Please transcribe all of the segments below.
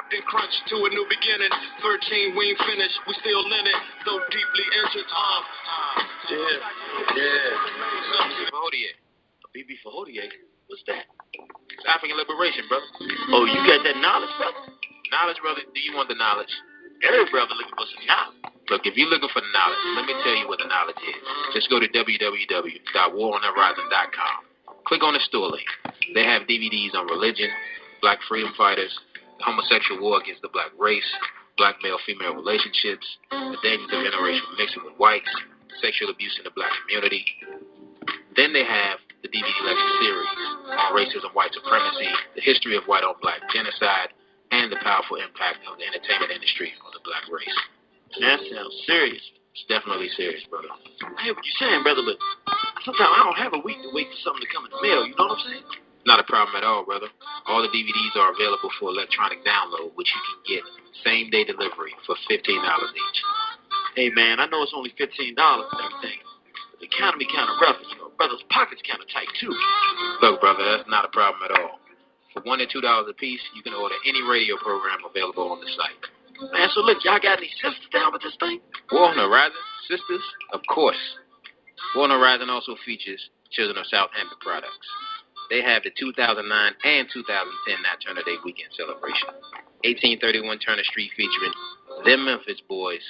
Then crunch to a new beginning. 13, we ain't finished. We still in it, though deeply injured. Hodie. BB for Hodie. What's that? It's African liberation, brother. Oh, you got that knowledge, brother? Knowledge, brother? Do you want the knowledge? Every brother looking for some knowledge. Look, if you're looking for the knowledge, let me tell you what the knowledge is. Just go to www.waronthehorizon.com. Click on the store link. They have DVDs on religion, black freedom fighters, the homosexual war against the black race, black male-female relationships, the dangers of interracial mixing with whites, sexual abuse in the black community. Then they have the DVD lecture series on racism, white supremacy, the history of white-on-black genocide, and the powerful impact of the entertainment industry on the black race. That sounds serious. It's definitely serious, brother. I hear what you're saying, brother, but sometimes I don't have a week to wait for something to come in the mail. You know what I'm saying? Not a problem at all, brother. All the DVDs are available for electronic download, which you can get same-day delivery for $15 each. Hey, man, I know it's only $15 and everything, but the economy kind of rough. You know, brother's pockets kind of tight, too. Look, brother, that's not a problem at all. For $1 to $2 a piece, you can order any radio program available on the site. Man, so look, y'all got any sisters down with this thing? War on the Horizon? Sisters? Of course. War on the Horizon also features Children of Southampton products. They have the 2009 and 2010 Nat Turner Day weekend celebration. 1831 Turner Street featuring them Memphis boys,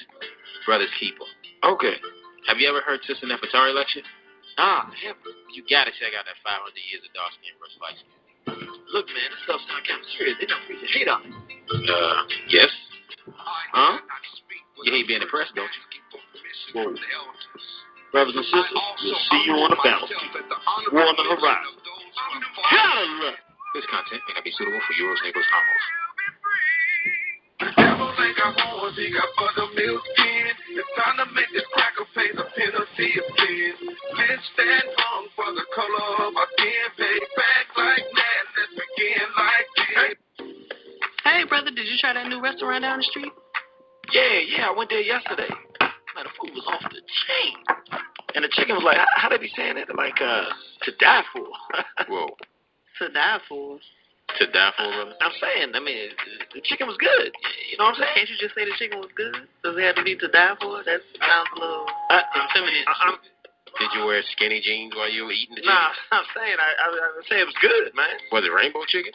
Brothers Keeper. Okay. Have you ever heard Sister Nefertari lecture? Nah, I haven't. You gotta check out that 500 Years of Dark Skin versus Light Skin. Look, man, this stuff sounds kind of serious. They don't really hate on it. Yes. Huh? You hate being oppressed, don't you? Whoa. Brothers and sisters, we'll see you on the battlefield. War on the Horizon. This content may not be suitable for Euros, Negroes, and Homos. It's time to make this cracker pay the penalty of sin. Lynched and hung for the color of our skin. Pay back like that. Let's begin like this. Hey, brother, did you try that new restaurant down the street? Yeah, I went there yesterday. Man, the food was off the chain. And the chicken was like, how they be saying it? Like, to die for. Whoa. To die for? To die for, brother? I'm saying, I mean, the chicken was good. You know what I'm saying? Can't you just say the chicken was good? Does it have to be to die for? That sounds a little feminine. Did you wear skinny jeans while you were eating the chicken? Nah, I'm saying, I say it was good, man. Was it rainbow chicken?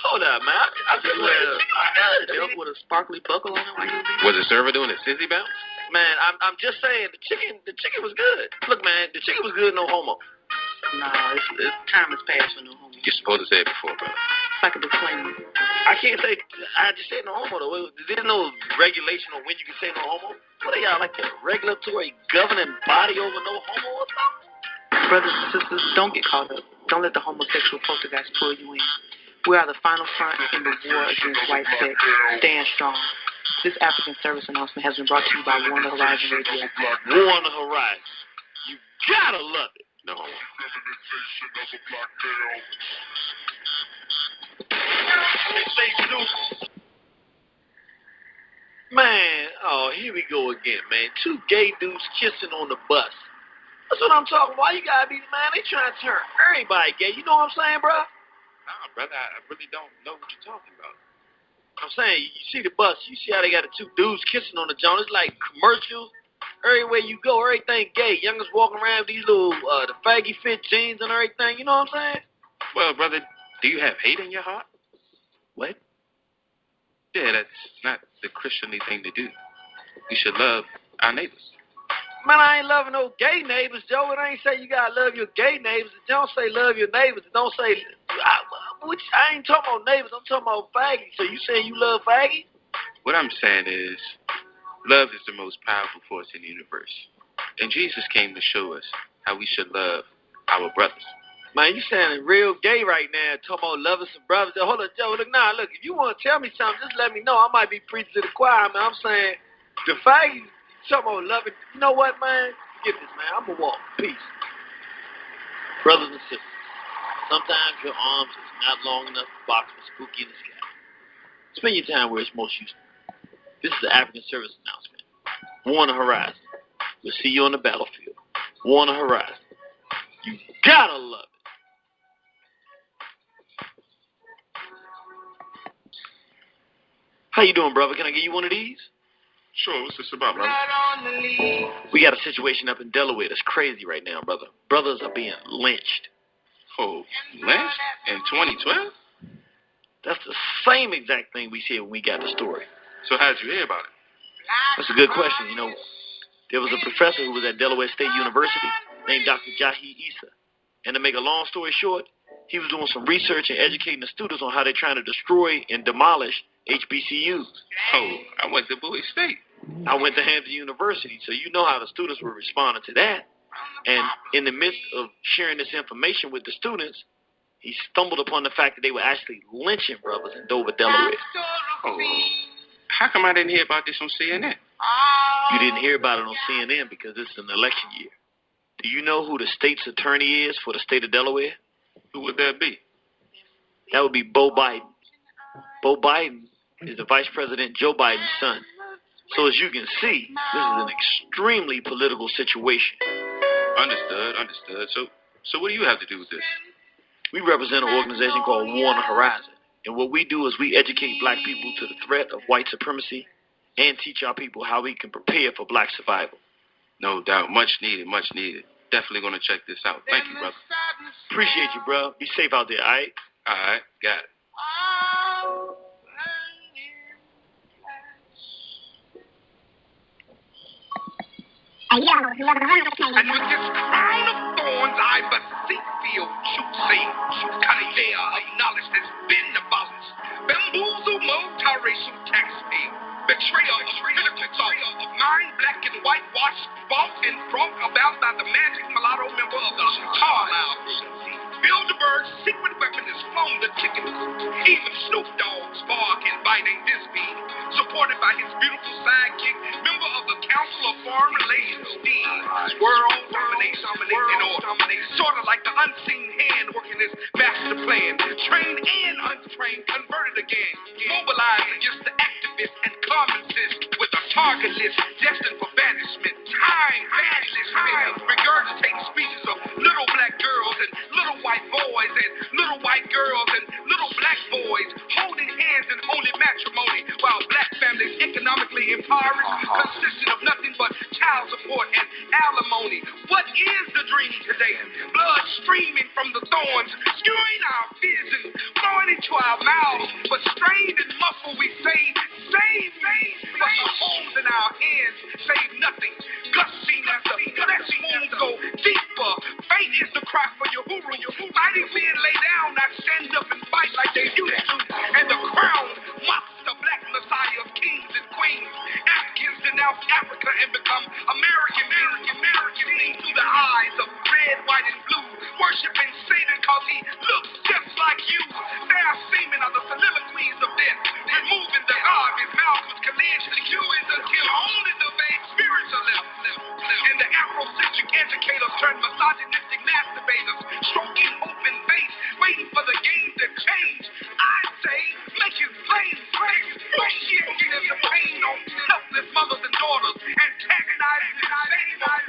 Hold up, man. I said, milk with a sparkly buckle on it while you were eating? Was the server doing a sissy bounce? Man, I'm just saying, the chicken was good. Look, man, the chicken was good, no homo. Nah, it's time has passed for no homo. You're supposed to say it before, brother. It's like a disclaimer. I can't say, I just said no homo, though. There's no regulation on when you can say no homo. What are y'all, like the regulatory governing body over no homo or something? Brothers and sisters, don't get caught up. Don't let the homosexual poltergeist pull you in. We are the final front in the war against white sex. Stand strong. This African service announcement has been brought to you by War on the Horizon Radio. War on the Horizon. You gotta love it. No homo. Man, oh, here we go again, man. Two gay dudes kissing on the bus. That's what I'm talking about. Why you gotta be, man? They trying to turn everybody gay. You know what I'm saying, bro? Nah, brother, I really don't know what you're talking about. I'm saying, you see the bus. You see how they got the two dudes kissing on the joint. It's like commercials. Everywhere you go, everything gay. Youngers walking around with these little, the faggy fit jeans and everything. You know what I'm saying? Well, brother, do you have hate in your heart? What? Yeah, that's not the Christianly thing to do. We should love our neighbors. Man, I ain't loving no gay neighbors, Joe. It ain't say you gotta love your gay neighbors. It don't say love your neighbors. It don't say... I ain't talking about neighbors. I'm talking about faggies. So you saying you love faggies? What I'm saying is, love is the most powerful force in the universe. And Jesus came to show us how we should love our brothers. Man, you sounding real gay right now, talking about loving some brothers. Hold on, Joe. Look, look, if you want to tell me something, just let me know. I might be preaching to the choir, man. I'm saying, the faggies, talking about loving. You know what, man? Forget this, man. I'm going to walk. Peace. Brothers and sisters, sometimes your arms is not long enough to box for spooky in the sky. Spend your time where it's most useful. This is the African service announcement. War on the Horizon. We'll see you on the battlefield. War on the Horizon. You gotta love it. How you doing, brother? Can I give you one of these? Sure, what's this about, brother? We got a situation up in Delaware that's crazy right now, brother. Brothers are being lynched. Oh, lynched? In 2012? That's the same exact thing we said when we got the story. So how'd you hear about it? That's a good question. You know, there was a professor who was at Delaware State University named Dr. Jahi Issa. And to make a long story short, he was doing some research and educating the students on how they're trying to destroy and demolish HBCUs. Oh, I went to Bowie State. I went to Hampton University, so you know how the students were responding to that. And in the midst of sharing this information with the students, he stumbled upon the fact that they were actually lynching brothers in Dover, Delaware. Oh, how come I didn't hear about this on CNN? You didn't hear about it on CNN because it's an election year. Do you know who the state's attorney is for the state of Delaware? Who would that be? That would be Bo Biden. Bo Biden is the Vice President Joe Biden's son. So as you can see, this is an extremely political situation. Understood. So what do you have to do with this? We represent an organization called War on the Horizon. And what we do is we educate black people to the threat of white supremacy and teach our people how we can prepare for black survival. No doubt. Much needed. Definitely going to check this out. Thank you, brother. Appreciate you, bro. Be safe out there, all right? All right, got it. And with this crown of thorns, I beseech thee, O truth saying, truth idea of knowledge that's been abolished. Bamboozle, multiracial taxpayer, betrayal of critical thought of mind, black and whitewash, bought and brought about by the magic mulatto member of the Carlisle. Bilderberg's secret weapon is flown the chicken coop. Even Snoop Dogg's bark and bite ain't this big. Supported by his beautiful sidekick, member of the Council of Foreign Relations, world domination, sort of like the unseen hand working this master plan. Trained and untrained, converted again. Mobilized against the activists and common sense with a target list destined for banishment. Time, regurgitating speeches of little black girls and little white boys and little white girls and little black boys holding hands in holy matrimony while black families economically impoverished consisting of nothing but child support and alimony. What is the dream today? Blood streaming from the thorns, skewing our vision, flowing into our mouths, but strained and muffled we say, save, but the holes in our hands save nothing. Gushing as the flesh wounds go deeper. Fate is the cry for your huru. Fighting men lay down, not stand up and fight like they used to. And the crown mocks the black messiah of kings and queens. Africans denounce Africa and become American seen through the eyes of red, white, and blue. Worshipping Satan cause he looks just like you. Their semen are the soliloquies of death. Removing the God, his mouth was collision. You is until only the vague spiritualism. And the Afrocentric educators turn misogynistic masturbators, stroking open face, waiting for the game to change. I say, make it plain. Appreciating the pain on helpless mothers and daughters, antagonizing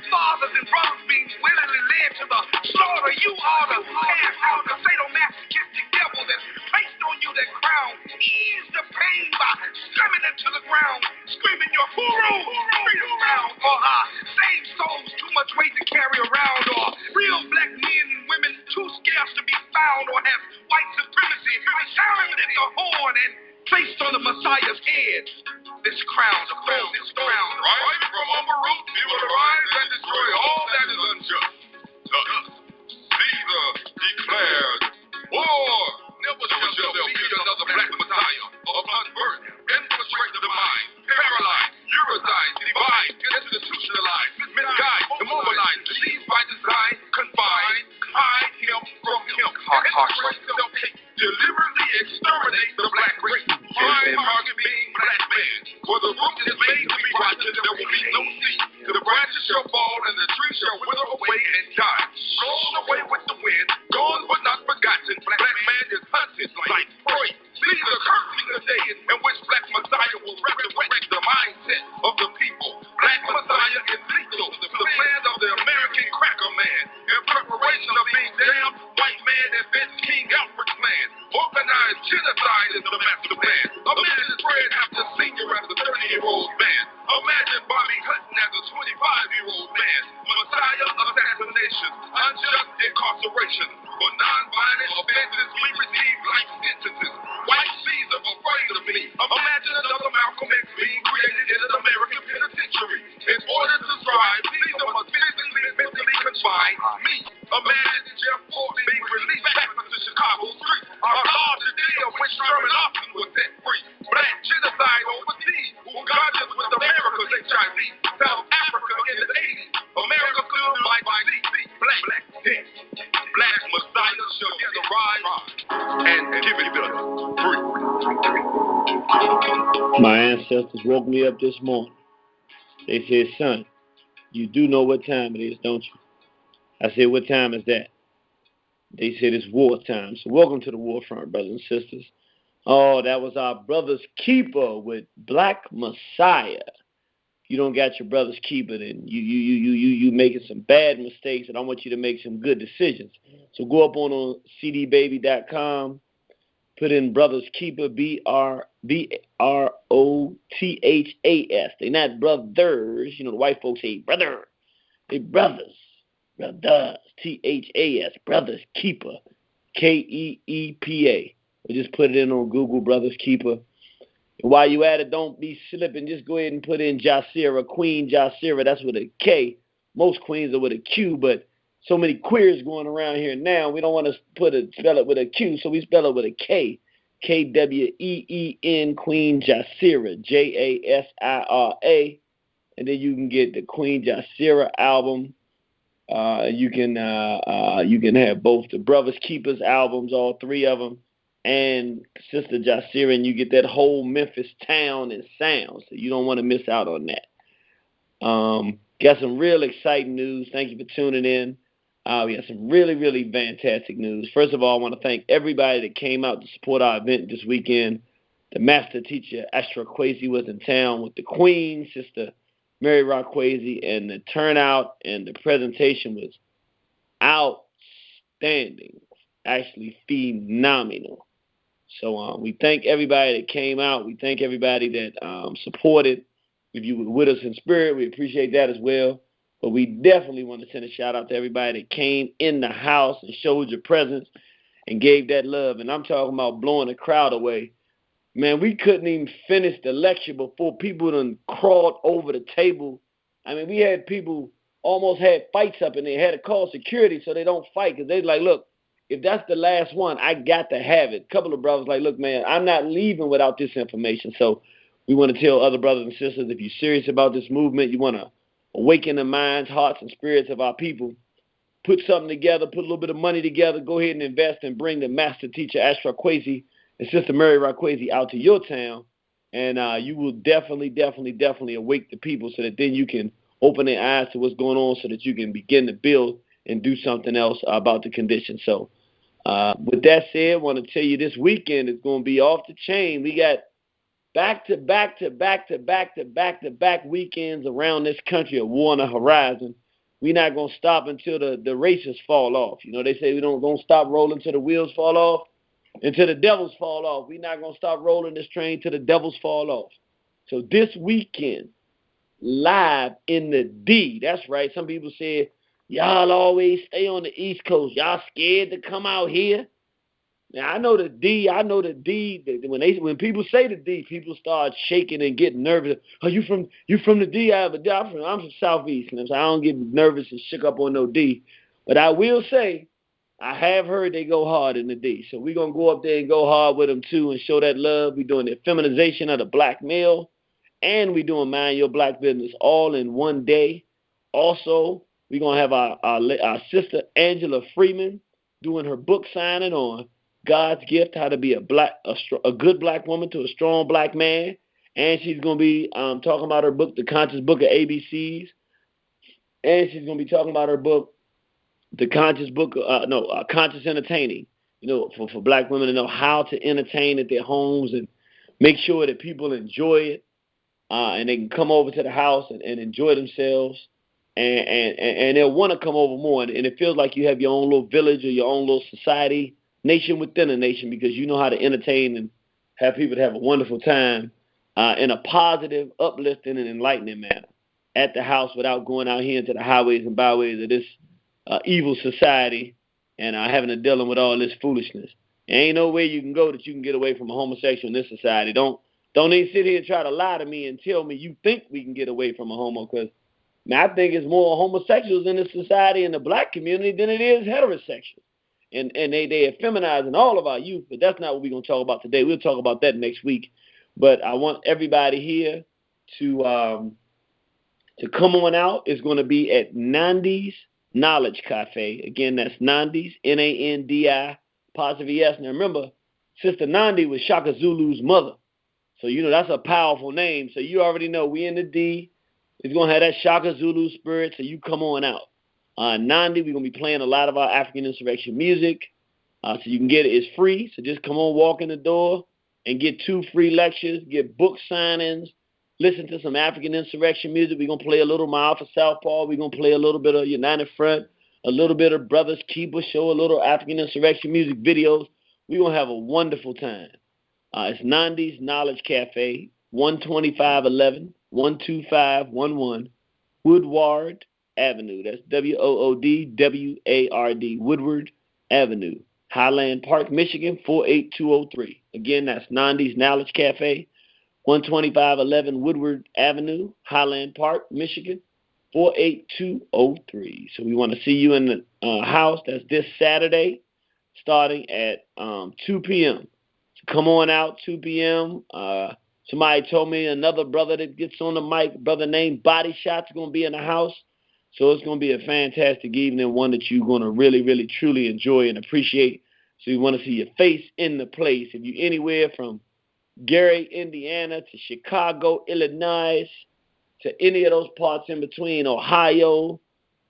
fathers and brothers being willingly led to the slaughter. You ought to pass out the sadomasochistic devil that's placed on you that crown. Ease the pain by slamming it to the ground, screaming your huru, freedom sound, or save souls too much weight to carry around, or real black men and women too scarce to be found, or have white supremacy sounded at the horn and placed on the Messiah's head. This crown, the crown, right from on the root, he will arise and destroy all that is unjust. Thus, Caesar declared war. Never shall there be another black Messiah upon birth, infiltrate the mind, paralyze, eurodize, divide, institutionalize, misguide, immobilize, leave by design, confine, hide him from him, self-hate, deliberately exterminate the black race. Prime target being black man. For the root is made to be rotten, there will be no seed. The branches shall fall and the tree shall wither away and die. Blown away with the wind, gone but not forgotten. Black man is hunted like prey. These are cursing the day in which black Messiah will resurrect the mindset of the people. Black Messiah is lethal to the plan of the American cracker man. In preparation of being damned, white man invents King Alfred's plan. Organized genocide is the master plan. A man is bred after me. Imagine another Malcolm X being created in an American penitentiary. In order to thrive, neither must physically, mentally confine me. Imagine Jeff Ford being released back into Chicago streets. Our larger deal when Sherman Austin was set free. Black genocide overseas. Ugandans with America's HIV. South Africa in the 80s. America still by DC. Black death. Black Messiah shall get the rise and give it us free. My ancestors woke me up this morning. They said, son, you do know what time it is, don't you? I said, what time is that? They said, it's war time. So welcome to the war front, brothers and sisters. Oh, that was our brother's keeper with Black Messiah. You don't got your brother's keeper, then you making some bad mistakes, and I want you to make some good decisions. So go up on cdbaby.com, put in brother's keeper, BROTHAS. They're not brothers. You know, the white folks say brother. They brothers. Brothers. THAS. Brothers keeper. KEEPA. Or just put it in on Google, brother's keeper. And while you at it, don't be slipping. Just go ahead and put in Jasira, Queen Jasira. That's with a K. Most queens are with a Q, but so many queers going around here now, we don't want to spell it with a Q, so we spell it with a K. KWEEN, Queen Jasira, JASIRA. And then you can get the Queen Jasira album. You can have both the Brothers Keepers albums, all three of them, and Sister Jasira, and you get that whole Memphis town and sound. So you don't want to miss out on that. Got some real exciting news. Thank you for tuning in. We got some really, really fantastic news. First of all, I want to thank everybody that came out to support our event this weekend. The master teacher, Astra Kwesi, was in town with the Queen, Sister Mary Rakwesi, and the turnout and the presentation was outstanding, actually phenomenal. So we thank everybody that came out. We thank everybody that supported. If you were with us in spirit, we appreciate that as well. But we definitely want to send a shout out to everybody that came in the house and showed your presence and gave that love. And I'm talking about blowing the crowd away. Man, we couldn't even finish the lecture before people done crawled over the table. I mean, we had people almost had fights up, and they had to call security so they don't fight, because they like, look, if that's the last one, I got to have it. A couple of brothers like, look, man, I'm not leaving without this information. So we want to tell other brothers and sisters, if you're serious about this movement, you want to awaken the minds, hearts, and spirits of our people, put something together, put a little bit of money together, go ahead and invest and bring the master teacher, Astra Kwesi, and Sister Mary Rakwesi out to your town, and you will definitely awake the people so that then you can open their eyes to what's going on so that you can begin to build and do something else about the condition. So with that said, I want to tell you this weekend is going to be off the chain. We got back-to-back weekends around this country of war on the horizon. We're not going to stop until the races fall off. You know, they say we don't stop rolling till the wheels fall off. Until the devils fall off. We're not going to stop rolling this train till the devils fall off. So this weekend, live in the D. That's right. Some people say, y'all always stay on the East Coast. Y'all scared to come out here? Now, I know the D. When people say the D, people start shaking and getting nervous. Oh, you from the D? I'm from Southeast. And I don't get nervous and shook up on no D. But I will say, I have heard they go hard in the D. So we're going to go up there and go hard with them, too, and show that love. We're doing the feminization of the black male, and we're doing Mind Your Black Business all in one day. Also, we're going to have our sister Angela Freeman doing her book signing on God's Gift, how to be a good black woman to a strong black man. And she's going to be talking about her book, The Conscious Book of ABCs. And she's going to be talking about her book, The Conscious Book, Conscious Entertaining, you know, for black women to know how to entertain at their homes and make sure that people enjoy it and they can come over to the house and enjoy themselves and they'll want to come over more. And it feels like you have your own little village or your own little society, nation within a nation, because you know how to entertain and have people to have a wonderful time in a positive, uplifting, and enlightening manner at the house without going out here into the highways and byways of this evil society and having to deal with all this foolishness. There ain't no way you can go that you can get away from a homosexual in this society. Don't Don't even sit here and try to lie to me and tell me you think we can get away from a homo, because I think it's more homosexuals in this society in the black community than it is heterosexuals. And they are feminizing all of our youth, but that's not what we're going to talk about today. We'll talk about that next week. But I want everybody here to come on out. It's going to be at Nandi's Knowledge Cafe. Again, that's Nandi's, Nandi, positive yes. Now remember, Sister Nandi was Shaka Zulu's mother. So, you know, that's a powerful name. So you already know we in the D. It's going to have that Shaka Zulu spirit, so you come on out. Nandi, we're going to be playing a lot of our African insurrection music. So you can get it. It's free. So just come on, walk in the door and get 2 free lectures, get book signings, listen to some African insurrection music. We're going to play a little Mile for Southpaw. We're going to play a little bit of United Front, a little bit of Brothers Keeper Show, a little African insurrection music videos. We're going to have a wonderful time. It's Nandi's Knowledge Cafe, 12511, 12511, Woodward Avenue. That's Woodward, Woodward Avenue, Highland Park, Michigan, 48203. Again, that's Nandi's Knowledge Cafe, 12511 Woodward Avenue, Highland Park, Michigan, 48203. So we want to see you in the house. That's this Saturday, starting at 2 p.m. So come on out, 2 p.m. Somebody told me another brother that gets on the mic, brother named Body Shots, is going to be in the house. So it's going to be a fantastic evening, one that you're going to really, really, truly enjoy and appreciate. So we want to see your face in the place. If you're anywhere from Gary, Indiana, to Chicago, Illinois, to any of those parts in between, Ohio,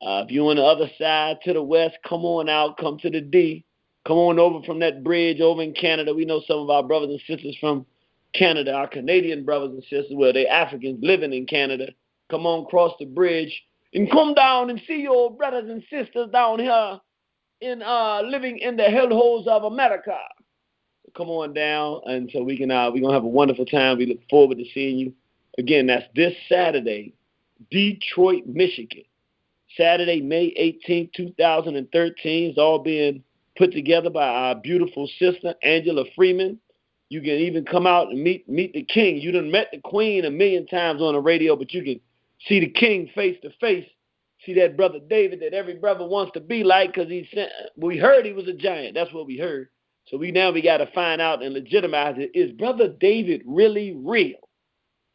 if you're on the other side to the west, come on out, come to the D. Come on over from that bridge over in Canada. We know some of our brothers and sisters from Canada, our Canadian brothers and sisters, well, they're Africans living in Canada. Come on across the bridge and come down and see your brothers and sisters down here in living in the hellholes of America. So come on down, and so we're gonna have a wonderful time. We look forward to seeing you. Again, that's this Saturday, Detroit, Michigan. Saturday, May 18th, 2013. It's all being put together by our beautiful sister, Angela Freeman. You can even come out and meet the king. You done met the queen a million times on the radio, but you can see the king face to face. See that brother David that every brother wants to be like, because we heard he was a giant. That's what we heard. So we got to find out and legitimize it. Is brother David really real?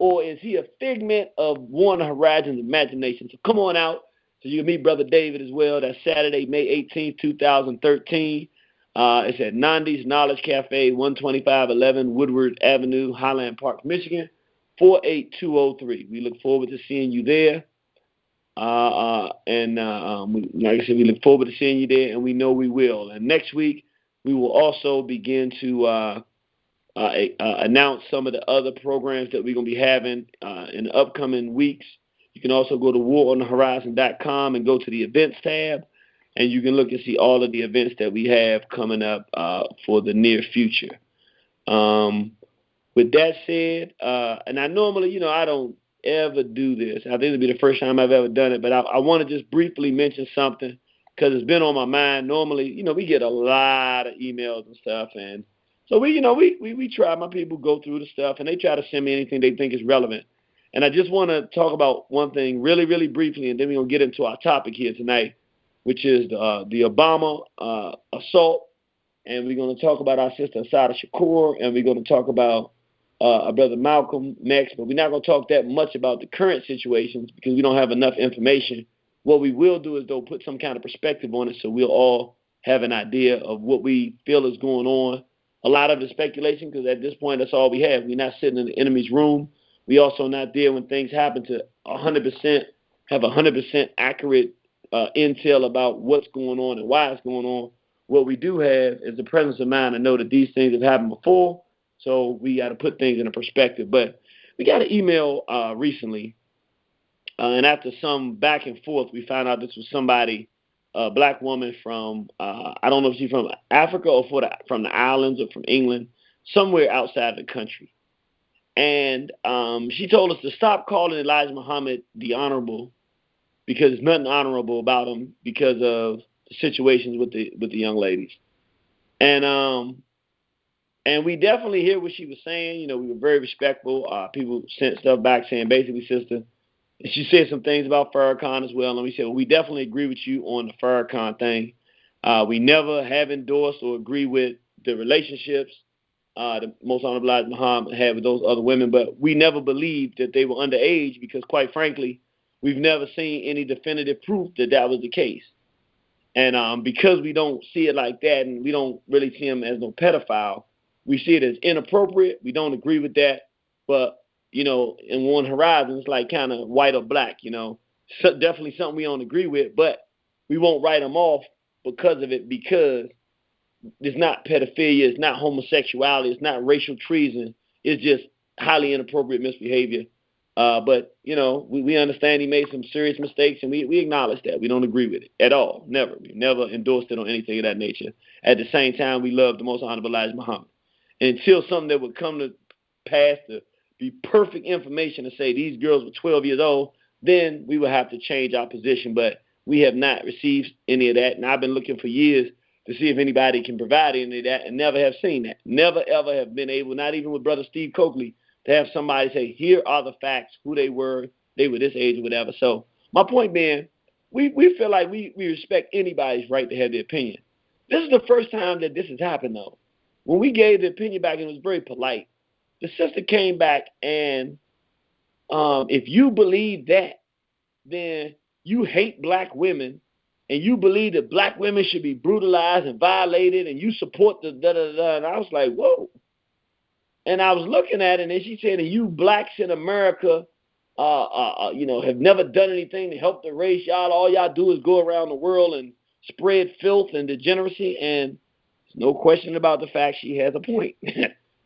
Or is he a figment of Warner Horizon's imagination? So come on out so you can meet brother David as well. That's Saturday, May 18th, 2013. It's at Nandi's Knowledge Cafe, 12511 Woodward Avenue, Highland Park, Michigan, 48203. We look forward to seeing you there. Like I said, we look forward to seeing you there, and we know we will. And next week, we will also begin to announce some of the other programs that we're going to be having in the upcoming weeks. You can also go to waronthehorizon.com and go to the events tab, and you can look and see all of the events that we have coming up for the near future. With that said, and I normally, I don't ever do this. I think it'll be the first time I've ever done it, but I want to just briefly mention something because it's been on my mind. Normally, we get a lot of emails and stuff, and so we try. My people go through the stuff, and they try to send me anything they think is relevant. And I just want to talk about one thing really, really briefly, and then we're going to get into our topic here tonight, which is the Obama assault. And we're going to talk about our sister Assata Shakur, and we're going to talk about our brother Malcolm next. But we're not going to talk that much about the current situations because we don't have enough information. What we will do is, though, put some kind of perspective on it so we'll all have an idea of what we feel is going on. A lot of the speculation, because at this point, that's all we have. We're not sitting in the enemy's room. We also not there when things happen to 100%, have 100% accurate intel about what's going on and why it's going on. What we do have is the presence of mind to know that these things have happened before, so we got to put things in a perspective. But we got an email recently, and after some back and forth, we found out this was somebody, a black woman from, I don't know if she's from Africa or from the islands or from England, somewhere outside the country. And she told us to stop calling Elijah Muhammad the Honorable because there's nothing honorable about him because of the situations with the young ladies. And And we definitely hear what she was saying. You know, we were very respectful. People sent stuff back saying, basically, sister, and she said some things about Farrakhan as well. And we said, well, we definitely agree with you on the Farrakhan thing. We never have endorsed or agree with the relationships the Most Honorable Elijah Muhammad had with those other women, but we never believed that they were underage because, quite frankly, we've never seen any definitive proof that that was the case. And because we don't see it like that and we don't really see him as no pedophile, we see it as inappropriate. We don't agree with that. But, you know, in one horizon, it's like kind of white or black, you know. So definitely something we don't agree with, but we won't write them off because of it, because it's not pedophilia, it's not homosexuality, it's not racial treason. It's just highly inappropriate misbehavior. But, you know, we understand he made some serious mistakes, and we acknowledge that. We don't agree with it at all. Never. We never endorsed it on anything of that nature. At the same time, we love the Most Honorable Elijah Muhammad. And until something that would come to pass to be perfect information to say these girls were 12 years old, then we would have to change our position. But we have not received any of that, and I've been looking for years to see if anybody can provide any of that, and never have seen that. Never, ever have been able, not even with Brother Steve Coakley, to have somebody say, here are the facts, who they were this age or whatever. So my point being, we feel like we respect anybody's right to have their opinion. This is the first time that this has happened, though. When we gave the opinion back, it was very polite. The sister came back, and if you believe that, then you hate black women, and you believe that black women should be brutalized and violated, and you support the da-da-da. And I was like, whoa. And I was looking at it, and she said, and you blacks in America, you know, have never done anything to help the race. All y'all do is go around the world and spread filth and degeneracy. And there's no question about the fact she has a point.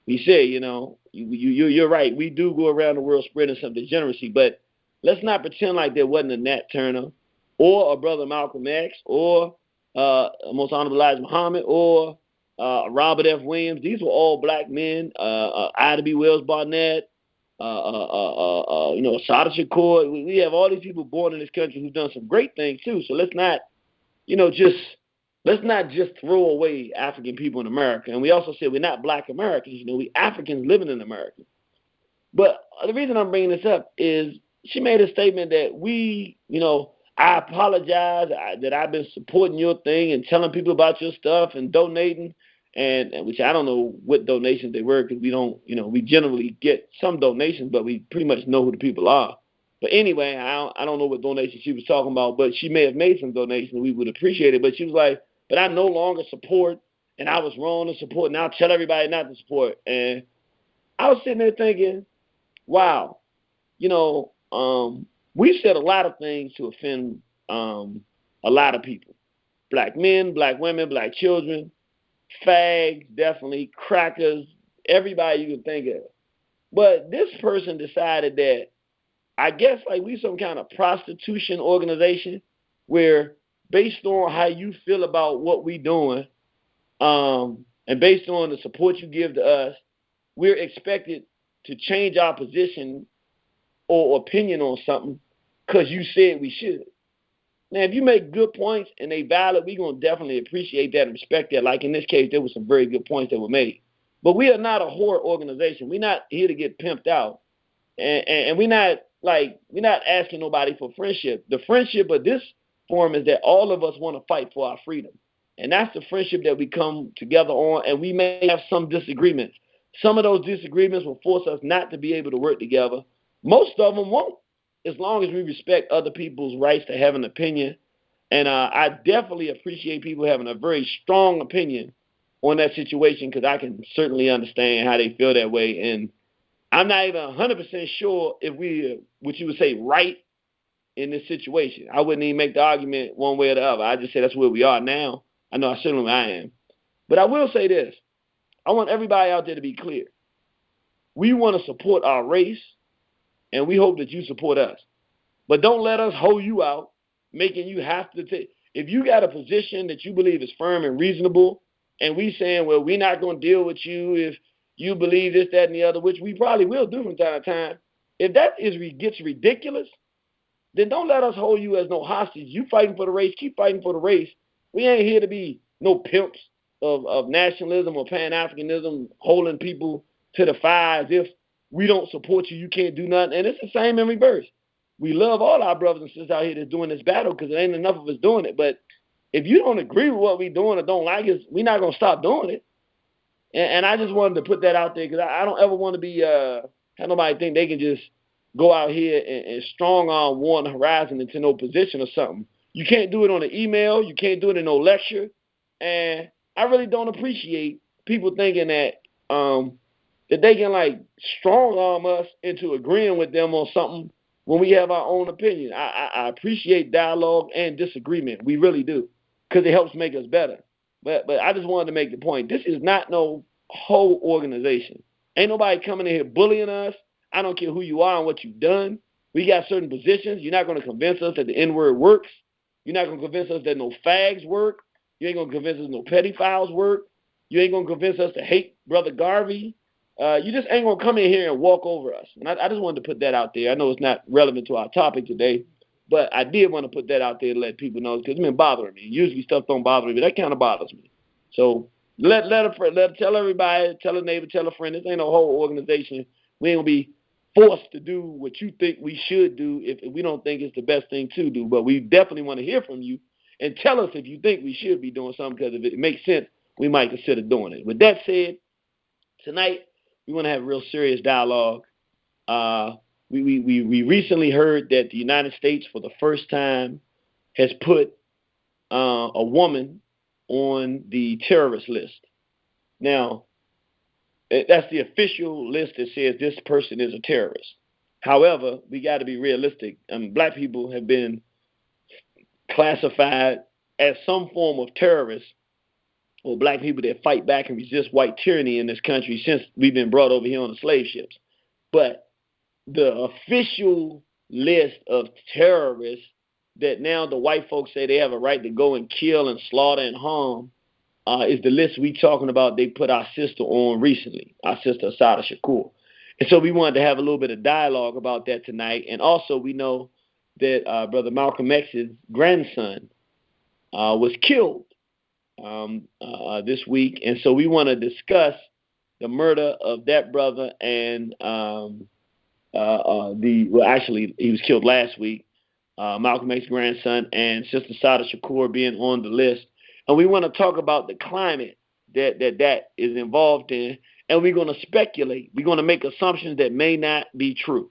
We say, you know, you're right. We do go around the world spreading some degeneracy, but let's not pretend like there wasn't a Nat Turner or a Brother Malcolm X or Most Honorable Elijah Muhammad or Robert F. Williams. These were all black men. Ida B. Wells Barnett, you know, Assata Shakur. We have all these people born in this country who've done some great things too. So let's not, you know, let's not just throw away African people in America. And we also said we're not black Americans. You know, we Africans living in America. But the reason I'm bringing this up is she made a statement that you know, I apologize that I've been supporting your thing and telling people about your stuff and donating, and which I don't know what donations they were, because we don't, you know, we generally get some donations, but we pretty much know who the people are. But anyway, I don't know what donations she was talking about, but she may have made some donations. We would appreciate it. But she was like, but I no longer support, and I was wrong to support, and I'll tell everybody not to support. And I was sitting there thinking, wow, you know, we've said a lot of things to offend a lot of people. Black men, black women, black children, fags, definitely, crackers, everybody you can think of. But this person decided that, I guess like we some kind of prostitution organization where based on how you feel about what we doing, and based on the support you give to us, we're expected to change our position or opinion on something because you said we should. Now, if you make good points and they valid, we're going to definitely appreciate that and respect that. Like in this case, there were some very good points that were made. But we are not a whore organization. We're not here to get pimped out. And we're not asking nobody for friendship. The friendship of this forum is that all of us want to fight for our freedom. And that's the friendship that we come together on, and we may have some disagreements. Some of those disagreements will force us not to be able to work together. Most of them won't, as long as we respect other people's rights to have an opinion. And I definitely appreciate people having a very strong opinion on that situation, because I can certainly understand how they feel that way. And I'm not even 100% sure if we, what you would say, right in this situation. I wouldn't even make the argument one way or the other. I just say that's where we are now. I know certainly I am. But I will say this. I want everybody out there to be clear. We want to support our race, and we hope that you support us. But don't let us hold you out, making you have to take. If you got a position that you believe is firm and reasonable, and we saying, well, we're not going to deal with you if you believe this, that, and the other, which we probably will do from time to time. If that gets ridiculous, then don't let us hold you as no hostage. You fighting for the race, keep fighting for the race. We ain't here to be no pimps. of nationalism or Pan-Africanism holding people to the fire as if we don't support you, you can't do nothing. And it's the same in reverse. We love all our brothers and sisters out here that's doing this battle because there ain't enough of us doing it. But if you don't agree with what we're doing or don't like us, we're not going to stop doing it. And I just wanted to put that out there because I don't ever want to be have nobody think they can just go out here and strong arm war on the horizon into no position or something. You can't do it on an email. You can't do it in no lecture. And I really don't appreciate people thinking that that they can like strong arm us into agreeing with them on something when we have our own opinion. I appreciate dialogue and disagreement. We really do because it helps make us better. But I just wanted to make the point. This is not no whole organization. Ain't nobody coming in here bullying us. I don't care who you are and what you've done. We got certain positions. You're not going to convince us that the N-word works. You're not going to convince us that no fags work. You ain't going to convince us no pedophiles work. You ain't going to convince us to hate Brother Garvey. You just ain't going to come in here and walk over us. And I just wanted to put that out there. I know it's not relevant to our topic today, but I did want to put that out there to let people know because it's been bothering me. Usually stuff don't bother me, but that kind of bothers me. So tell everybody, tell a neighbor, tell a friend. This ain't no whole organization. We ain't going to be forced to do what you think we should do if we don't think it's the best thing to do. But we definitely want to hear from you and tell us if you think we should be doing something because if it makes sense, we might consider doing it. With that said, tonight we want to have a real serious dialogue. We recently heard that the United States for the first time has put a woman on the terrorist list. Now, that's the official list that says this person is a terrorist. However, we got to be realistic. Black people have been classified as some form of terrorists or black people that fight back and resist white tyranny in this country since we've been brought over here on the slave ships. But the official list of terrorists that now the white folks say they have a right to go and kill and slaughter and harm is the list we talking about. They put our sister on recently, our sister Assata Shakur. And so we wanted to have a little bit of dialogue about that tonight. And also we know that Brother Malcolm X's grandson was killed this week. And so we want to discuss the murder of that brother and actually he was killed last week, Malcolm X's grandson and Sister Assata Shakur being on the list. And we want to talk about the climate that is involved in, and we're going to speculate. We're going to make assumptions that may not be true.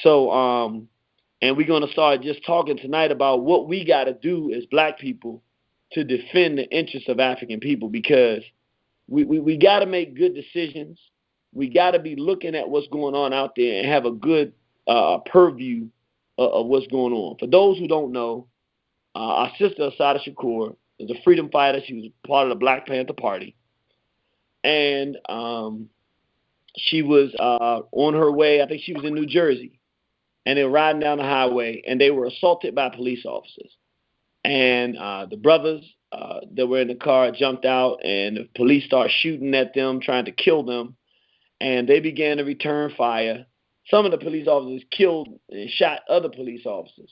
So, and we're going to start just talking tonight about what we got to do as black people to defend the interests of African people, because we got to make good decisions. We got to be looking at what's going on out there and have a good purview of what's going on. For those who don't know, our sister Assata Shakur is a freedom fighter. She was part of the Black Panther Party. And she was on her way, I think she was in New Jersey, and they were riding down the highway, and they were assaulted by police officers. And the brothers that were in the car jumped out, and the police started shooting at them, trying to kill them, and they began to return fire. Some of the police officers killed and shot other police officers.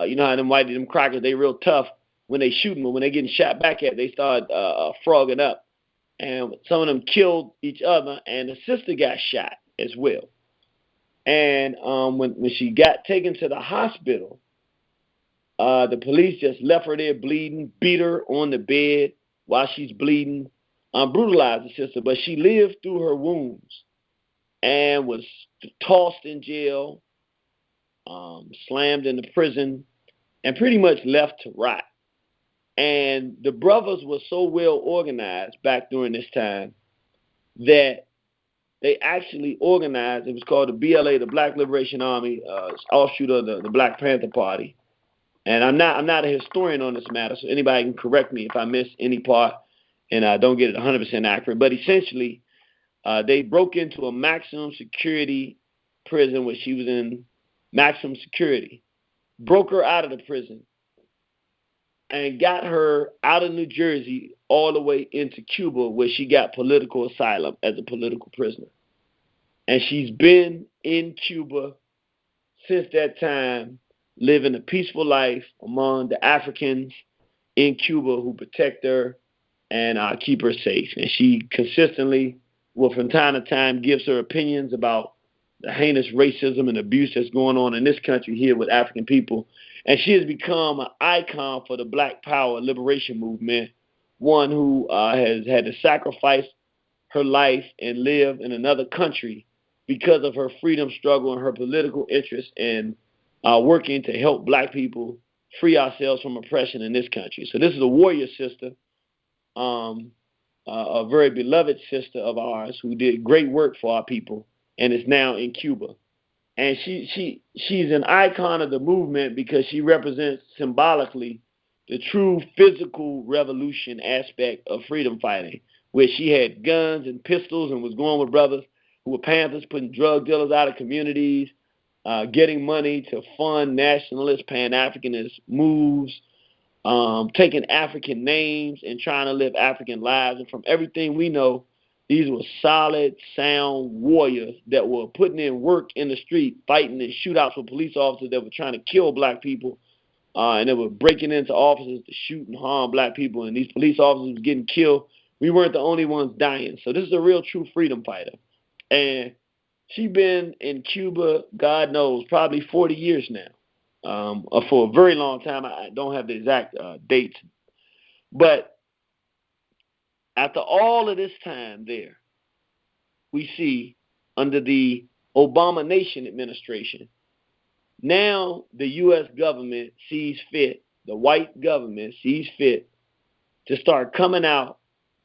You know how them crackers, they real tough when they shoot them, but when they getting shot back at, they start frogging up. And some of them killed each other, and the sister got shot as well. And when she got taken to the hospital, the police just left her there bleeding, beat her on the bed while she's bleeding, brutalized the sister. But she lived through her wounds and was tossed in jail, slammed into prison, and pretty much left to rot. And the brothers were so well organized back during this time that they actually organized, it was called the BLA, the Black Liberation Army, offshoot of the Black Panther Party. And I'm not a historian on this matter, so anybody can correct me if I miss any part and I don't get it 100% accurate. But essentially, they broke into a maximum security prison where she was in maximum security, broke her out of the prison, and got her out of New Jersey all the way into Cuba, where she got political asylum as a political prisoner. And she's been in Cuba since that time, living a peaceful life among the Africans in Cuba who protect her and keep her safe. And she consistently will, from time to time, gives her opinions about the heinous racism and abuse that's going on in this country here with African people. And she has become an icon for the Black Power liberation movement, one who has had to sacrifice her life and live in another country because of her freedom struggle and her political interest in working to help Black people free ourselves from oppression in this country. So this is a warrior sister, a very beloved sister of ours who did great work for our people and is now in Cuba. And she's an icon of the movement because she represents symbolically the true physical revolution aspect of freedom fighting, where she had guns and pistols and was going with brothers who were Panthers, putting drug dealers out of communities, getting money to fund nationalist, Pan-Africanist moves, taking African names and trying to live African lives. And from everything we know, these were solid, sound warriors that were putting in work in the street, fighting in shootouts with police officers that were trying to kill Black people, and they were breaking into offices to shoot and harm Black people, and these police officers were getting killed. We weren't the only ones dying. So this is a real, true freedom fighter. And she's been in Cuba, God knows, probably 40 years now, for a very long time. I don't have the exact dates. But after all of this time there, we see under the Obama Nation administration, now the U.S. government sees fit, the white government sees fit to start coming out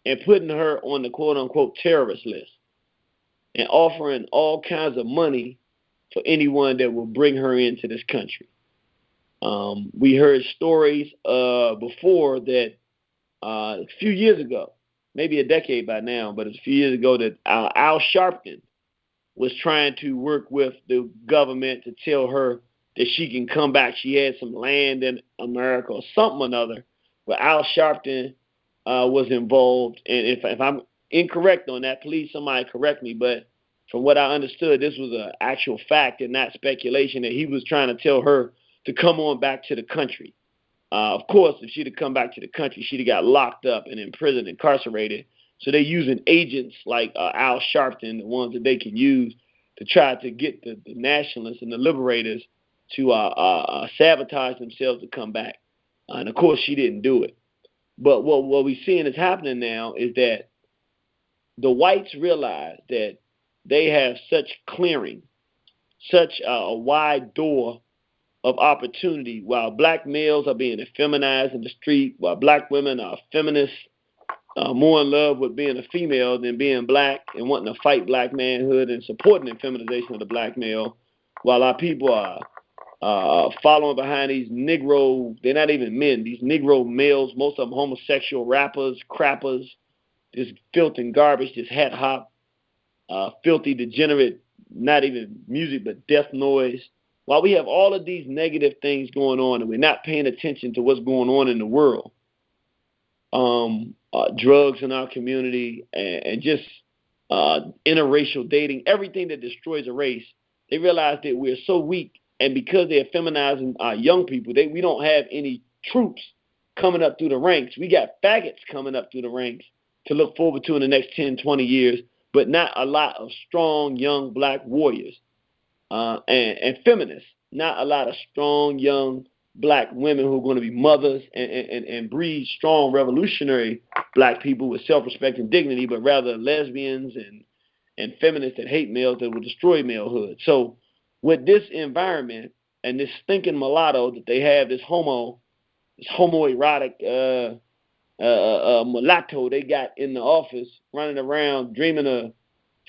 and putting her on the quote-unquote terrorist list and offering all kinds of money for anyone that will bring her into this country. We heard stories before that a few years ago, maybe a decade by now, but it's a few years ago that Al Sharpton was trying to work with the government to tell her that she can come back. She had some land in America or something or another, but Al Sharpton was involved. And if I'm incorrect on that, please somebody correct me, but from what I understood, this was an actual fact and not speculation, that he was trying to tell her to come on back to the country. Of course, if she'd have come back to the country, she'd have got locked up and imprisoned, incarcerated. So they're using agents like Al Sharpton, the ones that they can use to try to get the nationalists and the liberators to sabotage themselves to come back. And of course, she didn't do it. But what we're seeing is happening now is that the whites realize that they have such clearing, such a wide door of opportunity, while Black males are being effeminized in the street, while Black women are feminists, more in love with being a female than being Black and wanting to fight Black manhood and supporting the feminization of the Black male, while our people are following behind these Negro, they're not even men, these Negro males, most of them homosexual rappers, crappers, this filth and garbage, this hat hop, filthy, degenerate, not even music, but death noise. While we have all of these negative things going on and we're not paying attention to what's going on in the world, drugs in our community and just interracial dating, everything that destroys a race, they realize that we're so weak. And because they're feminizing our young people, we don't have any troops coming up through the ranks. We got faggots coming up through the ranks to look forward to in the next 10, 20 years, but not a lot of strong, young Black warriors. And feminists, not a lot of strong, young Black women who are going to be mothers and breed strong, revolutionary Black people with self-respect and dignity, but rather lesbians and feminists that hate males that will destroy malehood. So with this environment and this stinking mulatto that they have, this homoerotic mulatto they got in the office running around dreaming of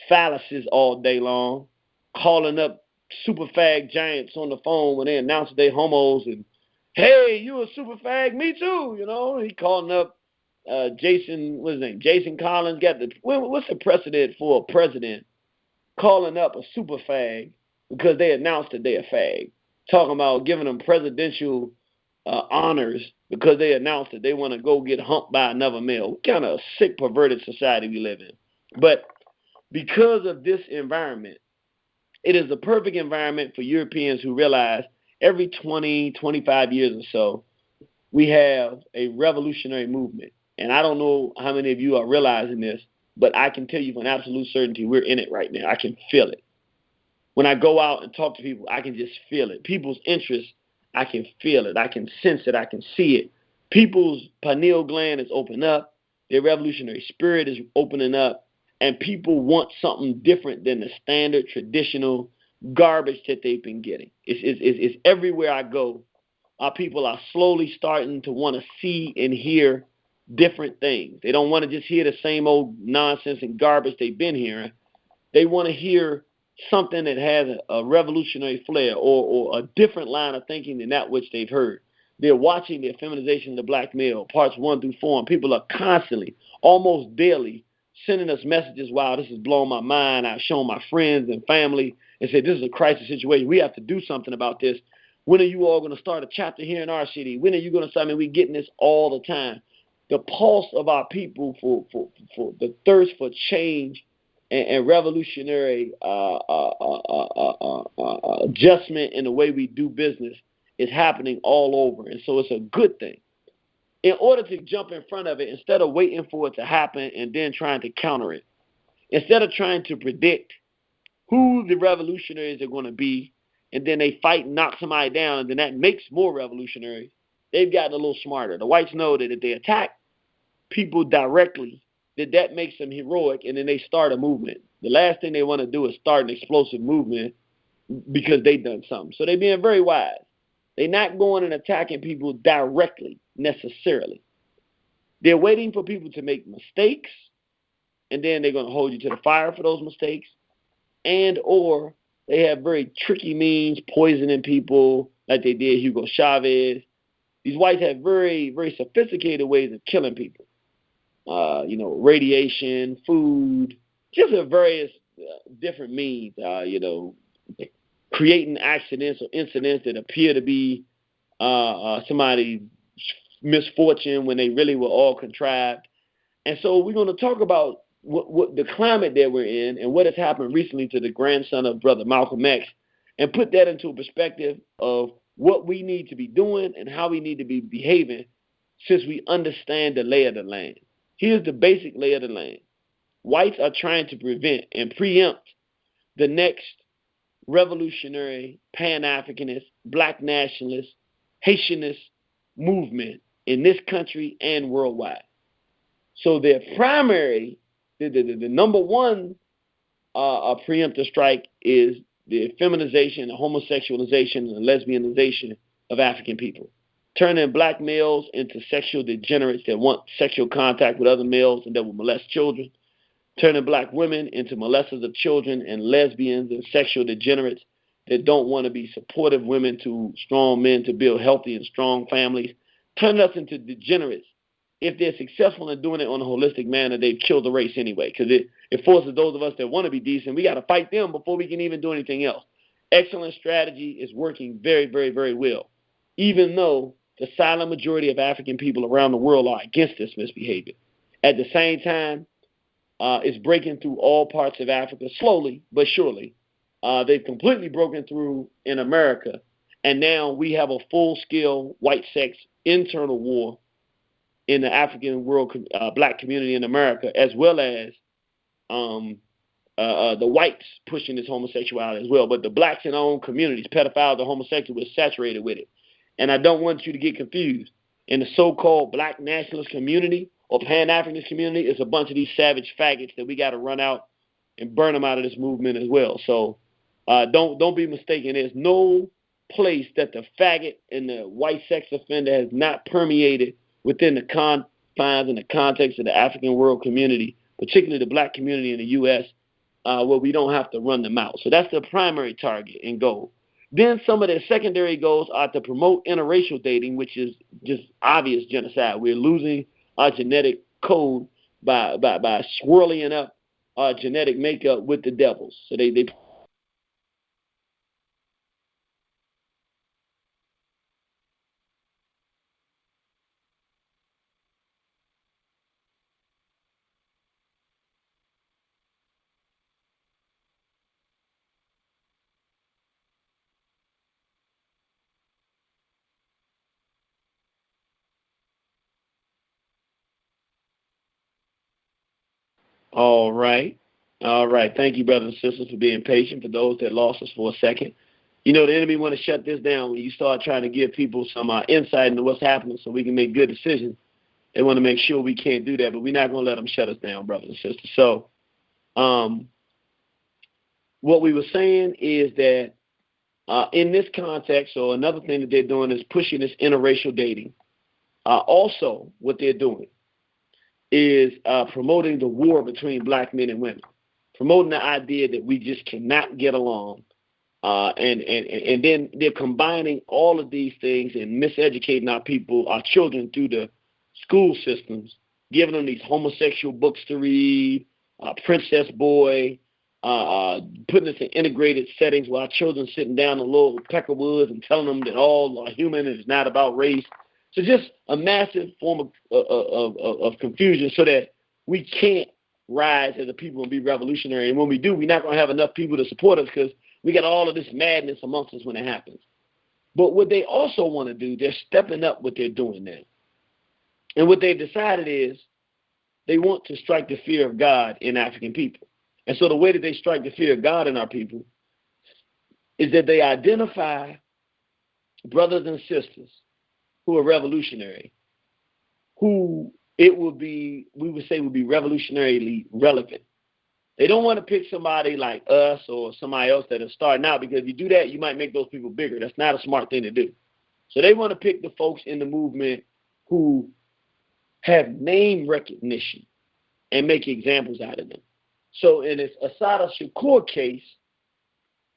phalluses all day long, calling up super fag giants on the phone when they announce they homos and, hey, you a super fag? Me too, you know. He calling up Jason, what's his name? Jason Collins. What's the precedent for a president calling up a super fag because they announced that they're a fag? Talking about giving them presidential honors because they announced that they want to go get humped by another male. What kind of sick, perverted society we live in? But because of this environment, it is the perfect environment for Europeans who realize every 20, 25 years or so, we have a revolutionary movement. And I don't know how many of you are realizing this, but I can tell you with absolute certainty we're in it right now. I can feel it. When I go out and talk to people, I can just feel it. People's interest, I can feel it. I can sense it. I can see it. People's pineal gland is open up. Their revolutionary spirit is opening up. And people want something different than the standard, traditional garbage that they've been getting. It's everywhere I go. Our people are slowly starting to want to see and hear different things. They don't want to just hear the same old nonsense and garbage they've been hearing. They want to hear something that has a revolutionary flair or a different line of thinking than that which they've heard. They're watching the feminization of the black male, parts 1 through 4, and people are constantly, almost daily, sending us messages, wow, this is blowing my mind. I've shown my friends and family and said, this is a crisis situation. We have to do something about this. When are you all going to start a chapter here in our city? When are you going to start? I mean, we're getting this all the time. The pulse of our people for the thirst for change and revolutionary adjustment in the way we do business is happening all over. And so it's a good thing. In order to jump in front of it, instead of waiting for it to happen and then trying to counter it, instead of trying to predict who the revolutionaries are going to be, and then they fight and knock somebody down, and then that makes more revolutionaries, they've gotten a little smarter. The whites know that if they attack people directly, that makes them heroic, and then they start a movement. The last thing they want to do is start an explosive movement because they've done something. So they're being very wise. They're not going and attacking people directly, necessarily. They're waiting for people to make mistakes, and then they're going to hold you to the fire for those mistakes, and or they have very tricky means, poisoning people like they did Hugo Chavez. These whites have very, very sophisticated ways of killing people. Radiation, food, just a various different means, creating accidents or incidents that appear to be somebody's misfortune when they really were all contrived. And so we're going to talk about what the climate that we're in and what has happened recently to the grandson of Brother Malcolm X, and put that into a perspective of what we need to be doing and how we need to be behaving since we understand the lay of the land. Here's the basic lay of the land. Whites are trying to prevent and preempt the next revolutionary, Pan-Africanist, black nationalist, Haitianist movement in this country and worldwide. So their primary, the number one preemptive strike is the feminization, the homosexualization, and the lesbianization of African people. Turning black males into sexual degenerates that want sexual contact with other males and that will molest children. Turning black women into molesters of children and lesbians and sexual degenerates that don't want to be supportive women to strong men to build healthy and strong families. Turning us into degenerates. If they're successful in doing it on a holistic manner, they've killed the race anyway, because it forces those of us that want to be decent, we got to fight them before we can even do anything else. Excellent strategy is working very, very, very well, even though the silent majority of African people around the world are against this misbehavior. At the same time, it's breaking through all parts of Africa slowly but surely. They've completely broken through in America, and now we have a full-scale white sex internal war in the African world, black community in America, as well as the whites pushing this homosexuality as well. But the blacks in our own communities, pedophiles or homosexuals, we're saturated with it. And I don't want you to get confused. In the so-called black nationalist community or Pan-Africanist community, it's a bunch of these savage faggots that we got to run out and burn them out of this movement as well. So don't be mistaken. There's no place that the faggot and the white sex offender has not permeated within the confines and the context of the African world community, particularly the black community in the U.S., where we don't have to run them out. So that's the primary target and goal. Then some of their secondary goals are to promote interracial dating, which is just obvious genocide. We're losing our genetic code by swirling up our genetic makeup with the devils. So they All right. All right. Thank you, brothers and sisters, for being patient. For those that lost us for a second. You know, the enemy want to shut this down when you start trying to give people some insight into what's happening so we can make good decisions. They want to make sure we can't do that, but we're not going to let them shut us down, brothers and sisters. So what we were saying is that in this context, so another thing that they're doing is pushing this interracial dating. Also, what they're doing is promoting the war between black men and women, promoting the idea that we just cannot get along. And then they're combining all of these things and miseducating our people, our children, through the school systems, giving them these homosexual books to read, Princess Boy, putting us in integrated settings while our children sitting down in little peckerwoods and telling them that all are human and it's not about race. So just a massive form of confusion so that we can't rise as a people and be revolutionary. And when we do, we're not going to have enough people to support us because we got all of this madness amongst us when it happens. But what they also want to do, they're stepping up what they're doing now. And what they've decided is they want to strike the fear of God in African people. And so the way that they strike the fear of God in our people is that they identify brothers and sisters who are revolutionary, who it would be, we would say would be revolutionarily relevant. They don't want to pick somebody like us or somebody else that is starting out, because if you do that, you might make those people bigger. That's not a smart thing to do. So they want to pick the folks in the movement who have name recognition and make examples out of them. So in this Assata Shakur case,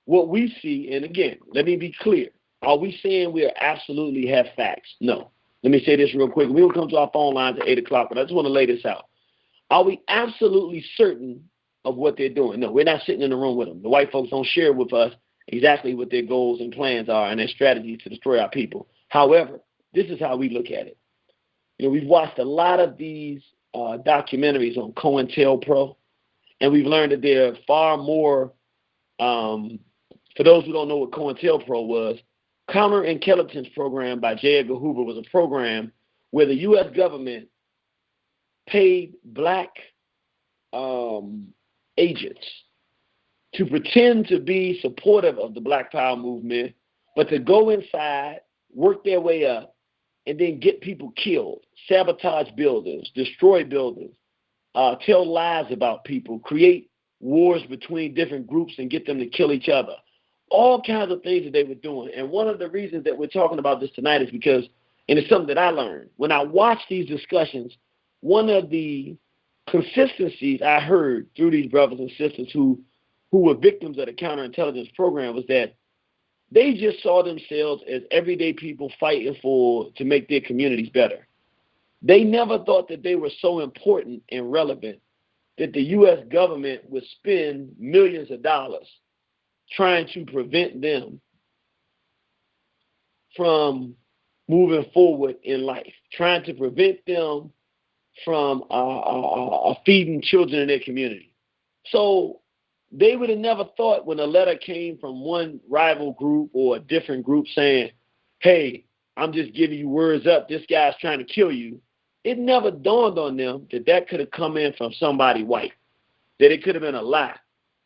what we see, and again, let me be clear, are we saying we absolutely have facts? No. Let me say this real quick. We'll come to our phone lines at 8 o'clock, but I just want to lay this out. Are we absolutely certain of what they're doing? No, we're not sitting in the room with them. The white folks don't share with us exactly what their goals and plans are and their strategies to destroy our people. However, this is how we look at it. You know, we've watched a lot of these documentaries on COINTELPRO, and we've learned that there are far more, for those who don't know what COINTELPRO was, Counterintelligence Program by J. Edgar Hoover was a program where the U.S. government paid black agents to pretend to be supportive of the Black Power movement, but to go inside, work their way up, and then get people killed, sabotage buildings, destroy buildings, tell lies about people, create wars between different groups and get them to kill each other. All kinds of things that they were doing. And one of the reasons that we're talking about this tonight is because, and it's something that I learned, when I watched these discussions, one of the consistencies I heard through these brothers and sisters who were victims of the counterintelligence program was that they just saw themselves as everyday people fighting to make their communities better. They never thought that they were so important and relevant that the U.S. government would spend millions of dollars trying to prevent them from moving forward in life, trying to prevent them from feeding children in their community. So they would have never thought when a letter came from one rival group or a different group saying, hey, I'm just giving you words up, this guy's trying to kill you. It never dawned on them that that could have come in from somebody white, that it could have been a lie.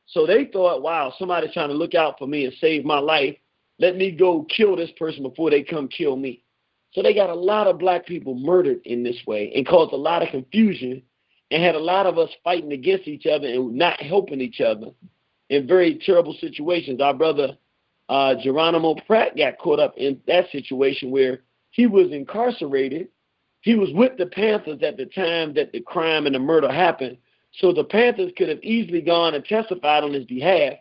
So they thought, wow, somebody's trying to look out for me and save my life. Let me go kill this person before they come kill me. So they got a lot of black people murdered in this way and caused a lot of confusion and had a lot of us fighting against each other and not helping each other in very terrible situations. Our brother Geronimo Pratt got caught up in that situation where he was incarcerated. He was with the Panthers at the time that the crime and the murder happened. So the Panthers could have easily gone and testified on his behalf,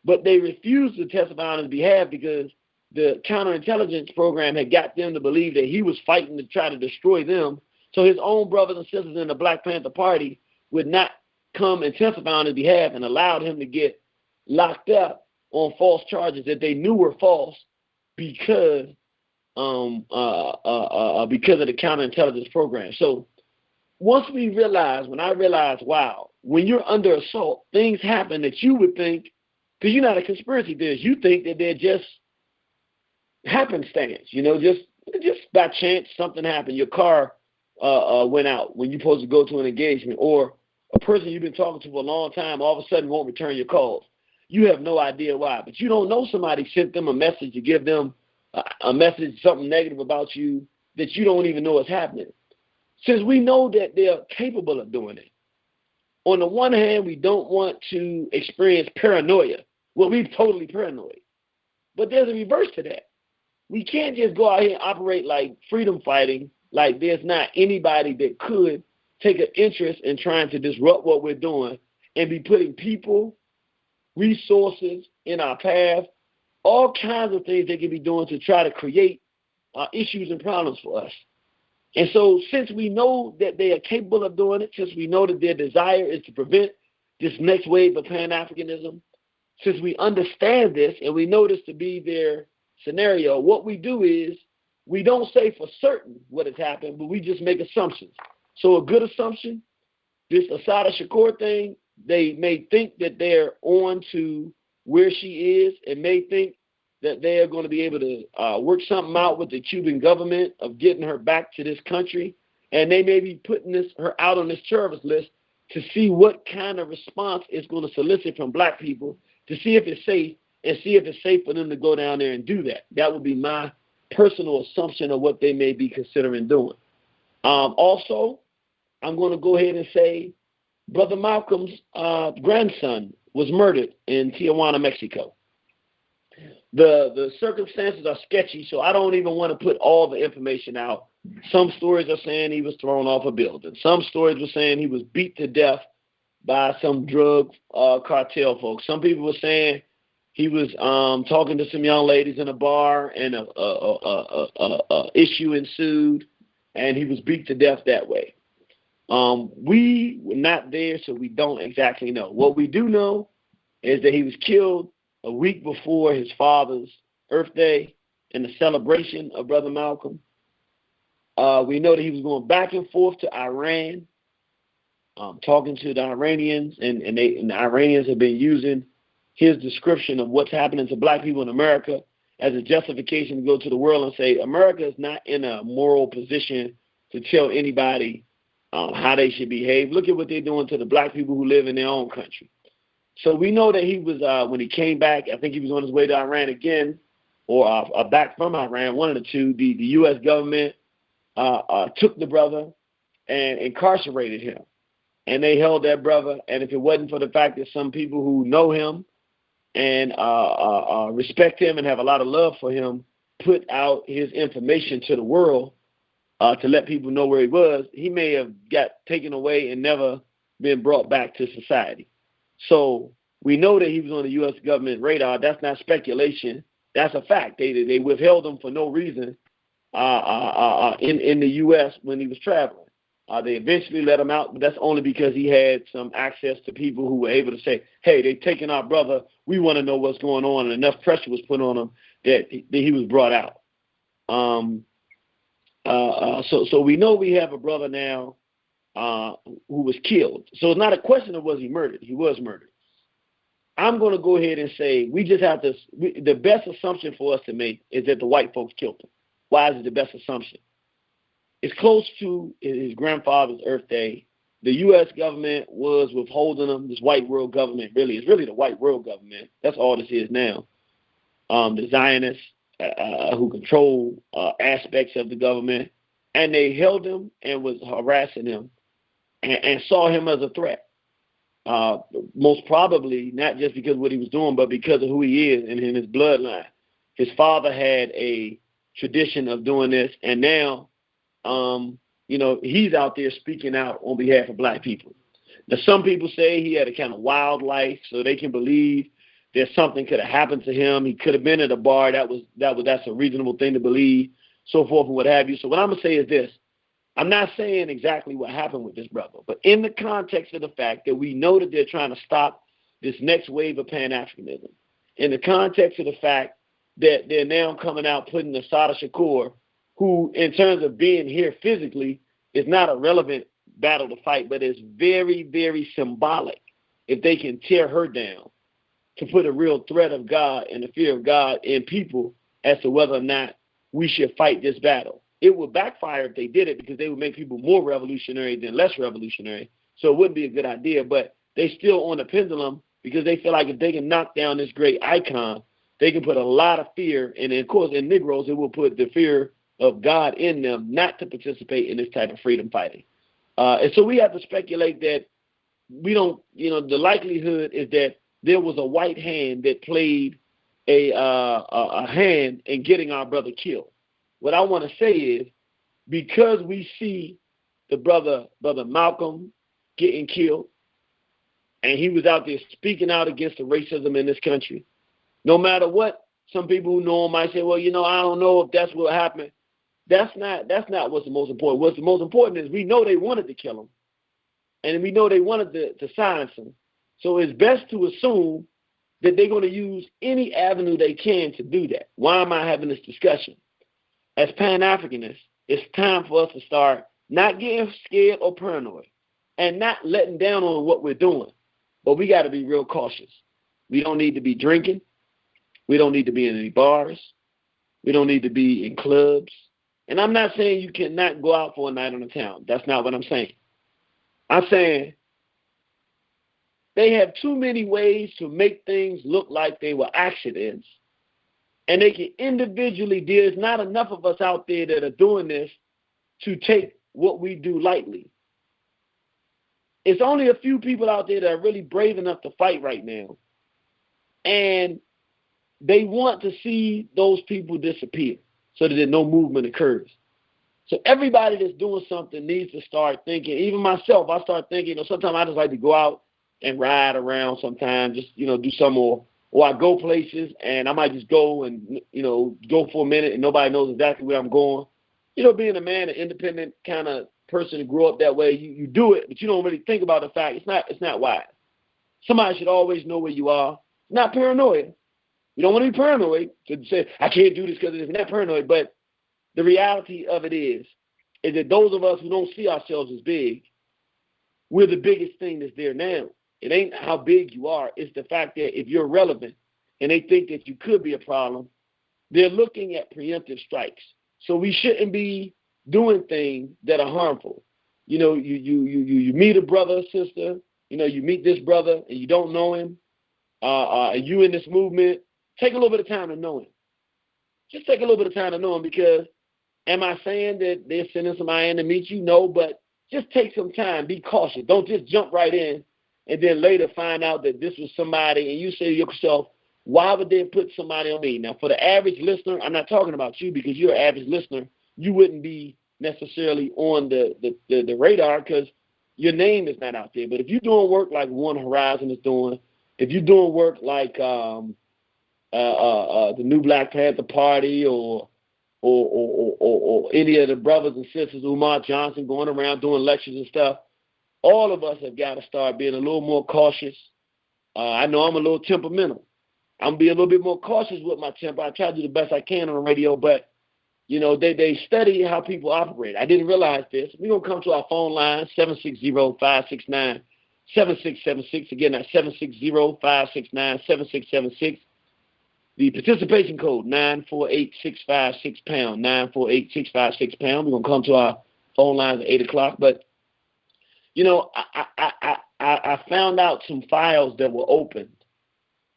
but they refused to testify on his behalf because the counterintelligence program had got them to believe that he was fighting to try to destroy them. So his own brothers and sisters in the Black Panther Party would not come and testify on his behalf and allowed him to get locked up on false charges that they knew were false because of the counterintelligence program. So once we realized, when I realized, wow, when you're under assault, things happen that you would think, because you're not a conspiracy theorist, you think that they're just happenstance, you know, just by chance something happened. Your car went out when you're supposed to go to an engagement, or a person you've been talking to for a long time all of a sudden won't return your calls. You have no idea why, but you don't know somebody sent them a message to give them a message, something negative about you that you don't even know is happening. Since we know that they're capable of doing it, on the one hand, we don't want to experience paranoia. Well, we're totally paranoid. But there's a reverse to that. We can't just go out here and operate like freedom fighting, like there's not anybody that could take an interest in trying to disrupt what we're doing and be putting people, resources in our path, all kinds of things they can be doing to try to create issues and problems for us. And so since we know that they are capable of doing it, since we know that their desire is to prevent this next wave of Pan-Africanism, since we understand this and we know this to be their scenario, what we do is we don't say for certain what has happened, but we just make assumptions. So a good assumption, this Assata Shakur thing, they may think that they're on to where she is and may think that they are going to be able to work something out with the Cuban government of getting her back to this country. And they may be putting her out on this terrorist list to see what kind of response it's going to solicit from black people to see if it's safe and see if it's safe for them to go down there and do that. That would be my personal assumption of what they may be considering doing. Also, I'm going to go ahead and say Brother Malcolm's grandson was murdered in Tijuana, Mexico. The circumstances are sketchy, so I don't even want to put all the information out. Some stories are saying he was thrown off a building. Some stories were saying he was beat to death by some drug cartel folks. Some people were saying he was talking to some young ladies in a bar and a issue ensued, and he was beat to death that way. We were not there, so we don't exactly know. What we do know is that he was killed a week before his father's Earth Day and the celebration of Brother Malcolm. We know that he was going back and forth to Iran, talking to the Iranians, and the Iranians have been using his description of what's happening to black people in America as a justification to go to the world and say America is not in a moral position to tell anybody how they should behave. Look at what they're doing to the black people who live in their own country. So we know that he was, when he came back, I think he was on his way to Iran again, or back from Iran, one of the two. The U.S. government took the brother and incarcerated him. And they held that brother, and if it wasn't for the fact that some people who know him and respect him and have a lot of love for him put out his information to the world to let people know where he was, he may have got taken away and never been brought back to society. So we know that he was on the U.S. government radar. That's not speculation. That's a fact. They withheld him for no reason in the U.S. when he was traveling. They eventually let him out, but that's only because he had some access to people who were able to say, hey, they've taken our brother. We want to know what's going on. And enough pressure was put on him that he was brought out. So we know we have a brother now who was killed. So it's not a question of was he murdered. He was murdered. I'm going to go ahead and say we just have to, the best assumption for us to make is that the white folks killed him. Why is it the best assumption? It's close to his grandfather's Earth Day. The U.S. government was withholding him. This white world government is really the white world government. That's all this is now. The Zionists who control aspects of the government, and they held him and was harassing him and saw him as a threat. Most probably not just because of what he was doing, but because of who he is and in his bloodline. His father had a tradition of doing this, and now he's out there speaking out on behalf of black people. Now, some people say he had a kind of wild life, so they can believe that something could have happened to him. He could have been at a bar. That's a reasonable thing to believe, so forth and what have you. So what I'm going to say is this. I'm not saying exactly what happened with this brother, but in the context of the fact that we know that they're trying to stop this next wave of Pan-Africanism, in the context of the fact that they're now coming out putting Assata Shakur, who in terms of being here physically is not a relevant battle to fight, but is very, very symbolic if they can tear her down to put a real threat of God and the fear of God in people as to whether or not we should fight this battle. It would backfire if they did it because they would make people more revolutionary than less revolutionary. So it wouldn't be a good idea, but they still on the pendulum because they feel like if they can knock down this great icon, they can put a lot of fear, and of course in Negroes it will put the fear of God in them not to participate in this type of freedom fighting. And so we have to speculate that we don't, the likelihood is that there was a white hand that played a hand in getting our brother killed. What I want to say is, because we see the brother Malcolm getting killed, and he was out there speaking out against the racism in this country, no matter what some people who know him might say, well, I don't know if that's what happened. That's not what's the most important. What's the most important is we know they wanted to kill him, and we know they wanted to silence him. So it's best to assume that they're going to use any avenue they can to do that. Why am I having this discussion? As Pan-Africanists, it's time for us to start not getting scared or paranoid and not letting down on what we're doing. But we got to be real cautious. We don't need to be drinking. We don't need to be in any bars. We don't need to be in clubs. And I'm not saying you cannot go out for a night on the town. That's not what I'm saying. I'm saying they have too many ways to make things look like they were accidents, and they can individually. There's not enough of us out there that are doing this to take what we do lightly. It's only a few people out there that are really brave enough to fight right now, and they want to see those people disappear so that no movement occurs. So everybody that's doing something needs to start thinking. Even myself, I start thinking, sometimes I just like to go out and ride around sometimes, just, do some more. Or I go places and I might just go and, go for a minute and nobody knows exactly where I'm going. Being a man, an independent kind of person who grew up that way, you do it, but you don't really think about the fact it's not wise. Somebody should always know where you are. Not paranoia. We don't want to be paranoid to say, I can't do this because it's not paranoid, but the reality of it is that those of us who don't see ourselves as big, we're the biggest thing that's there now. It ain't how big you are. It's the fact that if you're relevant and they think that you could be a problem, they're looking at preemptive strikes. So we shouldn't be doing things that are harmful. You meet a brother or sister, you meet this brother and you don't know him, you in this movement, take a little bit of time to know him. Just take a little bit of time to know him, because am I saying that they're sending somebody in to meet you? No, but just take some time. Be cautious. Don't just jump right in and then later find out that this was somebody and you say to yourself, why would they put somebody on me? Now, for the average listener, I'm not talking about you because you're an average listener. You wouldn't be necessarily on the radar because your name is not out there. But if you're doing work like One Horizon is doing, if you're doing work like the New Black Panther Party or any of the brothers and sisters, Umar Johnson, going around doing lectures and stuff, all of us have got to start being a little more cautious. I know I'm a little temperamental. I'm going to be a little bit more cautious with my temper. I try to do the best I can on the radio, but, they study how people operate. I didn't realize this. We're going to come to our phone line, 760-569-7676. Again, that's 760-569-7676. The participation code, 948-656#, 948-656#. We're going to come to our phone lines at 8 o'clock. But, I found out some files that were opened.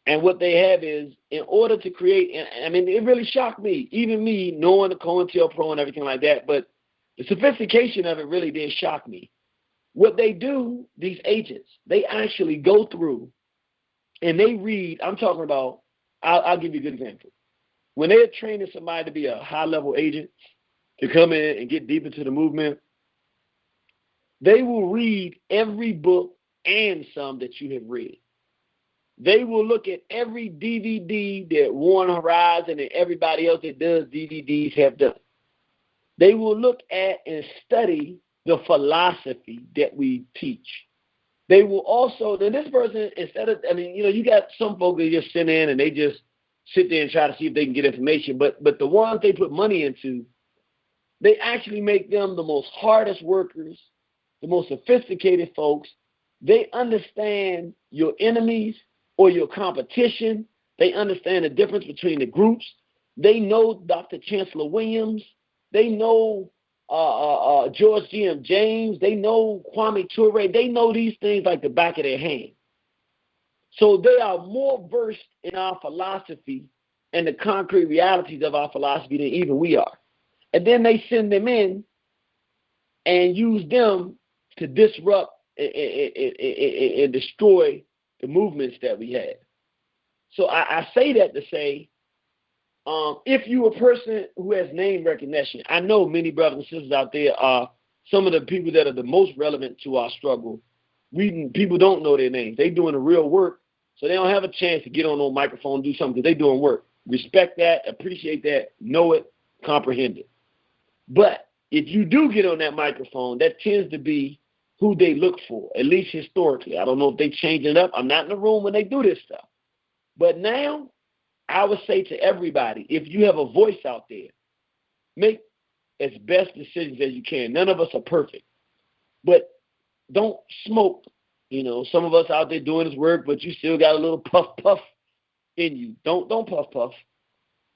And what they have is, in order to create, it really shocked me, even me, knowing the COINTELPRO and everything like that, but the sophistication of it really did shock me. What they do, these agents, they actually go through and they read, I'm talking about, I'll give you a good example. When they're training somebody to be a high-level agent, to come in and get deep into the movement, they will read every book and some that you have read. They will look at every DVD that One Horizon and everybody else that does DVDs have done. They will look at and study the philosophy that we teach. They will also, then this person, instead of, you got some folks that just sit in and they just sit there and try to see if they can get information, but the ones they put money into, they actually make them the most hardest workers, the most sophisticated folks. They understand your enemies or your competition. They understand the difference between the groups. They know Dr. Chancellor Williams. They know George G.M. James. They know Kwame Ture. They know these things like the back of their hand. So they are more versed in our philosophy and the concrete realities of our philosophy than even we are. And then they send them in and use them to disrupt and destroy the movements that we had. So I say that to say, if you're a person who has name recognition, I know many brothers and sisters out there are some of the people that are the most relevant to our struggle. People don't know their names. They're doing the real work, so they don't have a chance to get on no microphone and do something because they're doing work. Respect that, appreciate that, know it, comprehend it. But if you do get on that microphone, that tends to be who they look for, at least historically. I don't know if they change it up. I'm not in the room when they do this stuff. But now, I would say to everybody, if you have a voice out there, make as best decisions as you can. None of us are perfect. But don't smoke. You know, some of us out there doing this work, but you still got a little puff in you. Don't puff.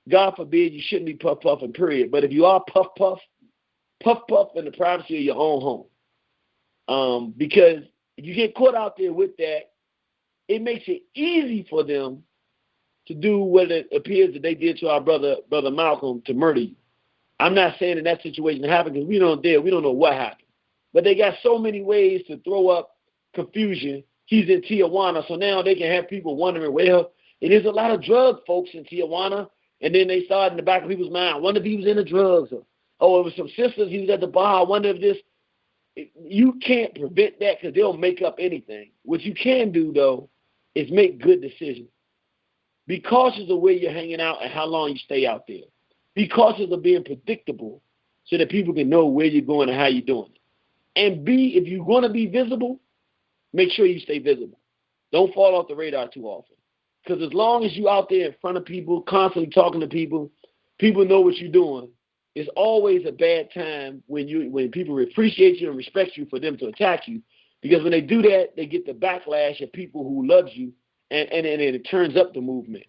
God forbid you shouldn't be puffing, period. But if you are puff in the privacy of your own home. Because if you get caught out there with that, it makes it easy for them to do what it appears that they did to our brother Malcolm, to murder you. I'm not saying that situation happened because we don't know what happened. But they got so many ways to throw up confusion. He's in Tijuana, so now they can have people wondering, well, it is a lot of drug folks in Tijuana, and then they start in the back of people's mind, I wonder if he was into drugs, or it was some sisters, he was at the bar, I wonder if this. You can't prevent that because they'll make up anything. What you can do, though, is make good decisions. Be cautious of where you're hanging out and how long you stay out there. Be cautious of being predictable so that people can know where you're going and how you're doing it. And if you're going to be visible, make sure you stay visible. Don't fall off the radar too often. Because as long as you're out there in front of people, constantly talking to people, people know what you're doing. It's always a bad time when people appreciate you and respect you for them to attack you. Because when they do that, they get the backlash of people who love you, and it turns up the movement.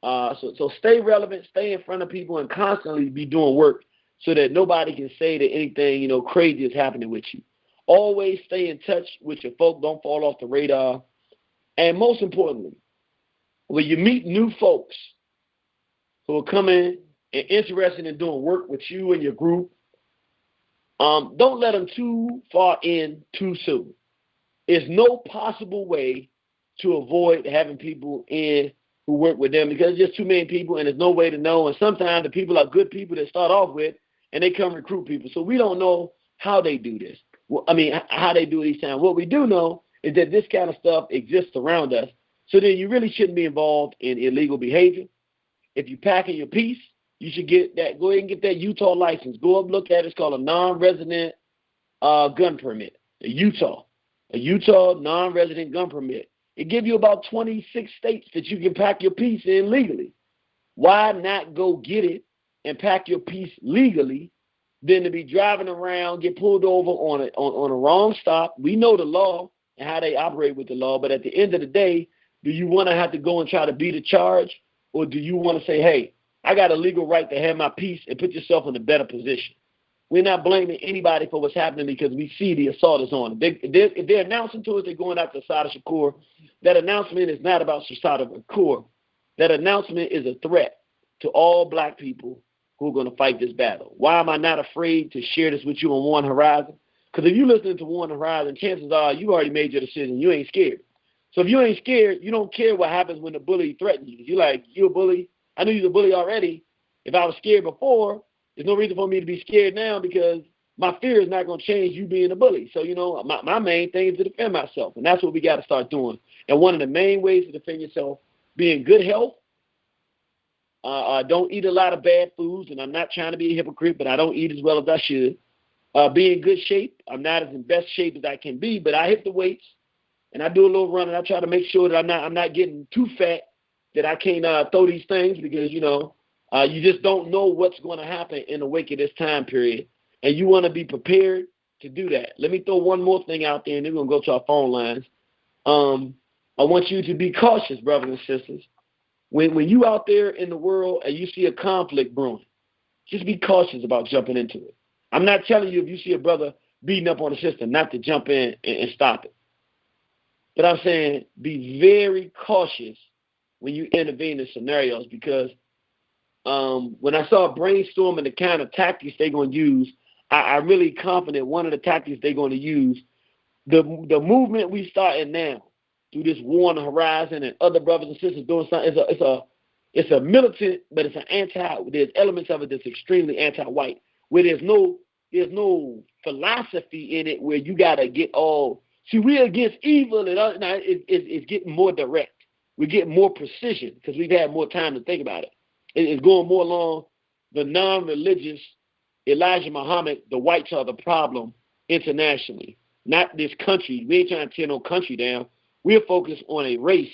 So stay relevant, stay in front of people, and constantly be doing work so that nobody can say that anything crazy is happening with you. Always stay in touch with your folk. Don't fall off the radar. And most importantly, when you meet new folks who are coming and interested in doing work with you and your group, don't let them too far in too soon. There's no possible way to avoid having people in who work with them because there's just too many people and there's no way to know. And sometimes the people are good people that start off with and they come recruit people. So we don't know how they do this. How they do it each time. What we do know is that this kind of stuff exists around us. So then you really shouldn't be involved in illegal behavior. If you're packing your piece, you should go ahead and get that Utah license. Go up, look at it. It's called a non-resident gun permit. A Utah non-resident gun permit. It gives you about 26 states that you can pack your piece in legally. Why not go get it and pack your piece legally than to be driving around, get pulled over on a wrong stop? We know the law and how they operate with the law, but at the end of the day, do you want to have to go and try to beat a charge, or do you want to say, hey, I got a legal right to have my piece and put yourself in a better position? We're not blaming anybody for what's happening because we see the assault is on. If they're announcing to us they're going after Assata Shakur, that announcement is not about Assata Shakur. That announcement is a threat to all black people who are going to fight this battle. Why am I not afraid to share this with you on One Horizon? Because if you're listening to One Horizon, chances are you already made your decision. You ain't scared. So if you ain't scared, you don't care what happens when the bully threatens you. You're like, you a bully? I knew you was a bully already. If I was scared before, there's no reason for me to be scared now because my fear is not going to change you being a bully. So, my main thing is to defend myself, and that's what we got to start doing. And one of the main ways to defend yourself, be in good health. Don't eat a lot of bad foods, and I'm not trying to be a hypocrite, but I don't eat as well as I should. Be in good shape. I'm not as in best shape as I can be, but I hit the weights, and I do a little running. I try to make sure that I'm not getting too fat, that I can't throw these things because, you just don't know what's going to happen in the wake of this time period, and you want to be prepared to do that. Let me throw one more thing out there, and then we're going to go to our phone lines. I want you to be cautious, brothers and sisters. When you out there in the world and you see a conflict brewing, just be cautious about jumping into it. I'm not telling you if you see a brother beating up on a sister not to jump in and stop it. But I'm saying be very cautious when you intervene in scenarios, because when I saw brainstorming the kind of tactics they're going to use, I'm really confident one of the tactics they're going to use, the movement we starting now through this war on the horizon and other brothers and sisters doing something, it's a militant, but it's an there's elements of it that's extremely anti-white, where there's no philosophy in it where you got to get all, see, we're against evil, and now it's getting more direct. We're getting more precision because we've had more time to think about it. It's going more along the non-religious Elijah Muhammad, the whites are the problem internationally, not this country. We ain't trying to tear no country down. We're focused on a race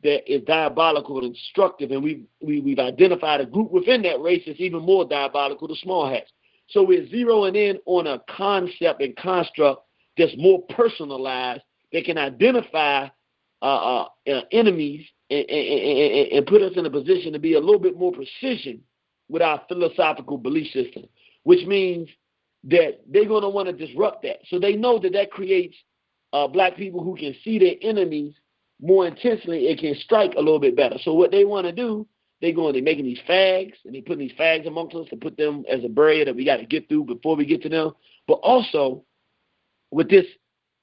that is diabolical and destructive, and we've identified a group within that race that's even more diabolical, the small hats. So we're zeroing in on a concept and construct that's more personalized, that can identify enemies and put us in a position to be a little bit more precision with our philosophical belief system, which means that they're going to want to disrupt that. So they know that creates black people who can see their enemies more intensely and can strike a little bit better. So what they want to do, they're making these fags, and they're putting these fags amongst us to put them as a barrier that we got to get through before we get to them. But also, with this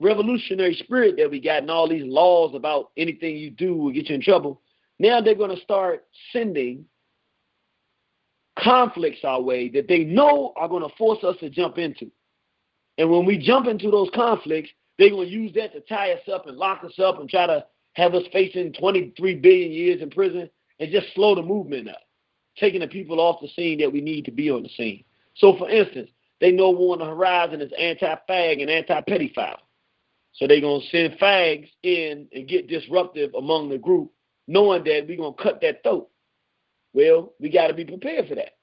revolutionary spirit that we got and all these laws about anything you do will get you in trouble, now they're going to start sending conflicts our way that they know are going to force us to jump into. And when we jump into those conflicts, they're going to use that to tie us up and lock us up and try to have us facing 23 billion years in prison and just slow the movement up, taking the people off the scene that we need to be on the scene. So, for instance, they know war on the horizon is anti-fag and anti-pedophile. So they're going to send fags in and get disruptive among the group, knowing that we're going to cut that throat. Well, we got to be prepared for that.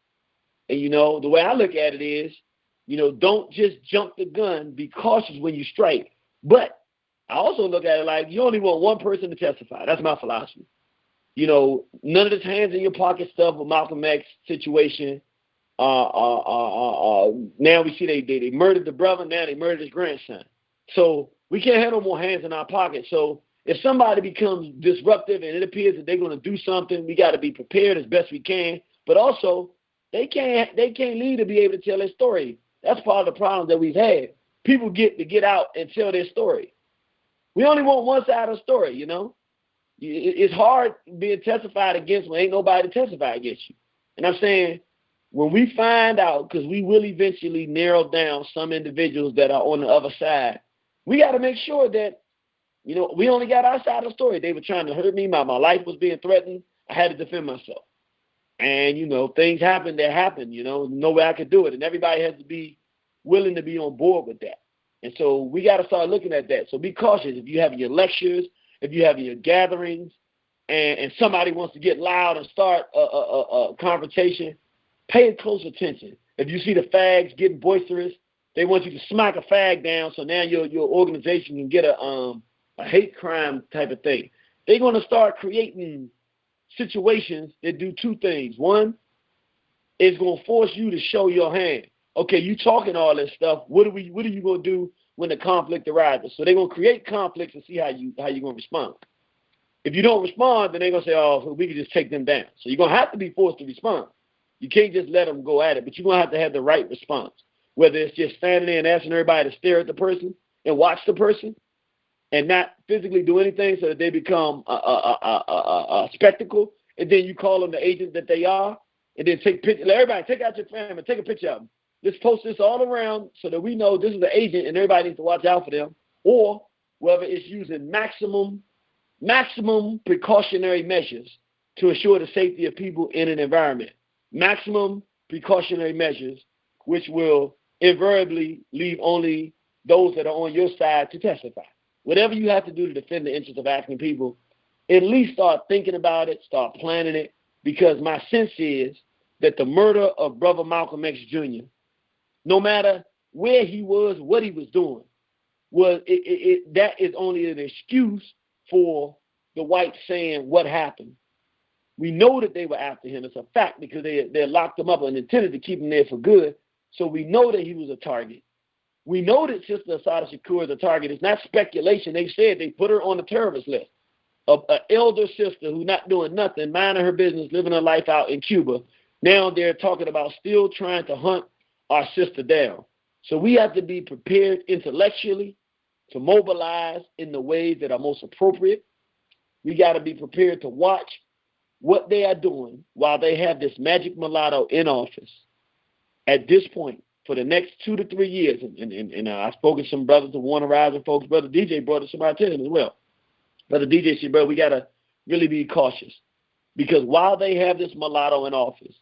And, the way I look at it is, don't just jump the gun. Be cautious when you strike. But I also look at it like you only want one person to testify. That's my philosophy. None of this hands in your pocket stuff with Malcolm X situation. Now we see they murdered the brother. Now they murdered his grandson. So we can't have no more hands in our pocket. So if somebody becomes disruptive and it appears that they're going to do something, we got to be prepared as best we can. But also, they can't leave to be able to tell their story. That's part of the problem that we've had. People get to get out and tell their story. We only want one side of the story, It's hard being testified against when ain't nobody to testify against you. And I'm saying, when we find out, because we will eventually narrow down some individuals that are on the other side, we got to make sure that, we only got our side of the story. They were trying to hurt me. My life was being threatened. I had to defend myself. And, things happened that happened, no way I could do it. And everybody has to be willing to be on board with that. And so we got to start looking at that. So be cautious. If you have your lectures, if you have your gatherings, and somebody wants to get loud and start a confrontation, pay close attention. If you see the fags getting boisterous, they want you to smack a fag down so now your organization can get a hate crime type of thing. They're going to start creating situations that do two things. One, it's going to force you to show your hand. Okay, you talking all this stuff. What are you going to do when the conflict arises? So they're going to create conflicts and see how you're going to respond. If you don't respond, then they're going to say, oh, we can just take them down. So you're going to have to be forced to respond. You can't just let them go at it, but you're going to have the right response, whether it's just standing there and asking everybody to stare at the person and watch the person and not physically do anything so that they become a spectacle, and then you call them the agent that they are, and then take pictures. Everybody, take out your camera and take a picture of them. Let's post this all around so that we know this is the agent and everybody needs to watch out for them. Or whether it's using maximum precautionary measures to ensure the safety of people in an environment. Maximum precautionary measures, which will invariably leave only those that are on your side to testify. Whatever you have to do to defend the interests of African people, at least start thinking about it, start planning it, because my sense is that the murder of Brother Malcolm X Jr., no matter where he was, what he was doing, that is only an excuse for the whites saying what happened. We know that they were after him. It's a fact because they locked him up and intended to keep him there for good. So we know that he was a target. We know that Sister Assata Shakur is a target. It's not speculation. They said they put her on the terrorist list. An elder sister who's not doing nothing, minding her business, living her life out in Cuba. Now they're talking about still trying to hunt our sister down. So we have to be prepared intellectually to mobilize in the ways that are most appropriate. We got to be prepared to watch what they are doing while they have this magic mulatto in office. At this point, for the next 2 to 3 years, and I've spoken to some brothers, the Warner Rising folks, Brother DJ brought it to my attention as well. Brother DJ said, bro, we got to really be cautious. Because while they have this mulatto in office,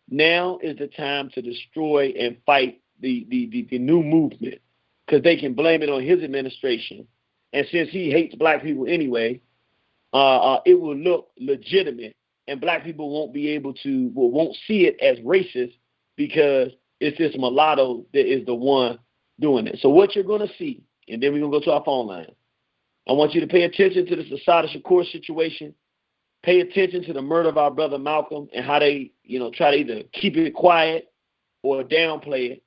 now is the time to destroy and fight the new movement, because they can blame it on his administration. And since he hates black people anyway, it will look legitimate, and black people won't see it as racist because it's this mulatto that is the one doing it. So what you're going to see, and then we're going to go to our phone line. I want you to pay attention to this Assata Shakur situation. Pay attention to the murder of our brother Malcolm and how they, try to either keep it quiet or downplay it.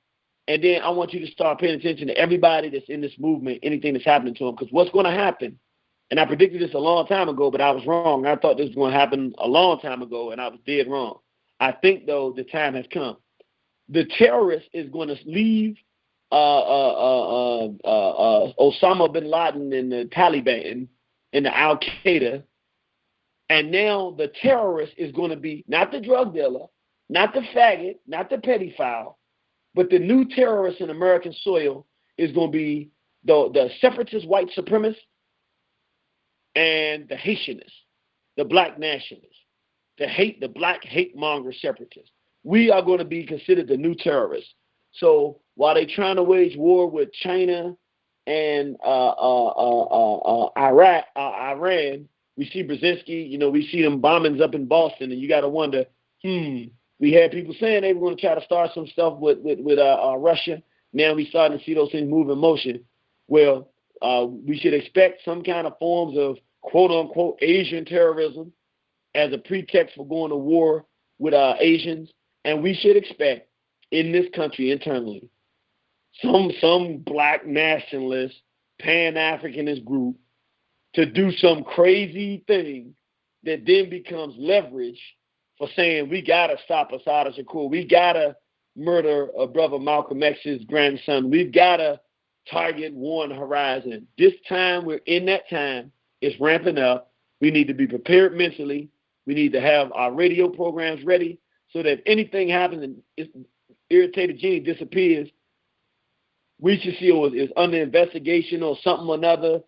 And then I want you to start paying attention to everybody that's in this movement, anything that's happening to them. Because what's going to happen, and I predicted this a long time ago, but I was wrong. I thought this was going to happen a long time ago, and I was dead wrong. I think, though, the time has come. The terrorist is going to leave Osama bin Laden and the Taliban and the Al-Qaeda, and now the terrorist is going to be not the drug dealer, not the faggot, not the pedophile, but the new terrorist in American soil is going to be the separatist white supremacist and the Haitianists, the black nationalists, the black hate-monger separatists. We are going to be considered the new terrorists. So while they're trying to wage war with China and Iran, we see Brzezinski, we see them bombings up in Boston, and you got to wonder, we had people saying they were going to try to start some stuff with Russia. Now we're starting to see those things move in motion. Well, we should expect some kind of forms of quote-unquote Asian terrorism as a pretext for going to war with Asians. And we should expect in this country internally some black nationalist, Pan-Africanist group to do some crazy thing that then becomes leverage for saying we got to stop Assata Shakur. We got to murder brother Malcolm X's grandson. We've got to target Warren Horizon. This time, we're in that time. It's ramping up. We need to be prepared mentally. We need to have our radio programs ready so that if anything happens and Irritated Genie disappears, we should see it's under investigation or something or another.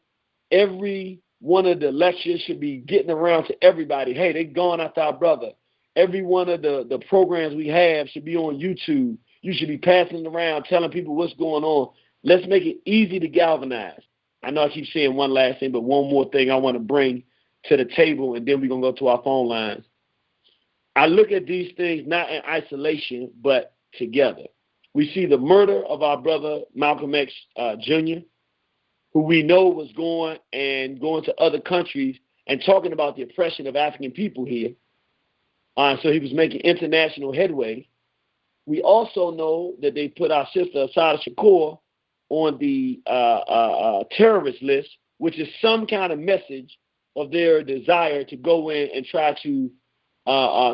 Every one of the lectures should be getting around to everybody. Hey, they gone after our brother. Every one of the programs we have should be on YouTube. You should be passing it around, telling people what's going on. Let's make it easy to galvanize. I know I keep saying one last thing, but one more thing I want to bring to the table, and then we're going to go to our phone lines. I look at these things not in isolation, but together. We see the murder of our brother Malcolm X Jr., who we know was going to other countries and talking about the oppression of African people here. So he was making international headway. We also know that they put our sister Assata Shakur on the terrorist list, which is some kind of message of their desire to go in and try to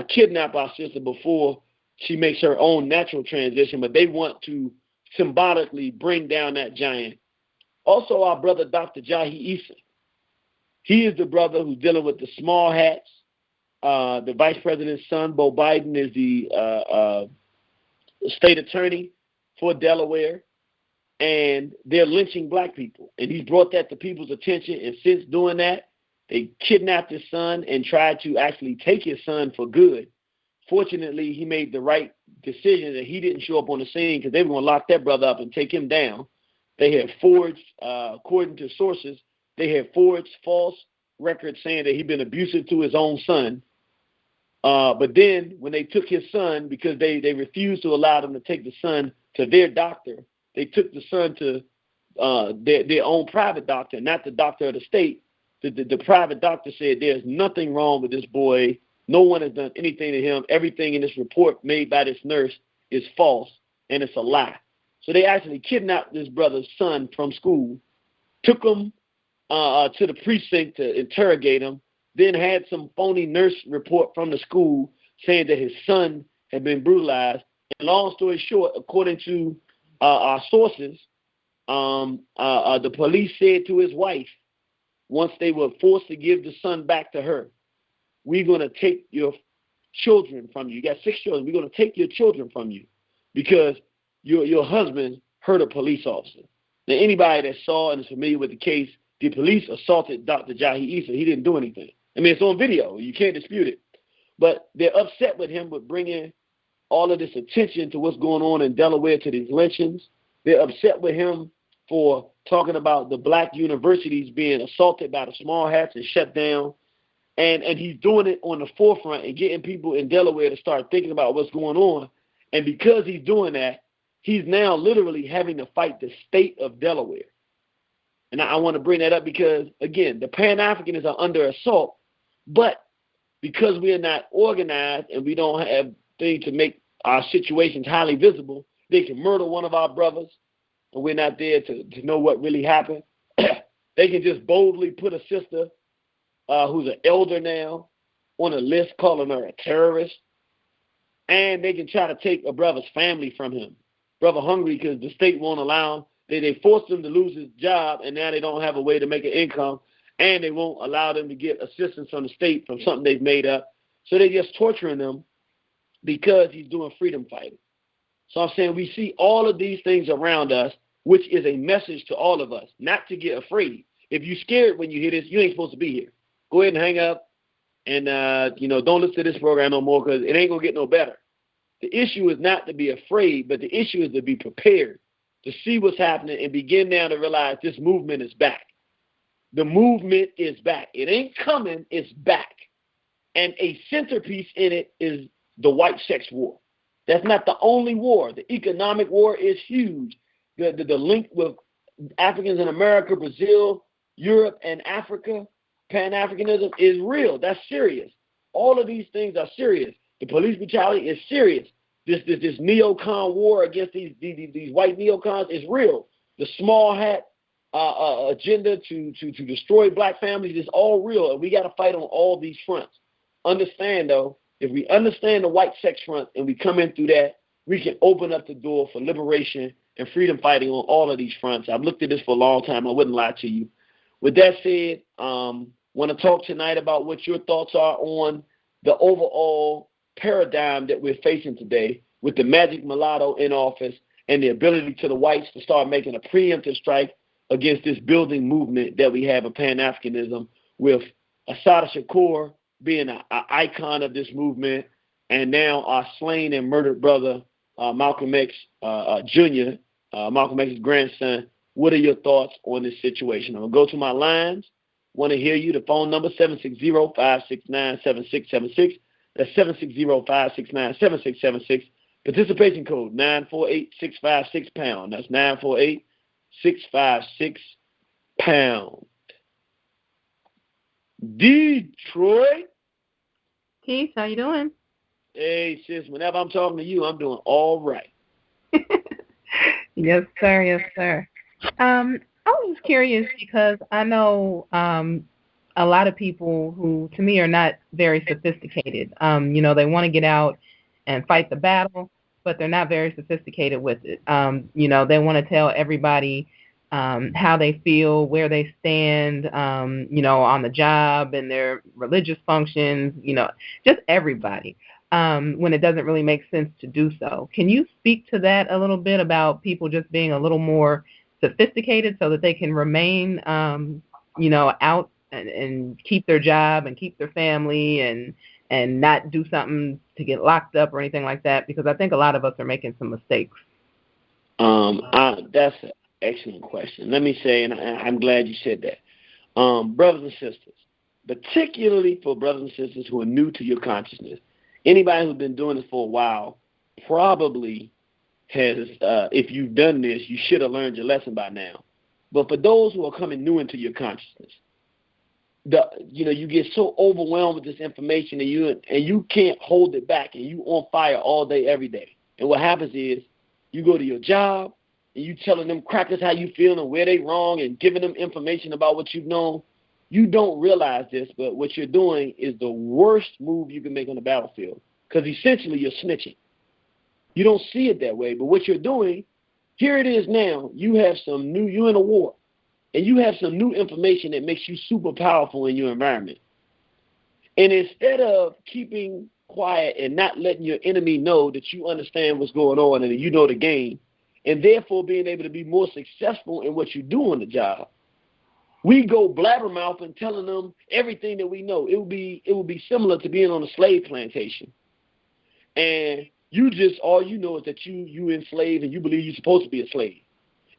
kidnap our sister before she makes her own natural transition, but they want to symbolically bring down that giant. Also, our brother, Dr. Jahi Issa. He is the brother who's dealing with the small hats. The vice president's son, Bo Biden, is the state attorney for Delaware, and they're lynching black people. And he's brought that to people's attention, and since doing that, they kidnapped his son and tried to actually take his son for good. Fortunately, he made the right decision that he didn't show up on the scene because they were going to lock that brother up and take him down. They had forged, according to sources, they had forged false records saying that he'd been abusive to his own son. But then when they took his son, because they refused to allow them to take the son to their doctor, they took the son to their own private doctor, not the doctor of the state. The private doctor said there's nothing wrong with this boy. No one has done anything to him. Everything in this report made by this nurse is false. and it's a lie. So they actually kidnapped this brother's son from school, took him to the precinct to interrogate him, then had some phony nurse report from the school saying that his son had been brutalized. And long story short, according to our sources, the police said to his wife, once they were forced to give the son back to her, we're going to take your children from you. You got 6 children. We're going to take your children from you because your husband hurt a police officer. Now, anybody that saw and is familiar with the case, the police assaulted Dr. Jahi Issa. He didn't do anything. I mean, it's on video. You can't dispute it. But they're upset with him with bringing all of this attention to what's going on in Delaware, to these lynchings. They're upset with him for talking about the black universities being assaulted by the small hats and shut down. And he's doing it on the forefront and getting people in Delaware to start thinking about what's going on. And because he's doing that, he's now literally having to fight the state of Delaware. And I want to bring that up because, again, the Pan-Africanists are under assault, but because we are not organized and we don't have things to make our situations highly visible, they can murder one of our brothers, and we're not there to know what really happened. They can just boldly put a sister who's an elder now on a list, calling her a terrorist, and they can try to take a brother's family from him. Brother hungry because the state won't allow him. They forced him to lose his job, and now they don't have a way to make an income, and they won't allow them to get assistance from the state from something they've made up. So they're just torturing him because he's doing freedom fighting. So I'm saying we see all of these things around us, which is a message to all of us, not to get afraid. If you're scared when you hear this, you ain't supposed to be here. Go ahead and hang up and, don't listen to this program no more because it ain't going to get no better. The issue is not to be afraid, but the issue is to be prepared, to see what's happening and begin now to realize this movement is back. The movement is back. It ain't coming, it's back. And a centerpiece in it is the white sex war. That's not the only war. The economic war is huge. The link with Africans in America, Brazil, Europe, and Africa, Pan-Africanism is real. That's serious. All of these things are serious. The police brutality is serious. This neocon war against these white neocons is real. The small hat agenda to destroy black families is all real, and we got to fight on all these fronts. Understand, though, if we understand the white sex front and we come in through that, we can open up the door for liberation and freedom fighting on all of these fronts. I've looked at this for a long time. I wouldn't lie to you. With that said, want to talk tonight about what your thoughts are on the overall paradigm that we're facing today with the magic mulatto in office and the ability to the whites to start making a preemptive strike against this building movement that we have of Pan-Africanism, with Assata Shakur being an icon of this movement, and now our slain and murdered brother, Malcolm X Jr., Malcolm X's grandson. What are your thoughts on this situation? I'm going to go to my lines. Want to hear you. The phone number, 760-569-7676. That's 760-569-7676. Participation code, 948-656-pound. That's 948-656-pound. Detroit. Keith, how you doing? Hey, sis, whenever I'm talking to you, I'm doing all right. Yes, sir. Yes, sir. I was curious because I know a lot of people who, to me, are not very sophisticated. They want to get out and fight the battle, but they're not very sophisticated with it. They want to tell everybody how they feel, where they stand, on the job and their religious functions, just everybody, when it doesn't really make sense to do so. Can you speak to that a little bit about people just being a little more sophisticated so that they can remain, out and keep their job and keep their family and not do something to get locked up or anything like that? Because I think a lot of us are making some mistakes. That's an excellent question. Let me say, and I'm glad you said that. Brothers and sisters, particularly for brothers and sisters who are new to your consciousness, anybody who's been doing this for a while probably has, if you've done this, you should have learned your lesson by now. But for those who are coming new into your consciousness, you get so overwhelmed with this information and you can't hold it back, and you on fire all day, every day. And what happens is you go to your job, and you telling them crackers how you feel and where they wrong and giving them information about what you've known. You don't realize this, but what you're doing is the worst move you can make on the battlefield, because essentially you're snitching. You don't see it that way, but what you're doing, here it is now, you're in a war, and you have some new information that makes you super powerful in your environment. And instead of keeping quiet and not letting your enemy know that you understand what's going on and you know the game, and therefore being able to be more successful in what you do on the job, we go blabbermouth and telling them everything that we know. It would be similar to being on a slave plantation. And all you know is that you enslaved and you believe you're supposed to be a slave.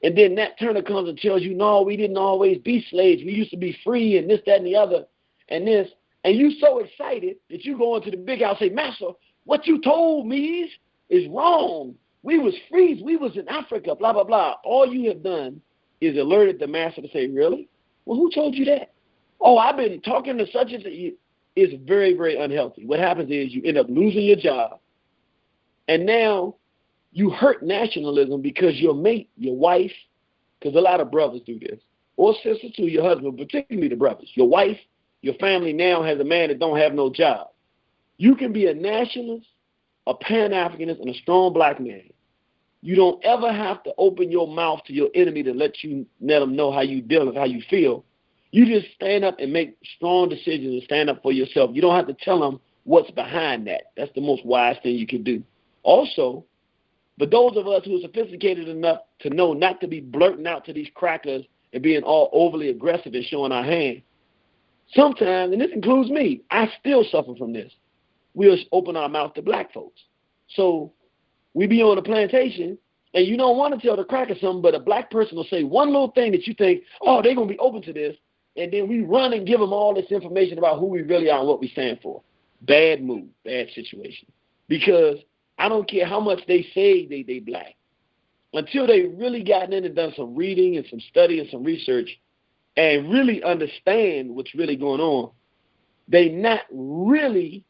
And then Nat Turner comes and tells you, no, we didn't always be slaves. We used to be free and this, that, and the other, and this. And you so excited that you go into the big house and say, Master, what you told me is wrong. We was free. We was in Africa, blah, blah, blah. All you have done is alerted the master to say, really? Well, who told you that? Oh, I've been talking to such and such. It's very, very unhealthy. What happens is you end up losing your job. And now you hurt nationalism because your mate, your wife, because a lot of brothers do this, or sisters too, your husband, particularly the brothers, your wife, your family now has a man that don't have no job. You can be a nationalist, a Pan-Africanist, and a strong black man. You don't ever have to open your mouth to your enemy to let them know how you deal and how you feel. You just stand up and make strong decisions and stand up for yourself. You don't have to tell them what's behind that. That's the most wise thing you can do. Also, but those of us who are sophisticated enough to know not to be blurting out to these crackers and being all overly aggressive and showing our hand, sometimes, and this includes me, I still suffer from this. We'll open our mouth to black folks. So we be on a plantation, and you don't want to tell the cracker something, but a black person will say one little thing that you think, oh, they're going to be open to this, and then we run and give them all this information about who we really are and what we stand for. Bad move, bad situation. Because I don't care how much they say they black. Until they really gotten in and done some reading and some study and some research and really understand what's really going on, they not really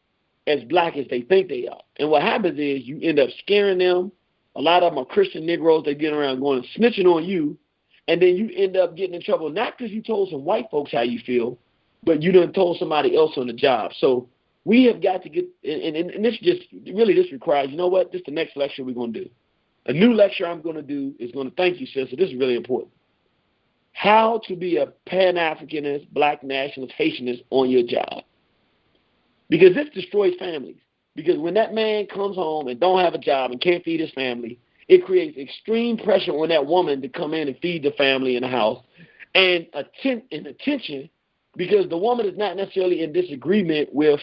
as black as they think they are. And what happens is you end up scaring them. A lot of them are Christian Negroes. They get around going and snitching on you. And then you end up getting in trouble, not because you told some white folks how you feel, but you done told somebody else on the job. So we have got to get, and this requires, you know what, this is the next lecture we're going to do. A new lecture I'm going to do is going to, thank you, sister, this is really important. How to be a Pan-Africanist, black nationalist, Haitianist on your job. Because this destroys families. Because when that man comes home and don't have a job and can't feed his family, it creates extreme pressure on that woman to come in and feed the family in the house. And attention, because the woman is not necessarily in disagreement with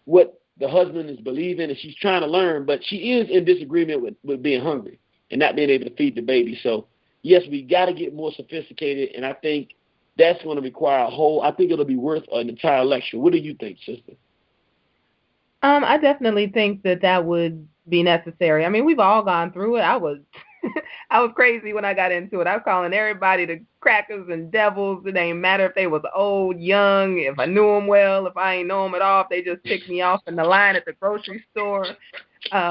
what the husband is believing and she's trying to learn, but she is in disagreement with being hungry and not being able to feed the baby. So, yes, we got to get more sophisticated, and I think that's going to require I think it'll be worth an entire lecture. What do you think, sister? I definitely think that would be necessary. I mean, we've all gone through it. I was crazy when I got into it. I was calling everybody the crackers and devils. It ain't matter if they was old, young, if I knew them well, if I ain't know them at all, if they just picked me off in the line at the grocery store. That's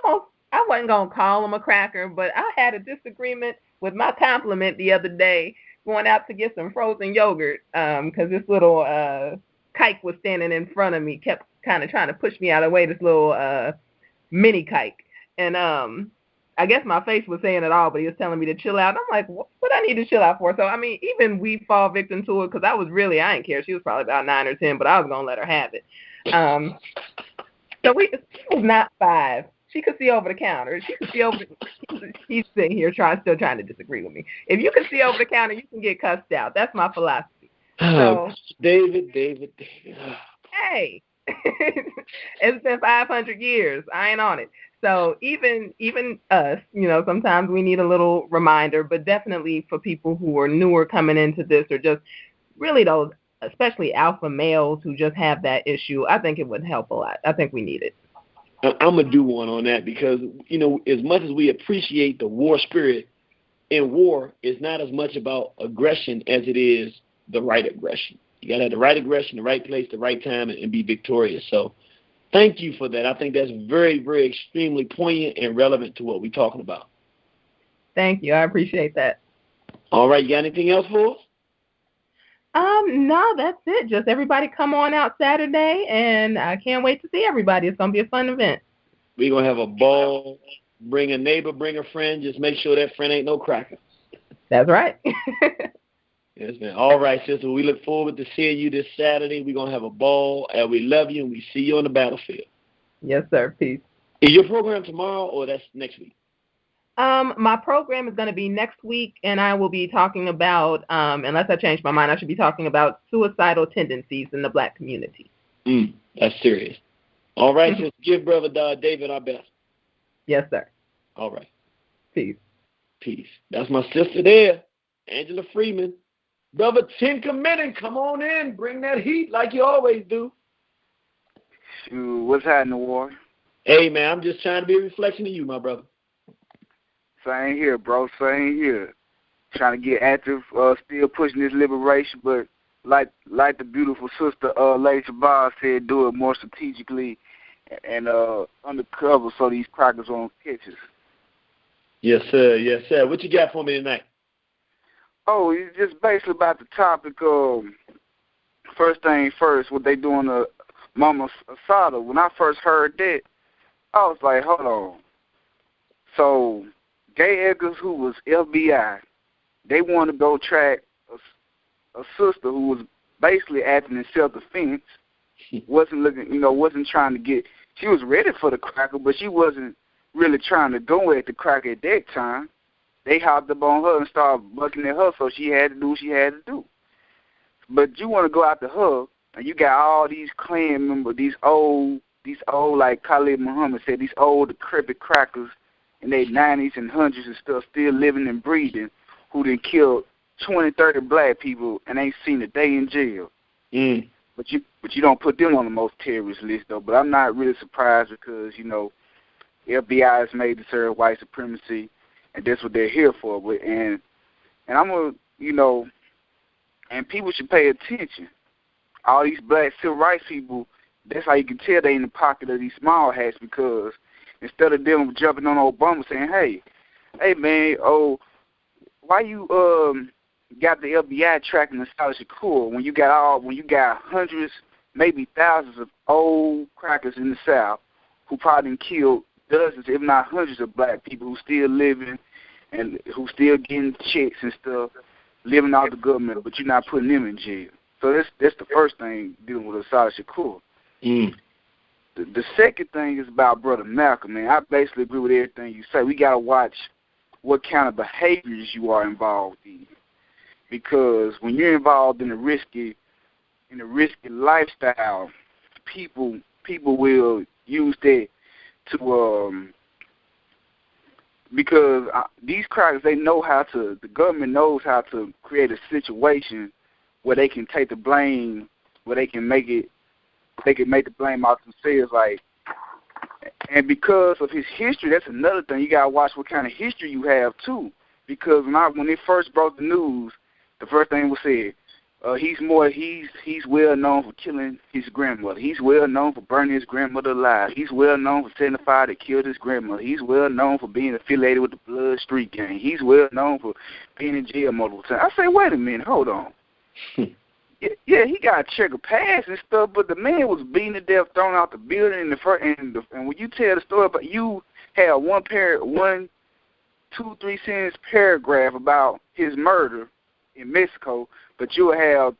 almost, I wasn't going to call them a cracker, but I had a disagreement with my compliment the other day going out to get some frozen yogurt because this little kike was standing in front of me, kept kind of trying to push me out of the way, this little mini kike. And I guess my face was saying it all, but he was telling me to chill out. I'm like, what I need to chill out for? So, I mean, even we fall victim to it because I didn't care. She was probably about 9 or 10, but I was going to let her have it. So she was not 5. She could see over the counter. She could see over. He's sitting here still trying to disagree with me. If you can see over the counter, you can get cussed out. That's my philosophy. So, David. Hey, it's been 500 years. I ain't on it. So even us, sometimes we need a little reminder, but definitely for people who are newer coming into this or just really those, especially alpha males who just have that issue, I think it would help a lot. I think we need it. I'm going to do one on that because, as much as we appreciate the war spirit, in war, it's not as much about aggression as it is the right aggression. You got to have the right aggression, the right place, the right time, and be victorious. So Thank you for that. I think that's very, very extremely poignant and relevant to what we're talking about. Thank you. I appreciate that. All right. You got anything else for us? No, that's it. Just everybody come on out Saturday, and I can't wait to see everybody. It's going to be a fun event. We're going to have a ball. Bring a neighbor, bring a friend. Just make sure that friend ain't no cracker. That's right. Yes, man. All right, sister. We look forward to seeing you this Saturday. We're going to have a ball, and we love you, and we see you on the battlefield. Yes, sir. Peace. Is your program tomorrow, or that's next week? My program is going to be next week, and I will be talking about, unless I change my mind, I should be talking about suicidal tendencies in the Black community. That's serious. All right, sister. Give Brother David our best. Yes, sir. All right. Peace. Peace. That's my sister there, Angela Freeman. Brother Tinker Minton, come on in. Bring that heat like you always do. Shoot, what's happening, War? Hey, man, I'm just trying to be a reflection of you, my brother. Same here, bro. Same here. Trying to get active, still pushing this liberation, but like the beautiful sister Lady Shabazz said, do it more strategically and undercover so these crackers won't catch us. Yes, sir. Yes, sir. What you got for me tonight? Oh, it's just basically about the topic of, first thing first, what they doing to Mama Assata. When I first heard that, I was like, hold on. So, Gay Eggers, who was FBI, they wanted to go track a sister who was basically acting in self-defense, wasn't trying to get, she was ready for the cracker, but she wasn't really trying to go at the cracker at that time. They hopped up on her and started bucking at her, so she had to do what she had to do. But you want to go after her, and you got all these Klan members, these old, like Khalid Muhammad said, these old decrepit crackers in their 90s and 100s and stuff, still living and breathing, who done killed 20, 30 black people and ain't seen a day in jail. But you don't put them on the most terrorist list, though. But I'm not really surprised because, the FBI is made to serve white supremacy, and that's what they're here for. But and I'm going to, and people should pay attention. All these black civil rights people, that's how you can tell they in the pocket of these small hats, because instead of them jumping on Obama saying, hey man, why you got the FBI tracking Assata Shakur when you got hundreds, maybe thousands of old crackers in the South who probably killed dozens, if not hundreds of black people who still living and who still getting checks and stuff, living out the government, but you're not putting them in jail. So that's the first thing dealing with Assata Shakur. The second thing is about Brother Malcolm, man. I basically agree with everything you say. We got to watch what kind of behaviors you are involved in, because when you're involved in a risky lifestyle, people will use that to because these crackers, the government knows how to create a situation where they can take the blame, where they can make the blame out themselves, like. And because of his history, that's another thing. You gotta watch what kind of history you have too. Because when they first broke the news, the first thing was said, he's well known for killing his grandmother. He's well known for burning his grandmother alive. He's well known for setting the fire that killed his grandmother. He's well known for being affiliated with the Blood Street Gang. He's well known for being in jail multiple times. I say, wait a minute, hold on. Yeah, he got a checker pass and stuff, but the man was beaten to death, thrown out the building and when you tell the story about, you have 3 sentence paragraph about his murder in Mexico, but you'll have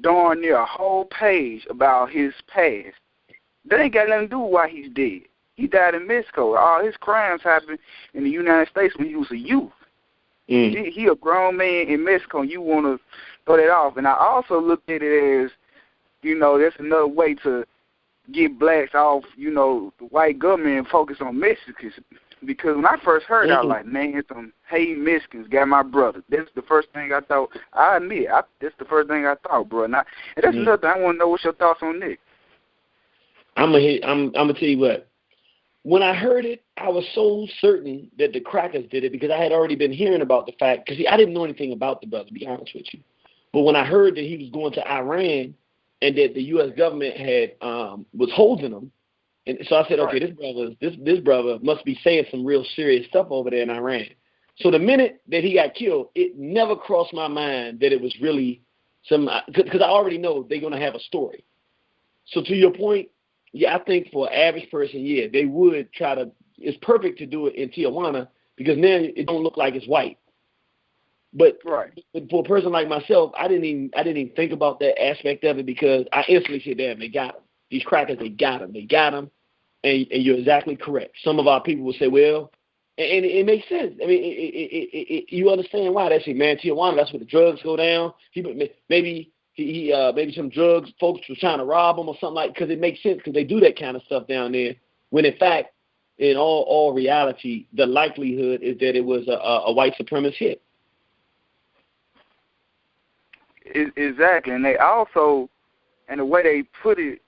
darn near a whole page about his past. That ain't got nothing to do with why he's dead. He died in Mexico. All his crimes happened in the United States when he was a youth. He a grown man in Mexico, and you want to throw that off. And I also looked at it as, that's another way to get blacks off, the white government and focus on Mexicans. Because when I first heard it, I was like, man, some hating Mexicans got my brother. That's the first thing I thought. I admit, that's the first thing I thought, bro. And that's another thing. I want to know what's your thoughts on Nick. I'm gonna tell you what. When I heard it, I was so certain that the crackers did it because I had already been hearing about the fact. Because I didn't know anything about the brother, to be honest with you. But when I heard that he was going to Iran and that the U.S. government had was holding him. And so I said, okay, this brother must be saying some real serious stuff over there in Iran. So the minute that he got killed, it never crossed my mind that it was really some, because I already know they're going to have a story. So to your point, yeah, I think for an average person, yeah, they would try to, it's perfect to do it in Tijuana because now it don't look like it's white. But for a person like myself, I didn't even think about that aspect of it because I instantly said, damn, they got him. These crackers, they got him. And you're exactly correct. Some of our people will say, well, and it makes sense. I mean, you understand why. They say, man, Tijuana, that's where the drugs go down. Maybe some drugs, folks were trying to rob him or something like, because it makes sense because they do that kind of stuff down there. When in fact, in all reality, the likelihood is that it was a white supremacist hit. Exactly, and they also, and the way they put it,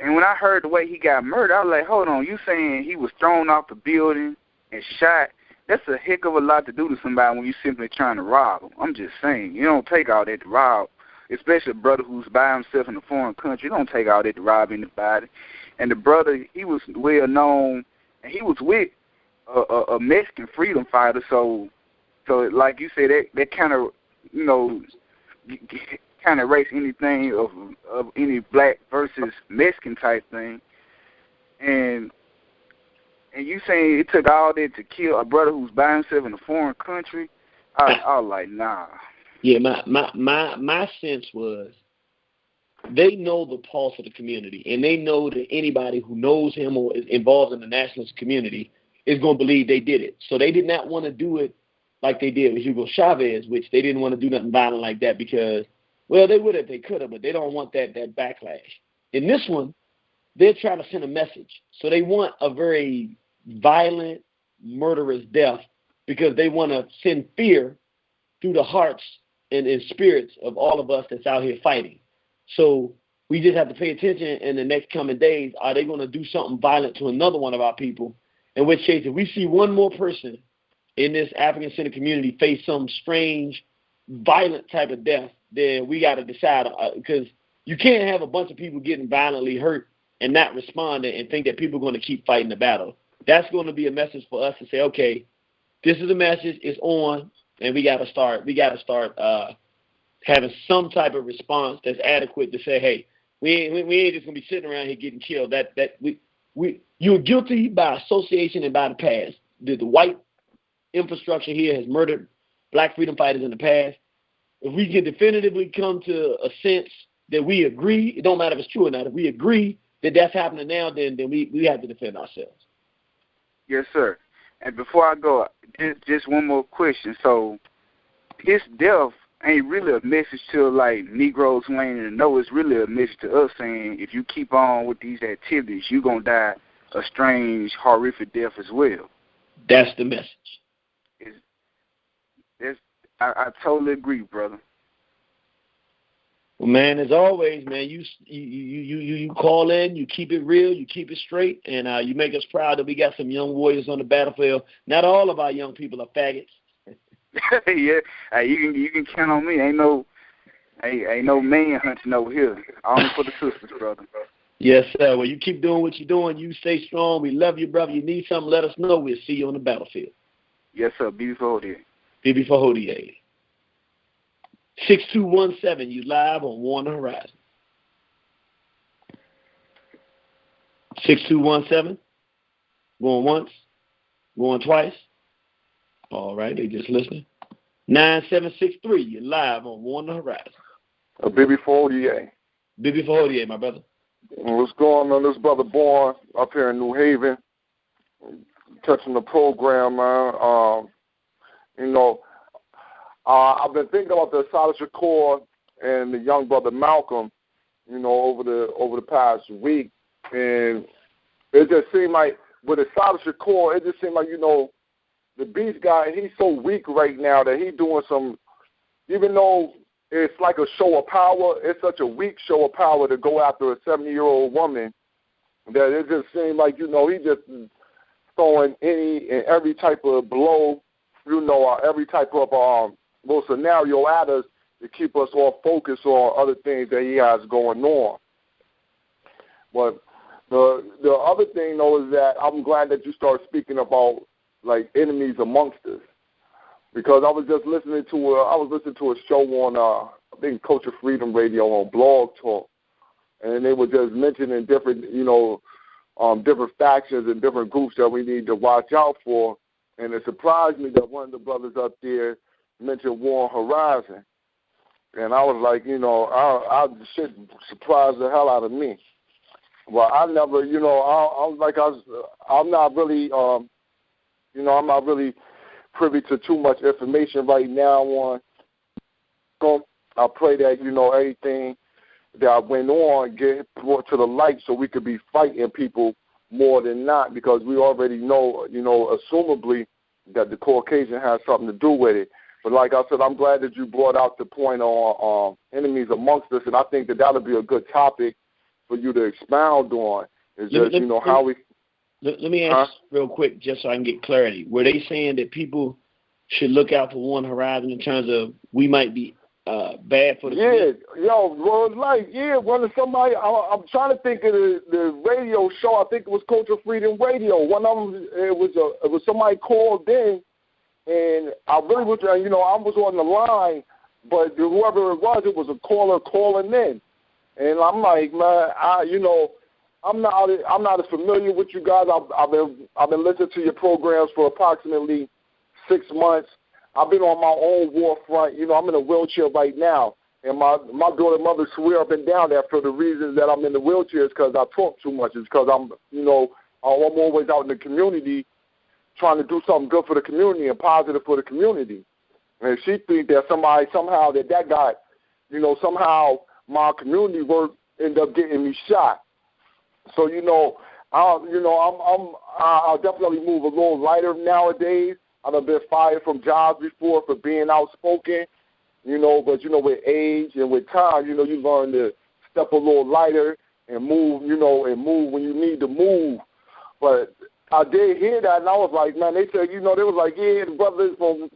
and when I heard the way he got murdered, I was like, hold on, you saying he was thrown off the building and shot? That's a heck of a lot to do to somebody when you simply trying to rob him. I'm just saying, you don't take all that to rob, especially a brother who's by himself in a foreign country. You don't take all that to rob anybody. And the brother, he was well known, and he was with a Mexican freedom fighter, so like you said, that kind of, you know, kind of erase anything of any black versus Mexican type thing, and you saying it took all that to kill a brother who's by himself in a foreign country? I was like, nah. Yeah, my sense was they know the pulse of the community, and they know that anybody who knows him or is involved in the nationalist community is going to believe they did it. So they did not want to do it like they did with Hugo Chavez, which they didn't want to do nothing violent like that because, well, they would if they could have, but they don't want that backlash. In this one, they're trying to send a message. So they want a very violent, murderous death because they want to send fear through the hearts and spirits of all of us that's out here fighting. So we just have to pay attention in the next coming days. Are they going to do something violent to another one of our people? In which case, if we see one more person in this African-centered community face some strange, violent type of death, then we got to decide, because you can't have a bunch of people getting violently hurt and not responding and think that people are going to keep fighting the battle. That's going to be a message for us to say, okay, this is a message, it's on, and we got to start having some type of response that's adequate to say, hey, we ain't just going to be sitting around here getting killed. You're guilty by association and by the past. The white infrastructure here has murdered black freedom fighters in the past. If we can definitively come to a sense that we agree, it don't matter if it's true or not, if we agree that that's happening now, then we have to defend ourselves. Yes, sir. And before I go, just one more question. So his death ain't really a message to, like, Negroes who ain't in the know. It's really a message to us saying if you keep on with these activities, you're going to die a strange, horrific death as well. That's the message. I totally agree, brother. Well, man, as always, man, you call in, you keep it real, you keep it straight, and you make us proud that we got some young warriors on the battlefield. Not all of our young people are faggots. Yeah, hey, you can count on me. Ain't no man hunting over here. Only for the sisters, brother. Yes, sir. Well, you keep doing what you're doing. You stay strong. We love you, brother. You need something, let us know. We'll see you on the battlefield. Yes, sir. Beautiful Hodier. Beautiful Hodier. 6217, you live on Warner Horizon. 6217. Going once. Going twice. All right, they just listening. 9763, you're live on Warner Horizon. Beautiful Hodier. Beautiful Hodier, my brother. What's going on? This brother born up here in New Haven, touching the program, man. I've been thinking about the Assata Shakur and the young brother Malcolm, over the past week, and it just seemed like with Assata Shakur, it just seemed like the Beast guy, he's so weak right now that he's doing some, even though it's like a show of power, it's such a weak show of power to go after a 70-year-old woman that it just seemed like, he just throwing any and every type of blow, every type of little scenario at us to keep us all focused on other things that he has going on. But the other thing, though, is that I'm glad that you started speaking about, like, enemies amongst us. Because I was just listening to a show on, I think, Culture Freedom Radio on Blog Talk. And they were just mentioning different, different factions and different groups that we need to watch out for. And it surprised me that one of the brothers up there mentioned War Horizon. And I was like, shit surprised the hell out of me. Well, I never, I'm not really, I'm not really privy to too much information right now on. I pray that, everything that went on get brought to the light so we could be fighting people more than not, because we already know, assumably that the Caucasian has something to do with it. But like I said, I'm glad that you brought out the point on enemies amongst us, and I think that that'll be a good topic for you to expound on. Is just, how we... Let me ask real quick, just so I can get clarity. Were they saying that people should look out for One Horizon in terms of we might be bad for the community? When somebody, I'm trying to think of the radio show. I think it was Culture Freedom Radio. One of them, it was somebody called in, and I really was, I was on the line, but whoever it was a caller calling in, and I'm like, man, I'm not as familiar with you guys. I've been listening to your programs for approximately 6 months. I've been on my own war front. I'm in a wheelchair right now, and my daughter mother swear up and down that for the reasons that I'm in the wheelchair is because I talk too much. It's because I'm always out in the community trying to do something good for the community and positive for the community. And she thinks that somehow that got, somehow my community work ended up getting me shot. So, I'll definitely move a little lighter nowadays. I've been fired from jobs before for being outspoken, but, with age and with time, you learn to step a little lighter and move, and move when you need to move. But I did hear that, and I was like, man, they said, they was like, yeah, the brothers from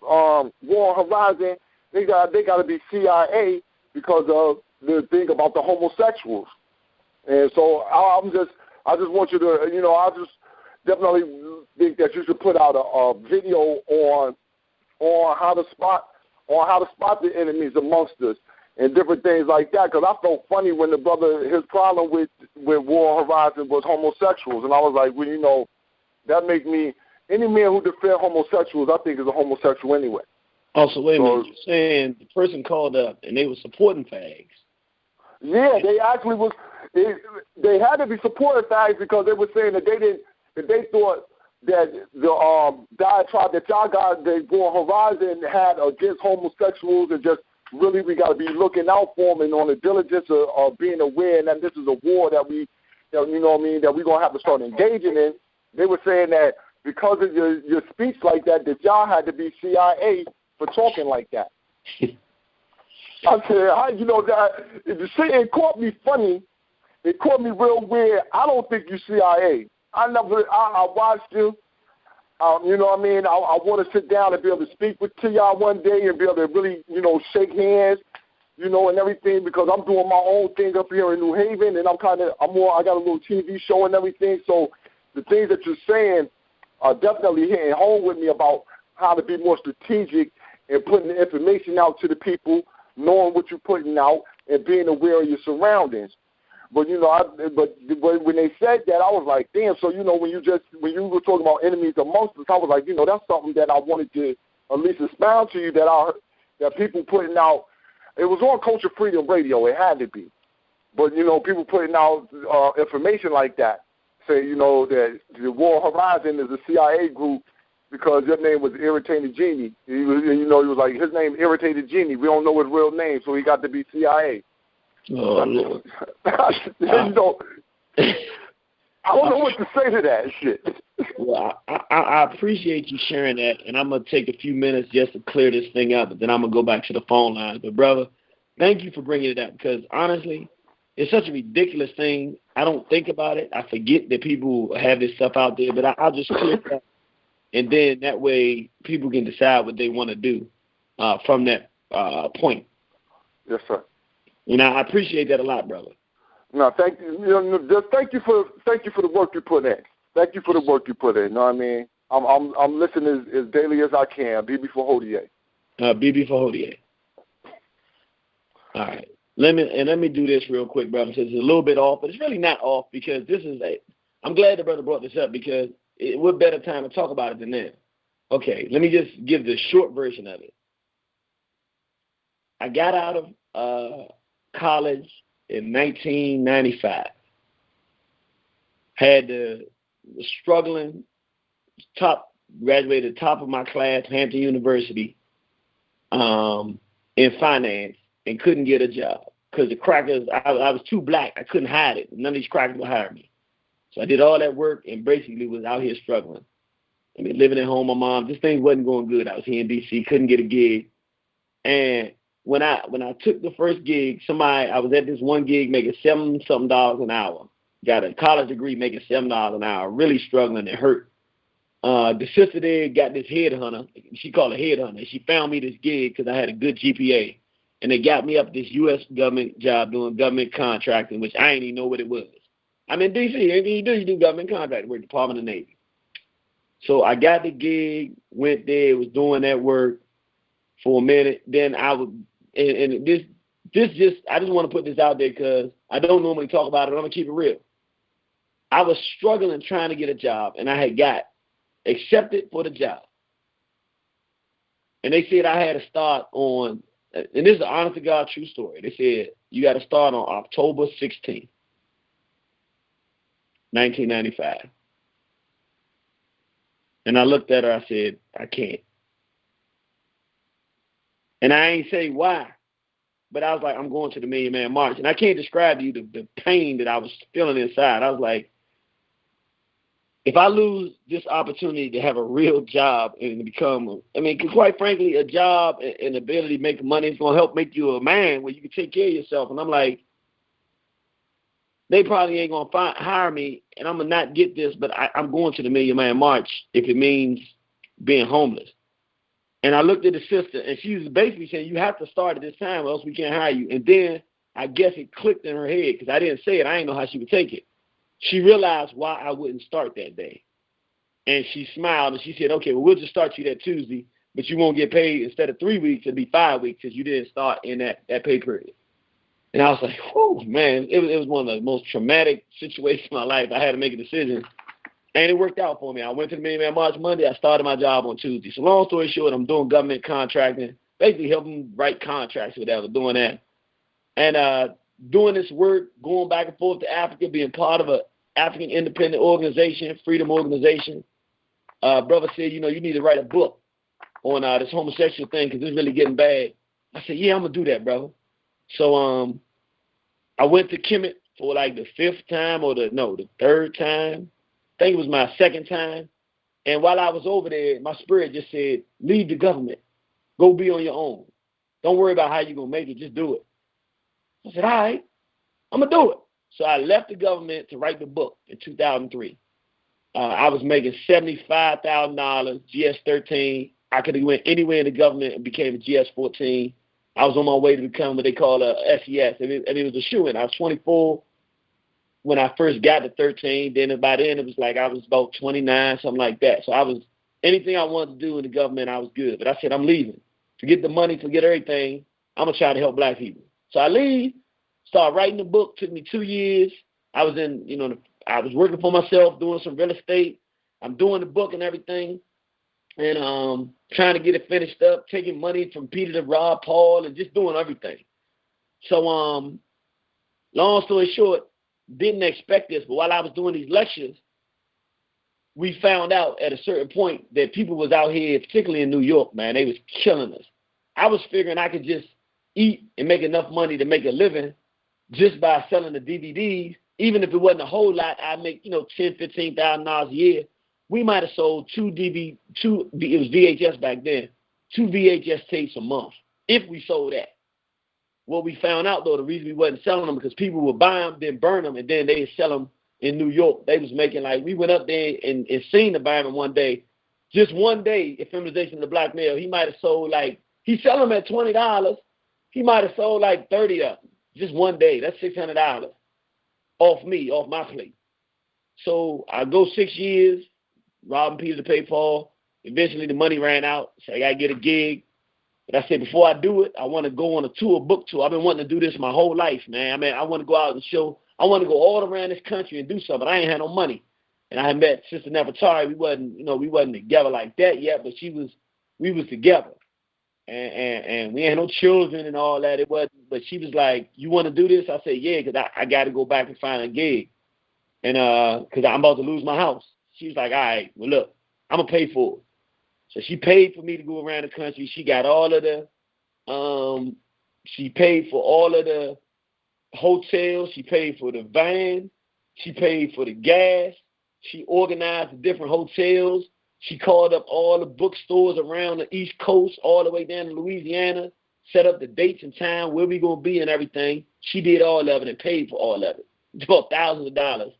War Horizon, they got to be CIA because of the thing about the homosexuals. And so I just want you to, I just definitely think that you should put out a video on how to spot the enemies amongst us and different things like that. Because I felt funny when the brother, his problem with War Horizon was homosexuals, and I was like, well, that make me, any man who defends homosexuals, I think is a homosexual anyway. Oh, so wait a minute, you're saying the person called up and they were supporting fags? Yeah, they actually was. They had to be supporting fags because they were saying that they thought that the diatribe that y'all got, the War Horizon had against homosexuals, and just really we got to be looking out for them and on the diligence of being aware and that this is a war that we're gonna have to start engaging in. They were saying that because of your speech like that y'all had to be CIA for talking like that. I said, it caught me funny. It caught me real weird. I don't think you're CIA. I watched you. I want to sit down and be able to speak to y'all one day and be able to really, shake hands, and everything, because I'm doing my own thing up here in New Haven, and I got a little TV show and everything. So the things that you're saying are definitely hitting home with me about how to be more strategic and putting the information out to the people, knowing what you're putting out, and being aware of your surroundings. But when they said that, I was like, damn. So when you were talking about enemies amongst us, I was like, that's something that I wanted to at least expound to you that people putting out. It was on Culture Freedom Radio. It had to be, but people putting out information like that, say that the War Horizon is a CIA group because your name was Irritated Genie. He was like, his name Irritated Genie. We don't know his real name, so he got to be CIA. Oh, Lord. I don't know what to say to that shit. Well, I appreciate you sharing that, and I'm going to take a few minutes just to clear this thing up, but then I'm going to go back to the phone line. But, brother, thank you for bringing it up because, honestly, it's such a ridiculous thing. I don't think about it. I forget that people have this stuff out there, but I'll just clear it up, and then that way people can decide what they want to do from that point. Yes, sir. You know, I appreciate that a lot, brother. No, thank you. Just thank you for the work you put in. Thank you for the work you put in. You know what I mean? I'm listening as daily as I can. BB for Hodier. BB for Hodier. All right. Let me do this real quick, brother, since it's a little bit off, but it's really not off because this is I'm glad the brother brought this up because what better time to talk about it than now. Okay, let me just give the short version of it. I got out of college in 1995. Was struggling, graduated top of my class, Hampton University, in finance, and couldn't get a job because the crackers, I was too black. I couldn't hide it. None of these crackers would hire me. So I did all that work and basically was out here struggling. I mean, living at home, my mom, this thing wasn't going good. I was here in D.C., couldn't get a gig. And when I took the first gig, I was at this one gig making $7-something an hour. Got a college degree making $7 an hour, really struggling. It hurt. The sister there got this headhunter. She called it headhunter. She found me this gig because I had a good GPA. And they got me up this U.S. government job doing government contracting, which I didn't even know what it was. I'm in D.C. You do government contracting work, Department of the Navy. So I got the gig, went there, was doing that work for a minute. Then I just want to put this out there because I don't normally talk about it. I'm going to keep it real. I was struggling trying to get a job, and I had got accepted for the job. And they said I had to start on, and this is an honest-to-God true story. They said, you got to start on October 16th, 1995. And I looked at her, I said, I can't. And I ain't say why, but I was like, I'm going to the Million Man March. And I can't describe to you the pain that I was feeling inside. I was like, if I lose this opportunity to have a real job and become, quite frankly, a job and ability to make money is going to help make you a man where you can take care of yourself. And I'm like, they probably ain't going to hire me, and I'm going to not get this, but I'm going to the Million Man March if it means being homeless. And I looked at the sister, and she was basically saying, you have to start at this time or else we can't hire you. And then I guess it clicked in her head because I didn't say it. I didn't know how she would take it. She realized why I wouldn't start that day. And she smiled, and she said, okay, well, we'll just start you that Tuesday, but you won't get paid instead of 3 weeks, it'll be 5 weeks because you didn't start in that pay period. And I was like, whew, man, it was one of the most traumatic situations in my life. I had to make a decision, and it worked out for me. I went to the Million Man March Monday. I started my job on Tuesday. So long story short, I'm doing government contracting, basically helping write contracts, whatever, doing that. And doing this work, going back and forth to Africa, being part of an African independent organization, freedom organization. Brother said, you need to write a book on this homosexual thing because it's really getting bad. I said, yeah, I'm going to do that, brother. So I went to Kemet for like the 5th time or the 3rd time. I think it was my 2nd time. And while I was over there, my spirit just said, leave the government. Go be on your own. Don't worry about how you're going to make it. Just do it. I said, all right, I'm going to do it. So I left the government to write the book in 2003. I was making $75,000, GS-13. I could have went anywhere in the government and became a GS-14. I was on my way to become what they call a SES, and it was a shoo-in. I was 24 when I first got to 13. Then by then it was like I was about 29, something like that. So I was anything I wanted to do in the government, I was good. But I said, I'm leaving. Forget the money, forget everything. I'm going to try to help black people. So I leave, start writing the book. Took me 2 years. I was I was working for myself, doing some real estate. I'm doing the book and everything. And trying to get it finished up, taking money from Peter to Rob Paul and just doing everything. So long story short, didn't expect this, but while I was doing these lectures, we found out at a certain point that people was out here, particularly in New York, man, they was killing us. I was figuring I could just eat and make enough money to make a living just by selling the DVDs. Even if it wasn't a whole lot, I'd make, $10,000, $15,000 a year. We might have sold it was VHS back then, 2 VHS tapes a month, if we sold that. What we found out, though, the reason we wasn't selling them because people would buy them, then burn them, and then they'd sell them in New York. They was making we went up there and seen the Byron one day. Just one day, Feminization of the Black Male, he might have sold he's selling them at $20. He might have sold like 30 of them just one day. That's $600 off me, off my plate. So I go 6 years, robbing Peter to pay Paul. Eventually the money ran out, so I got to get a gig. But I said, before I do it, I want to go on a tour, book tour. I've been wanting to do this my whole life, man. I mean, I want to go out and show. I want to go all around this country and do something. I ain't had no money. And I had met Sister Nefertari. We wasn't together like that yet, but we was together. And we had no children and all that. It wasn't, but she was like, you want to do this? I said, yeah, because I got to go back and find a gig. And because I'm about to lose my house. She was like, all right, well, look, I'm going to pay for it. So she paid for me to go around the country. She got all of the, she paid for all of the hotels. She paid for the van. She paid for the gas. She organized the different hotels. She called up all the bookstores around the East Coast, all the way down to Louisiana, set up the dates and time, where we going to be and everything. She did all of it and paid for all of it. It's about thousands of dollars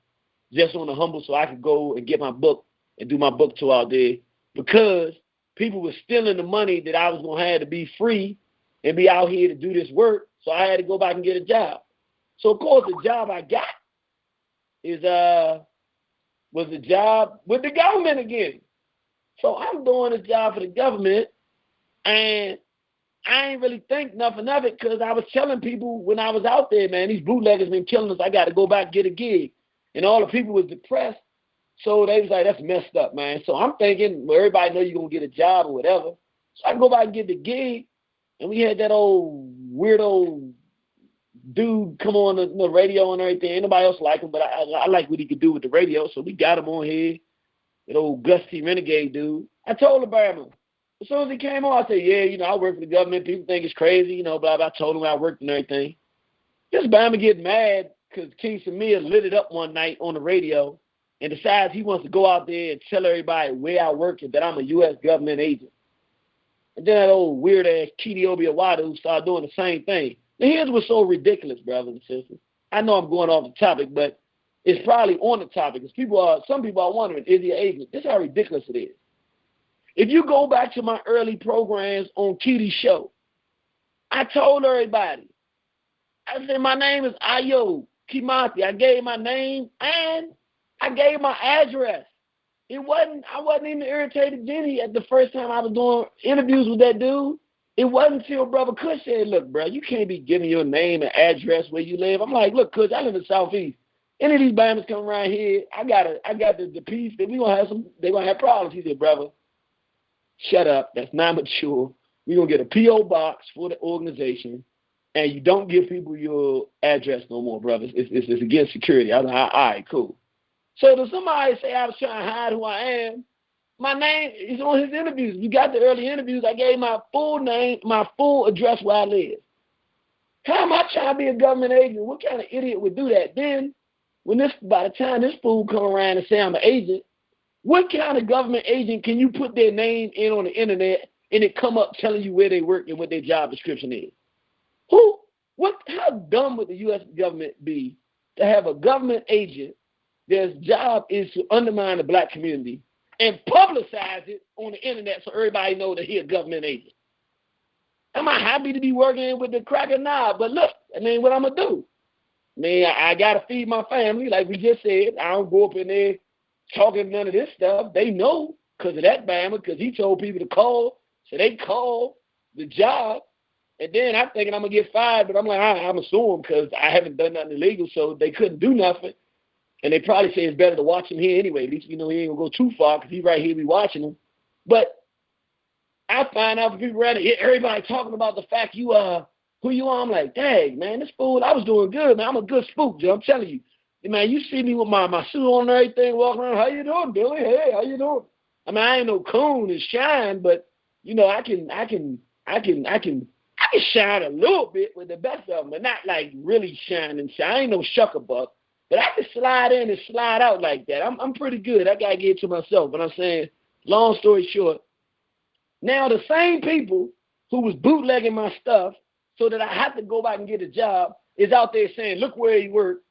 just on the humble so I could go and get my book and do my book tour out there, because people were stealing the money that I was going to have to be free and be out here to do this work. So I had to go back and get a job. So, of course, the job I got was a job with the government again. So I'm doing a job for the government, and I ain't really think nothing of it, because I was telling people when I was out there, man, these bootleggers been killing us. I got to go back and get a gig. And all the people was depressed. So they was like, that's messed up, man. So I'm thinking, well, everybody know you're going to get a job or whatever. So I can go back and get the gig. And we had that old weirdo dude come on the radio and everything. Ain't nobody else like him, but I like what he could do with the radio. So we got him on here, that old Gusty Renegade dude. I told Obama, as soon as he came on, I said, yeah, I work for the government. People think it's crazy, blah, blah. I told him I worked and everything. This Obama get mad because King Samir lit it up one night on the radio and decides he wants to go out there and tell everybody where I work and that I'm a U.S. government agent. And then that old weird-ass Chidi Obiawadu started doing the same thing. Now, here's what's so ridiculous, brothers and sisters. I know I'm going off the topic, but it's probably on the topic, because some people are wondering, is he an agent? This is how ridiculous it is. If you go back to my early programs on Chidi's show, I told everybody, I said, my name is Ayo Kimati. I gave my name and I gave my address. I wasn't even Irritated Genie at the first time I was doing interviews with that dude. It wasn't until Brother Kush said, look, bro, you can't be giving your name and address where you live. I'm like, look, Kush, I live in the Southeast. Any of these bandits come around here, I got the piece that they're gonna have problems. He said, brother, shut up. That's not mature. We're gonna get a P.O. box for the organization, and you don't give people your address no more, brothers. It's against security. I was like, all right, cool. So does somebody say I was trying to hide who I am? My name is on his interviews. You got the early interviews. I gave my full name, my full address where I live. How am I trying to be a government agent? What kind of idiot would do that? Then, by the time this fool come around and say I'm an agent, what kind of government agent can you put their name in on the internet and it come up telling you where they work and what their job description is? How dumb would the U.S. government be to have a government agent their job is to undermine the black community and publicize it on the internet so everybody knows that he's a government agent? Am I happy to be working with the cracker? Nah, but look, what I'm going to do? I got to feed my family, like we just said. I don't go up in there talking none of this stuff. They know because of that Bama, because he told people to call. So they call the job. And then I'm thinking I'm going to get fired, but I'm like, I'm going to sue him because I haven't done nothing illegal, so they couldn't do nothing. And they probably say it's better to watch him here anyway. At least, he ain't going to go too far because he's right here, we watching him. But I find out from people around here, everybody talking about the fact who you are. I'm like, dang, man, this fool, I was doing good, man. I'm a good spook, Joe. I'm telling you. Man, you see me with my suit on and everything, walking around, how you doing, Billy? Hey, how you doing? I ain't no coon and shine, but, I can shine a little bit with the best of them, but not like really shine and shine. I ain't no shuckerbuck. But I can slide in and slide out like that. I'm pretty good. I got to get it to myself. But I'm saying, long story short, now the same people who was bootlegging my stuff so that I had to go back and get a job is out there saying, look where he worked.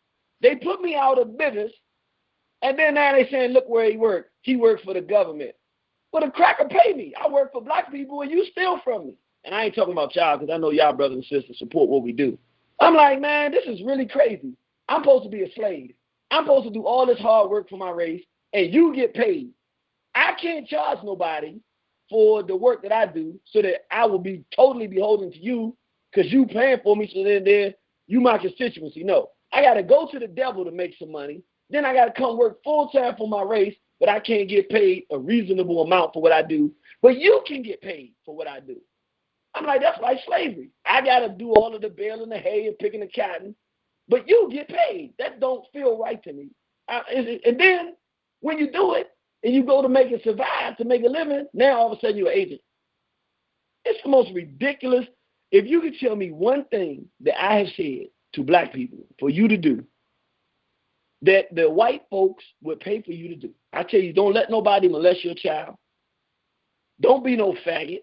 They put me out of business, and then now they saying, look where he worked. He worked for the government. Well, the cracker pay me. I work for black people, and you steal from me. and I ain't talking about y'all because I know y'all brothers and sisters support what we do. I'm like, man, this is really crazy. I'm supposed to be a slave. I'm supposed to do all this hard work for my race, and you get paid. I can't charge nobody for the work that I do so that I will be totally beholden to you because you paying for me, so then you my constituency. No, I got to go to the devil to make some money. Then I got to come work full-time for my race, but I can't get paid a reasonable amount for what I do. But you can get paid for what I do. I'm like, that's like slavery. I got to do all of the baling the hay and picking the cotton, but you get paid. That don't feel right to me. And then when you do it and you go to make it survive, to make a living, now all of a sudden you're an agent. It's the most ridiculous. If you could tell me one thing that I have said to black people for you to do that the white folks would pay for you to do, I tell you, don't let nobody molest your child. Don't be no faggot.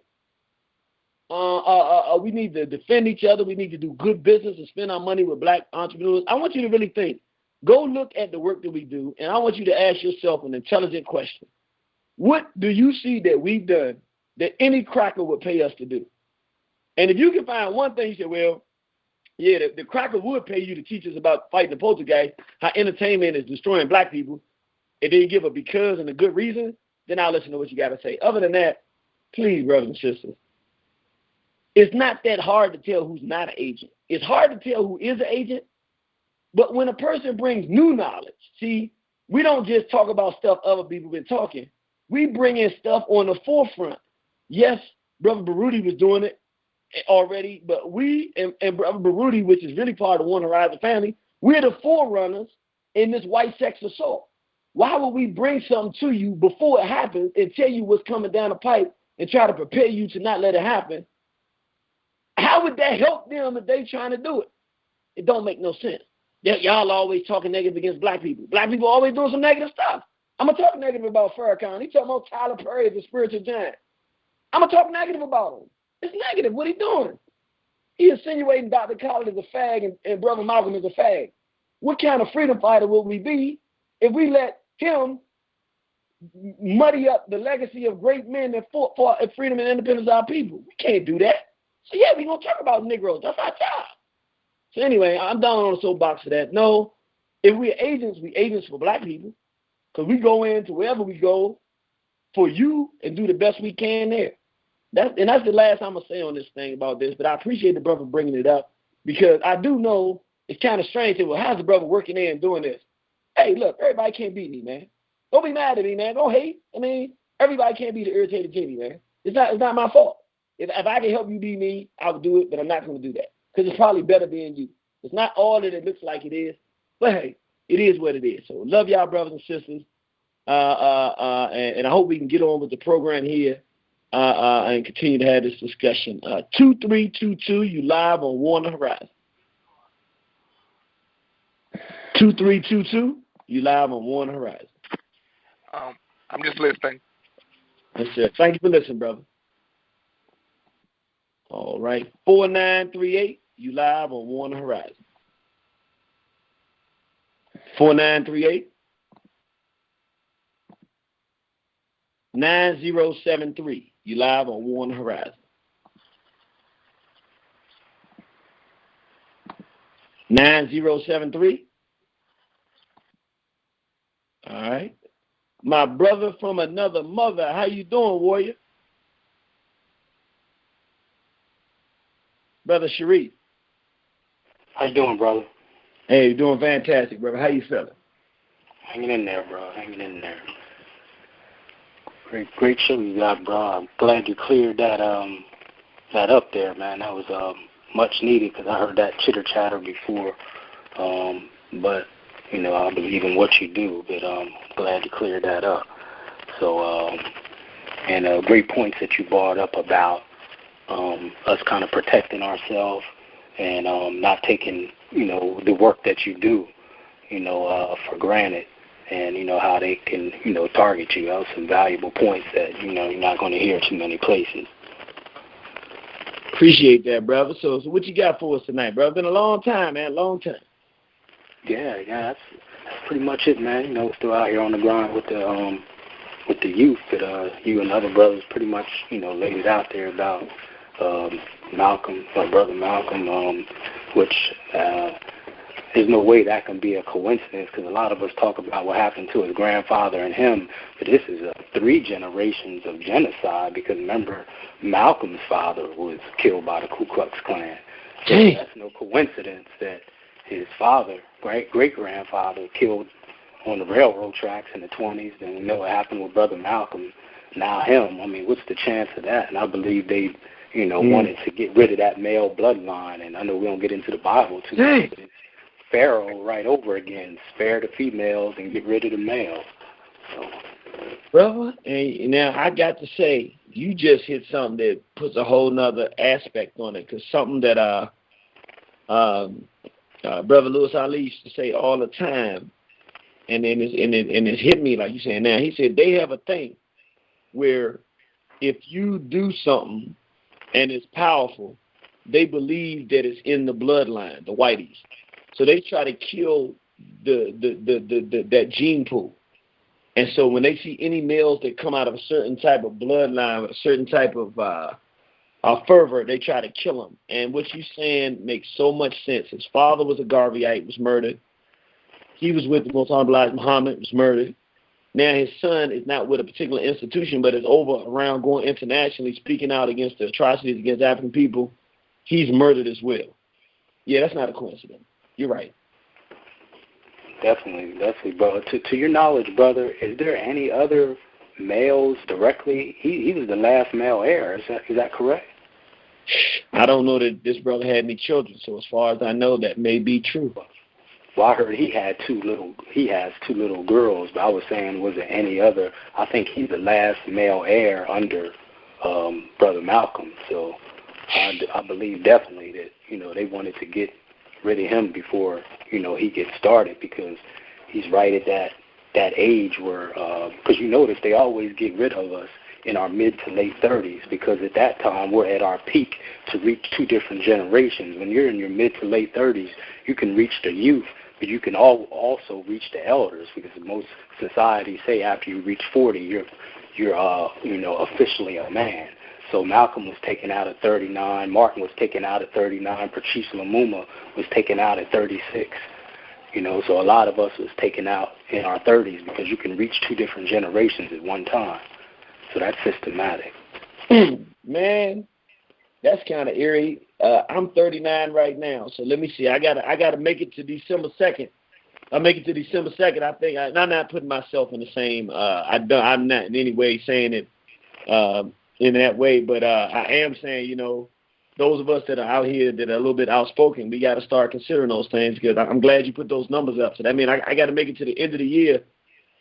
We need to defend each other. We need to do good business and spend our money with black entrepreneurs. I want you to really think. Go look at the work that we do, and I want you to ask yourself an intelligent question. What do you see that we've done that any cracker would pay us to do? And if you can find one thing, you say, well, yeah, the cracker would pay you to teach us about fighting the poltergeist, how entertainment is destroying black people, and then you give a because and a good reason, then I'll listen to what you got to say. Other than that, please, brothers and sisters, it's not that hard to tell who's not an agent. It's hard to tell who is an agent, but when a person brings new knowledge, see, we don't just talk about stuff other people been talking. We bring in stuff on the forefront. Yes, Brother Baruti was doing it already, but we and Brother Baruti, which is really part of the One Horizon family, we're the forerunners in this white sex assault. Why would we bring something to you before it happens and tell you what's coming down the pipe and try to prepare you to not let it happen? How would that help them if they trying to do it? It don't make no sense. Y'all always talking negative against black people. Black people always doing some negative stuff. I'm going to talk negative about Farrakhan. He talking about Tyler Perry as a spiritual giant. I'm going to talk negative about him. It's negative. What he doing? He insinuating Dr. Khaled is a fag and Brother Malcolm is a fag. What kind of freedom fighter will we be if we let him muddy up the legacy of great men that fought for freedom and independence of our people? We can't do that. So yeah, we're going to talk about Negroes. That's our job. So anyway, I'm down on the soapbox for that. No, if we're agents for black people, because we go into wherever we go for you and do the best we can there. That's the last I'm going to say on this thing about this, but I appreciate the brother bringing it up because I do know it's kind of strange to, well, how's the brother working there and doing this? Hey, look, everybody can't beat me, man. Don't be mad at me, man. Don't hate. I mean, everybody can't be the Irritated Genie, man. It's not my fault. If I can help you be me, I would do it, but I'm not going to do that. Because it's probably better being you. It's not all that it looks like it is, but hey, it is what it is. So love y'all, brothers and sisters, and I hope we can get on with the program here and continue to have this discussion. 2322, you live on Warner Horizon. 2322, you live on Warner Horizon. I'm just listening. Yes, sir. Thank you for listening, brother. All right, 4938. You live on Warner Horizon. 4938 9073. You live on Warner Horizon. 9073. All right. My brother from another mother. How you doing, warrior? Brother Sharif. How you doing, brother? Hey, you're doing fantastic, brother. How you feeling? Hanging in there, bro. Hanging in there. Great show you got, bro. I'm glad you cleared that up there, man. That was much needed because I heard that chitter chatter before. But you know, I believe in what you do. But glad you cleared that up. So and great points that you brought up about us kind of protecting ourselves and not taking, you know, the work that you do, you know, for granted, and, you know, how they can, you know, target you. Those some valuable points that, you know, you're not going to hear too many places. Appreciate that, brother. So what you got for us tonight, brother? Been a long time, man, long time. Yeah, that's pretty much it, man. You know, still out here on the grind with the youth, but you and other brothers pretty much, you know, laid it out there about Malcolm, my brother Malcolm, which there's no way that can be a coincidence, because a lot of us talk about what happened to his grandfather and him, but this is 3 generations of genocide, because remember, Malcolm's father was killed by the Ku Klux Klan. So that's no coincidence that his father, great-grandfather, killed on the railroad tracks in the 20s. Then we know what happened with Brother Malcolm, now him. I mean, what's the chance of that? And I believe they, wanted to get rid of that male bloodline. And I know we don't get into the Bible too much, but it's Pharaoh right over again. Spare the females and get rid of the males. So. Brother, and now I got to say, you just hit something that puts a whole nother aspect on it, because something that Brother Louis Ali used to say all the time, and it's hit me like you saying now. He said they have a thing where if you do something and it's powerful, they believe that it's in the bloodline, the whiteys. So they try to kill that gene pool. And so when they see any males that come out of a certain type of bloodline, a certain type of fervor, they try to kill him. And what you're saying makes so much sense. His father was a Garveyite, was murdered. He was with the Most Honorable Elijah Muhammad, was murdered. Now his son is not with a particular institution, but is over around going internationally, speaking out against the atrocities against African people. He's murdered as well. Yeah, that's not a coincidence. You're right. Definitely, brother. To your knowledge, brother, is there any other males directly? He was the last male heir. Is that correct? I don't know that this brother had any children, so as far as I know, that may be true. Well, I heard he has 2 little girls, but I was saying, was there any other? I think he's the last male heir under Brother Malcolm. So I believe definitely that they wanted to get rid of him before he gets started, because he's right at that age where because you notice they always get rid of us in our mid to late 30s, because at that time we're at our peak to reach 2 different generations. When you're in your mid to late 30s, you can reach the youth, but you can also reach the elders, because most societies say after you reach 40, you're officially a man. So Malcolm was taken out at 39, Martin was taken out at 39, Patrice Lumumba was taken out at 36. So a lot of us was taken out in our 30s, because you can reach 2 different generations at one time. So that's systematic. Man, that's kind of eerie. I'm 39 right now, so let me see. I gotta make it to December 2nd. I'll make it to December 2nd. I think I'm not putting myself in the same. I'm not in any way saying it in that way, but I am saying, those of us that are out here that are a little bit outspoken, we got to start considering those things, because I'm glad you put those numbers up. So that means I got to make it to the end of the year,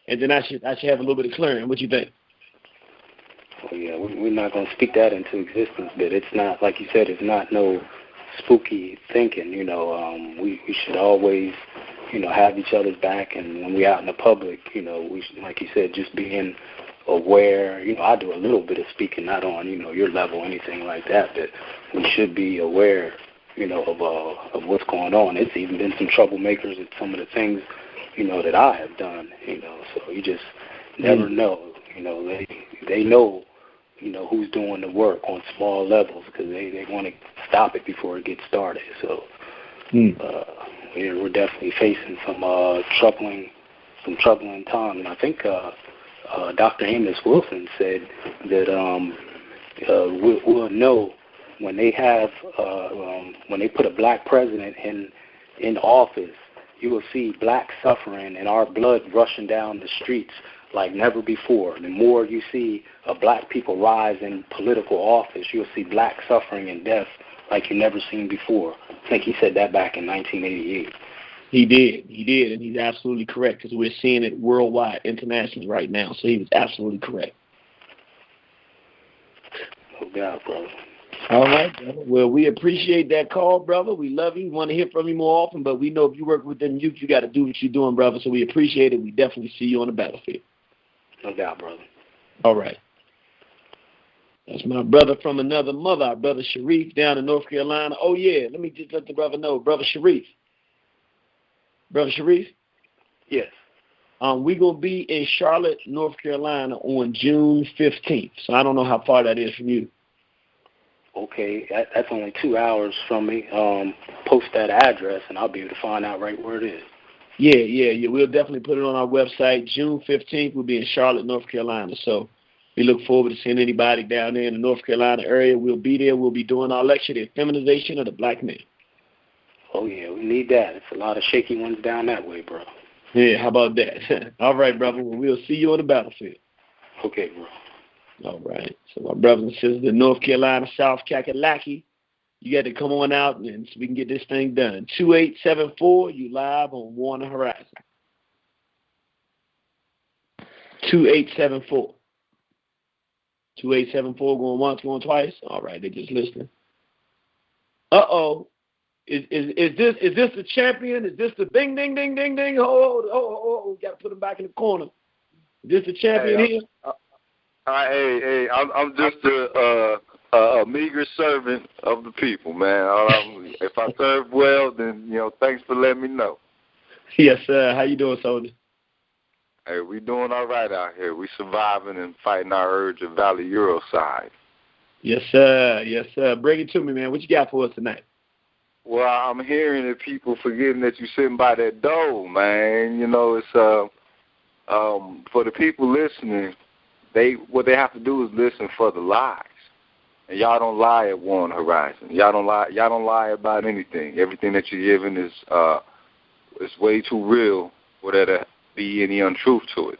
and then I should have a little bit of clearing. What you think? Well, yeah, we're not going to speak that into existence, but it's not, like you said, it's not no spooky thinking. We should always, have each other's back, and when we're out in the public, we should, like you said, just being aware. I do a little bit of speaking, not on, your level or anything like that, but we should be aware, of what's going on. It's even been some troublemakers at some of the things, that I have done, so you just never know. They know, who's doing the work on small levels, because they want to stop it before it gets started. So we're definitely facing some troubling times. And I think Dr. Amos Wilson said that we'll know when they have when they put a black president in office. You will see black suffering and our blood rushing down the streets like never before. The more you see black people rise in political office, you'll see black suffering and death like you've never seen before. I think he said that back in 1988. He did, and he's absolutely correct, because we're seeing it worldwide, internationally right now, so he was absolutely correct. No doubt, brother. All right, brother. Well, we appreciate that call, brother. We love you. We want to hear from you more often, but we know if you work with them youth, you got to do what you're doing, brother, so we appreciate it. We definitely see you on the battlefield. No doubt, brother. All right. That's my brother from another mother, our brother Sharif down in North Carolina. Oh, yeah, let me just let the brother know. Brother Sharif. Brother Sharif? Yes. We're going to be in Charlotte, North Carolina on June 15th, so I don't know how far that is from you. Okay, that's only 2 hours from me. Post that address, and I'll be able to find out right where it is. Yeah. We'll definitely put it on our website. June 15th, we'll be in Charlotte, North Carolina. So we look forward to seeing anybody down there in the North Carolina area. We'll be there. We'll be doing our lecture, The Feminization of the Black Man. Oh, yeah, we need that. It's a lot of shaky ones down that way, bro. Yeah, how about that? All right, brother. Well, we'll see you on the battlefield. Okay, bro. All right. So my brothers and sisters in North Carolina, South Kakalaki, you got to come on out and so we can get this thing done. 2874, you live on Warner Horizon. 2874. 2874 going once, going twice. All right, they just listening. Uh-oh. Is this the champion? Is this the ding, ding, ding, ding, ding? Oh, got to put him back in the corner. Is this the champion here? Hey, I'm just a meager servant of the people, man. If I serve well, then, thanks for letting me know. Yes, sir. How you doing, soldier? Hey, we doing all right out here. We surviving and fighting our urge of Valley Euro side. Yes, sir. Yes, sir. Bring it to me, man. What you got for us tonight? Well, I'm hearing that people forgetting that you're sitting by that door, man. It's for the people listening, what they have to do is listen for the lies. And y'all don't lie at Warren Horizon. Y'all don't lie about anything. Everything that you're giving is way too real for there to be any untruth to it.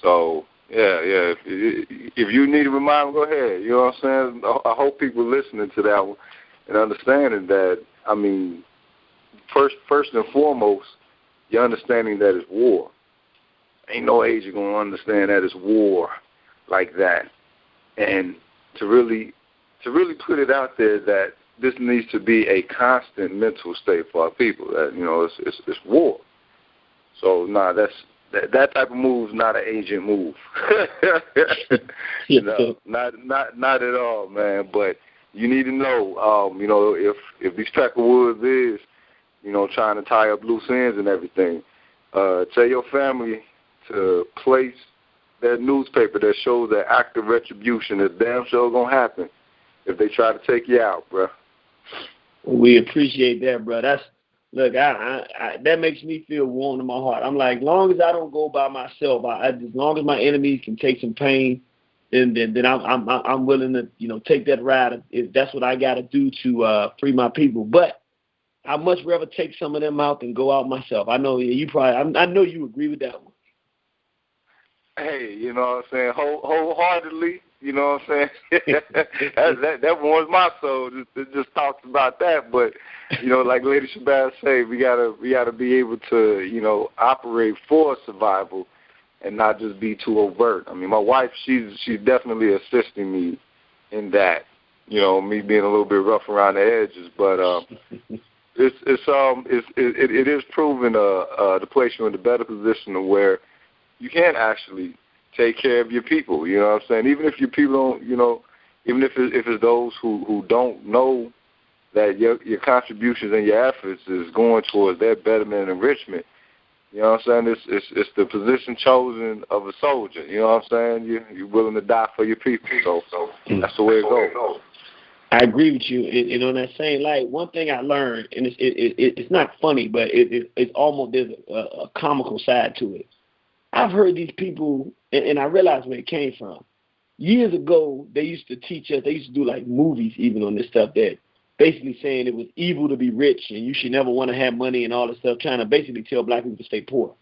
So yeah. If you need a reminder, go ahead. You know what I'm saying? I hope people listening to that and understanding that. I mean, first and foremost, you're understanding that it's war. Ain't no age you're gonna understand that it's war like that, and to really put it out there that this needs to be a constant mental state for our people. That it's war. So that type of move is not an agent move. Not at all, man. But you need to know, if these track of woods is, trying to tie up loose ends and everything, tell your family to place that newspaper that shows that active retribution is damn sure gonna happen if they try to take you out, bro. We appreciate that, bro. Look, that makes me feel warm in my heart. I'm like, as long as I don't go by myself, as long as my enemies can take some pain, then I'm willing to take that ride. If that's what I got to do to free my people. But I'd much rather take some of them out than go out myself. I know you probably. I know you agree with that one. Hey, you know what I'm saying? Wholeheartedly, you know what I'm saying? that warms my soul. Just talks about that, but like Lady Shabazz say, we gotta be able to operate for survival and not just be too overt. I mean, my wife, she's definitely assisting me in that. Me being a little bit rough around the edges, but it is proven to place you in a better position to where you can actually take care of your people. You know what I'm saying? Even if your people don't, even if it's those who don't know that your contributions and your efforts is going towards their betterment and enrichment. You know what I'm saying? It's the position chosen of a soldier. You know what I'm saying? You're willing to die for your people. So that's the way it goes. I agree with you. And on that same light, one thing I learned, and it's not funny, but it's almost, there's a comical side to it. I've heard these people, and I realized where it came from. Years ago, they used to teach us, they used to do like movies even on this stuff that basically saying it was evil to be rich and you should never want to have money and all this stuff, trying to basically tell black people to stay poor.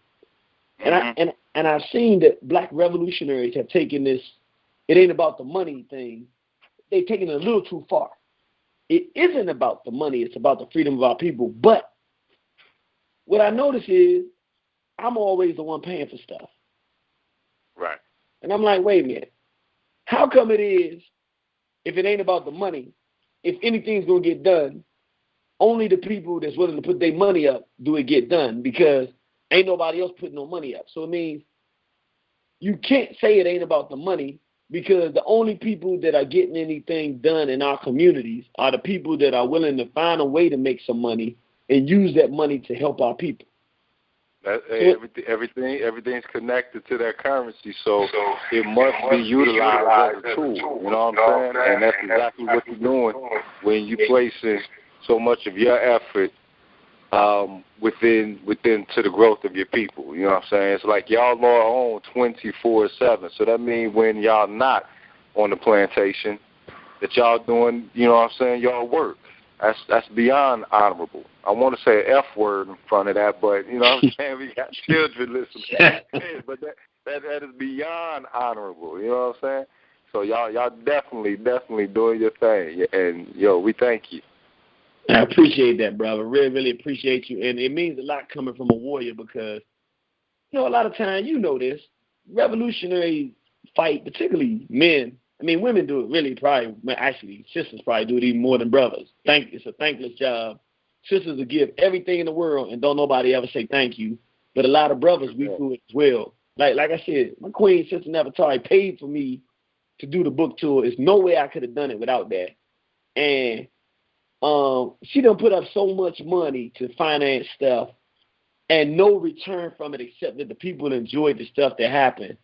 And I've seen that black revolutionaries have taken this, it ain't about the money thing, they've taken it a little too far. It isn't about the money, it's about the freedom of our people. But what I notice is I'm always the one paying for stuff. Right. And I'm like, wait a minute. How come it is, if it ain't about the money, if anything's going to get done, only the people that's willing to put their money up do it get done, because ain't nobody else putting no money up. So it means you can't say it ain't about the money, because the only people that are getting anything done in our communities are the people that are willing to find a way to make some money and use that money to help our people. Everything's connected to that currency, so it must be utilized as a tool. You know what I'm saying? And that's exactly what you're doing when you placing so much of your effort within to the growth of your people. You know what I'm saying? It's like y'all are on 24/7. So that means when y'all not on the plantation, that y'all doing, you know what I'm saying, y'all work. That's beyond honorable. I want to say an F word in front of that, but you know what I'm saying? We got children listening. But that is beyond honorable. You know what I'm saying? So y'all definitely doing your thing, and we thank you. I appreciate that, brother. Really, really appreciate you, and it means a lot coming from a warrior because a lot of times this revolutionary fight, particularly men. I mean, women do it really probably, actually, sisters probably do it even more than brothers. It's a thankless job. Sisters will give everything in the world and don't nobody ever say thank you. But a lot of brothers, we do it as well. Like I said, my queen sister Nefertari paid for me to do the book tour. There's no way I could have done it without that. And she done put up so much money to finance stuff and no return from it except that the people enjoyed the stuff that happened.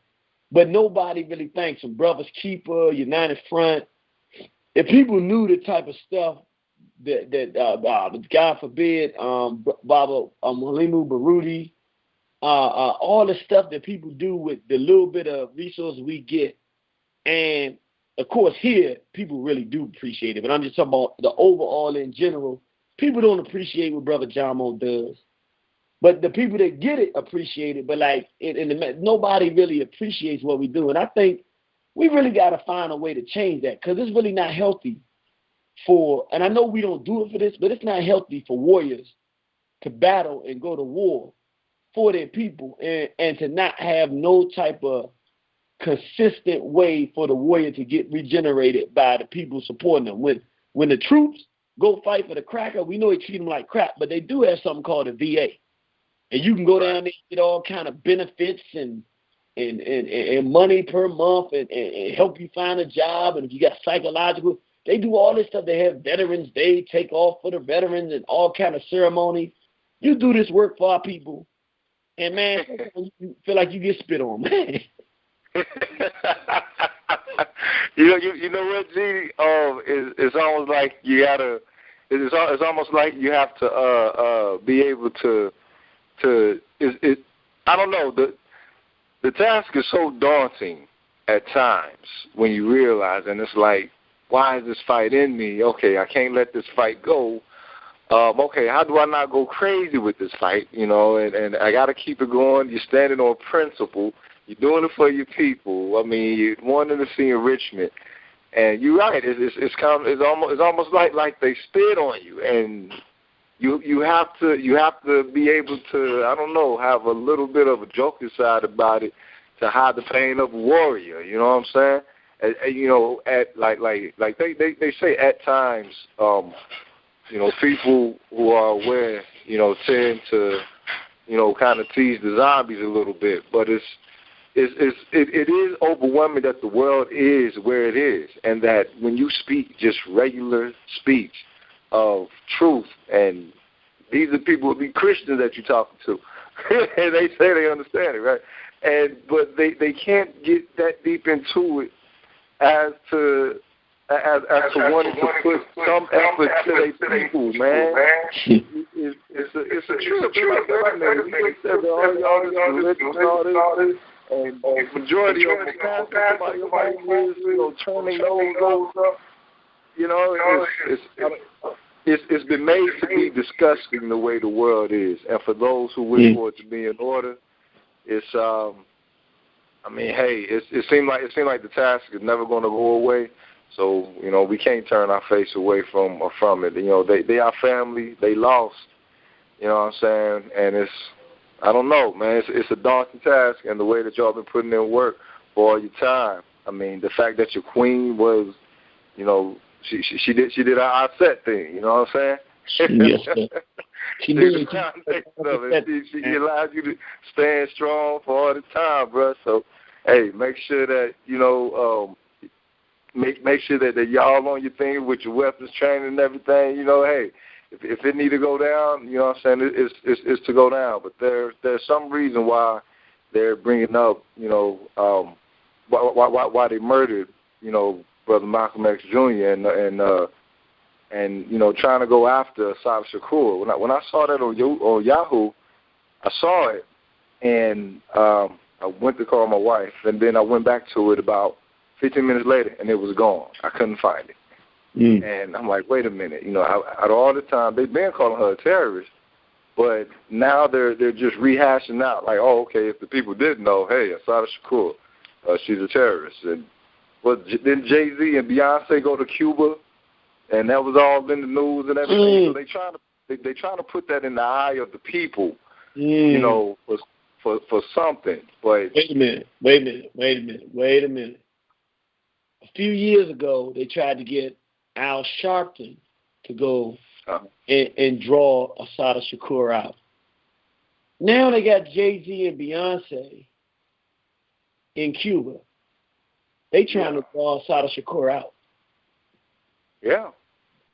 But nobody really thanks them. Brothers Keeper, United Front. If people knew the type of stuff that God forbid, Baba Mulimu Baruti, all the stuff that people do with the little bit of resources we get, and of course here people really do appreciate it. But I'm just talking about the overall in general. People don't appreciate what Brother Jamo does. But the people that get it appreciate it, but nobody really appreciates what we do. And I think we really got to find a way to change that because it's really not healthy and I know we don't do it for this, but it's not healthy for warriors to battle and go to war for their people and to not have no type of consistent way for the warrior to get regenerated by the people supporting them. When the troops go fight for the cracker, we know they treat them like crap, but they do have something called a VA. And you can go down there and get all kind of benefits and money per month and help you find a job. And if you got psychological, they do all this stuff. They have Veterans Day, take off for the veterans and all kind of ceremonies. You do this work for our people. And, man, you feel like you get spit on, man. You know what, Genie? It's almost like you gotta. It's almost like you have to be able to. I don't know. The task is so daunting at times when you realize, and it's like, why is this fight in me? Okay, I can't let this fight go. Okay, how do I not go crazy with this fight? And I got to keep it going. You're standing on principle. You're doing it for your people. I mean, you're wanting to see enrichment. And you're right. It's almost like they spit on you, and you have to be able to, I don't know, have a little bit of a joking side about it to hide the pain of a warrior. You know what I'm saying? At like they say at times, people who are aware, tend to, kind of tease the zombies a little bit, but it is overwhelming that the world is where it is, and that when you speak just regular speech of truth, and these are people who be Christians that you're talking to, and they say they understand it, right? But they can't get that deep into it as to wanting to put some effort to their people, man. It's a trip. We said that all this religion and all this, and the majority of the time, somebody is, turning those up. It's been made to be disgusting the way the world is, and for those who wish for it to be in order, it's it seems like the task is never going to go away. So we can't turn our face away from it. They are family. They lost. You know what I'm saying? And I don't know, man. It's a daunting task, and the way that y'all been putting in work for all your time. I mean, the fact that your queen was, she did our set thing. You know what I'm saying? Yes, sir. She did. She allowed you to stand strong for all the time, bro. So, hey, make sure that make sure that y'all on your thing with your weapons training and everything. Hey, if it need to go down, you know what I'm saying, it's to go down. But there's some reason why they're bringing up, you know, why they murdered, you know, Brother Malcolm X Jr. and you know, trying to go after Assata Shakur. When I saw that on Yahoo, I saw it, and I went to call my wife, and then I went back to it about 15 minutes later, and it was gone. I couldn't find it. And I'm like, wait a minute, you know, out of all the time, they've been calling her a terrorist, but now they're just rehashing out, like, oh, okay, if the people didn't know, hey, Assata Shakur, she's a terrorist. And didn't Jay-Z and Beyonce go to Cuba, and that was all in the news and everything? So they trying to put that in the eye of the people, you know, for something. But wait a minute. A few years ago, they tried to get Al Sharpton to go and draw Assata Shakur out. Now they got Jay-Z and Beyonce in Cuba. They trying to draw Assata Shakur out. Yeah.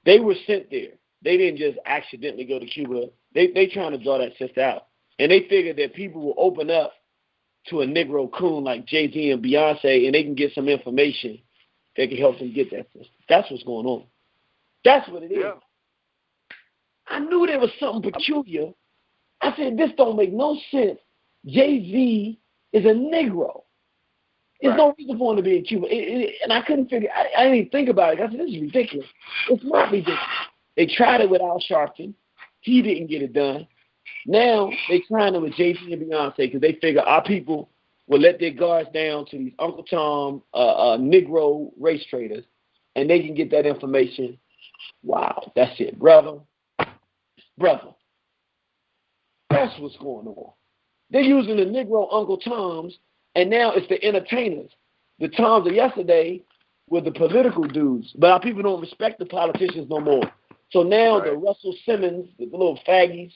They were sent there. They didn't just accidentally go to Cuba. They trying to draw that sister out. And they figured that people will open up to a Negro coon like Jay-Z and Beyonce, and they can get some information that can help them get that sister. That's what's going on. That's what it is. Yeah. I knew there was something peculiar. I said, this don't make no sense. Jay-Z is a Negro. There's no reason for him to be in Cuba. And I couldn't figure, I didn't even think about it. I said, this is ridiculous. It's not ridiculous. They tried it with Al Sharpton. He didn't get it done. Now they're trying it with Jay-Z and Beyonce because they figure our people will let their guards down to these Uncle Tom Negro race traders, and they can get that information. Wow, that's it, brother. That's what's going on. They're using the Negro Uncle Toms, and now it's the entertainers. The Toms of yesterday were the political dudes, but our people don't respect the politicians no more. So now the Russell Simmons, the little faggies,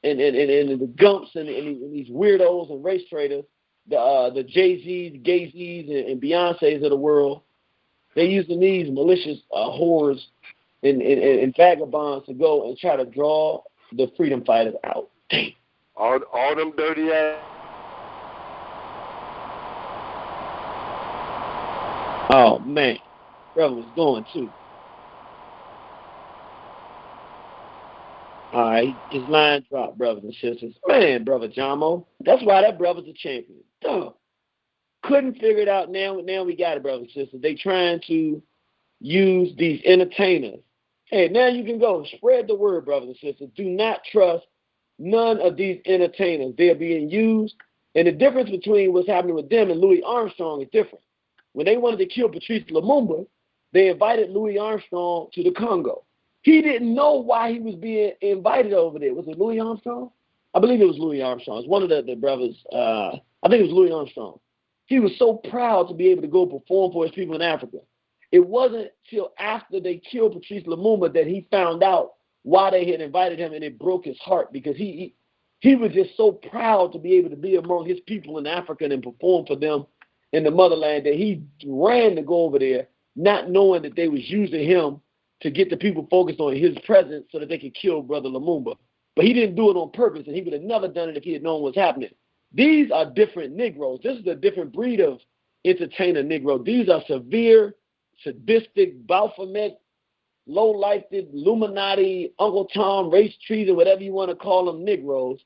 and the Gumps and these weirdos and race traders, the Jay-Z's, Gay-Z's, and Beyonce's of the world, they're using these malicious whores and vagabonds to go and try to draw the freedom fighters out. Damn. All them dirty ass. Oh, man. Brother was going, too. All right, his line dropped, brothers and sisters. Man, Brother Jamo, that's why that brother's a champion. Duh. Couldn't figure it out. Now we got it, brothers and sisters. They trying to use these entertainers. Hey, now you can go. Spread the word, brothers and sisters. Do not trust none of these entertainers. They're being used. And the difference between what's happening with them and Louis Armstrong is different. When they wanted to kill Patrice Lumumba, they invited Louis Armstrong to the Congo. He didn't know why he was being invited over there. Was it Louis Armstrong? I believe it was Louis Armstrong. It's one of the brothers. I think it was Louis Armstrong. He was so proud to be able to go perform for his people in Africa. It wasn't till after they killed Patrice Lumumba that he found out why they had invited him, and it broke his heart because he was just so proud to be able to be among his people in Africa and perform for them in the motherland that he ran to go over there, not knowing that they was using him to get the people focused on his presence so that they could kill Brother Lumumba. But he didn't do it on purpose, and he would have never done it if he had known what's happening. These are different Negroes. This is a different breed of entertainer Negro. These are severe, sadistic, Baphomet, low-lifed, Illuminati, Uncle Tom, race treason, whatever you want to call them, Negroes.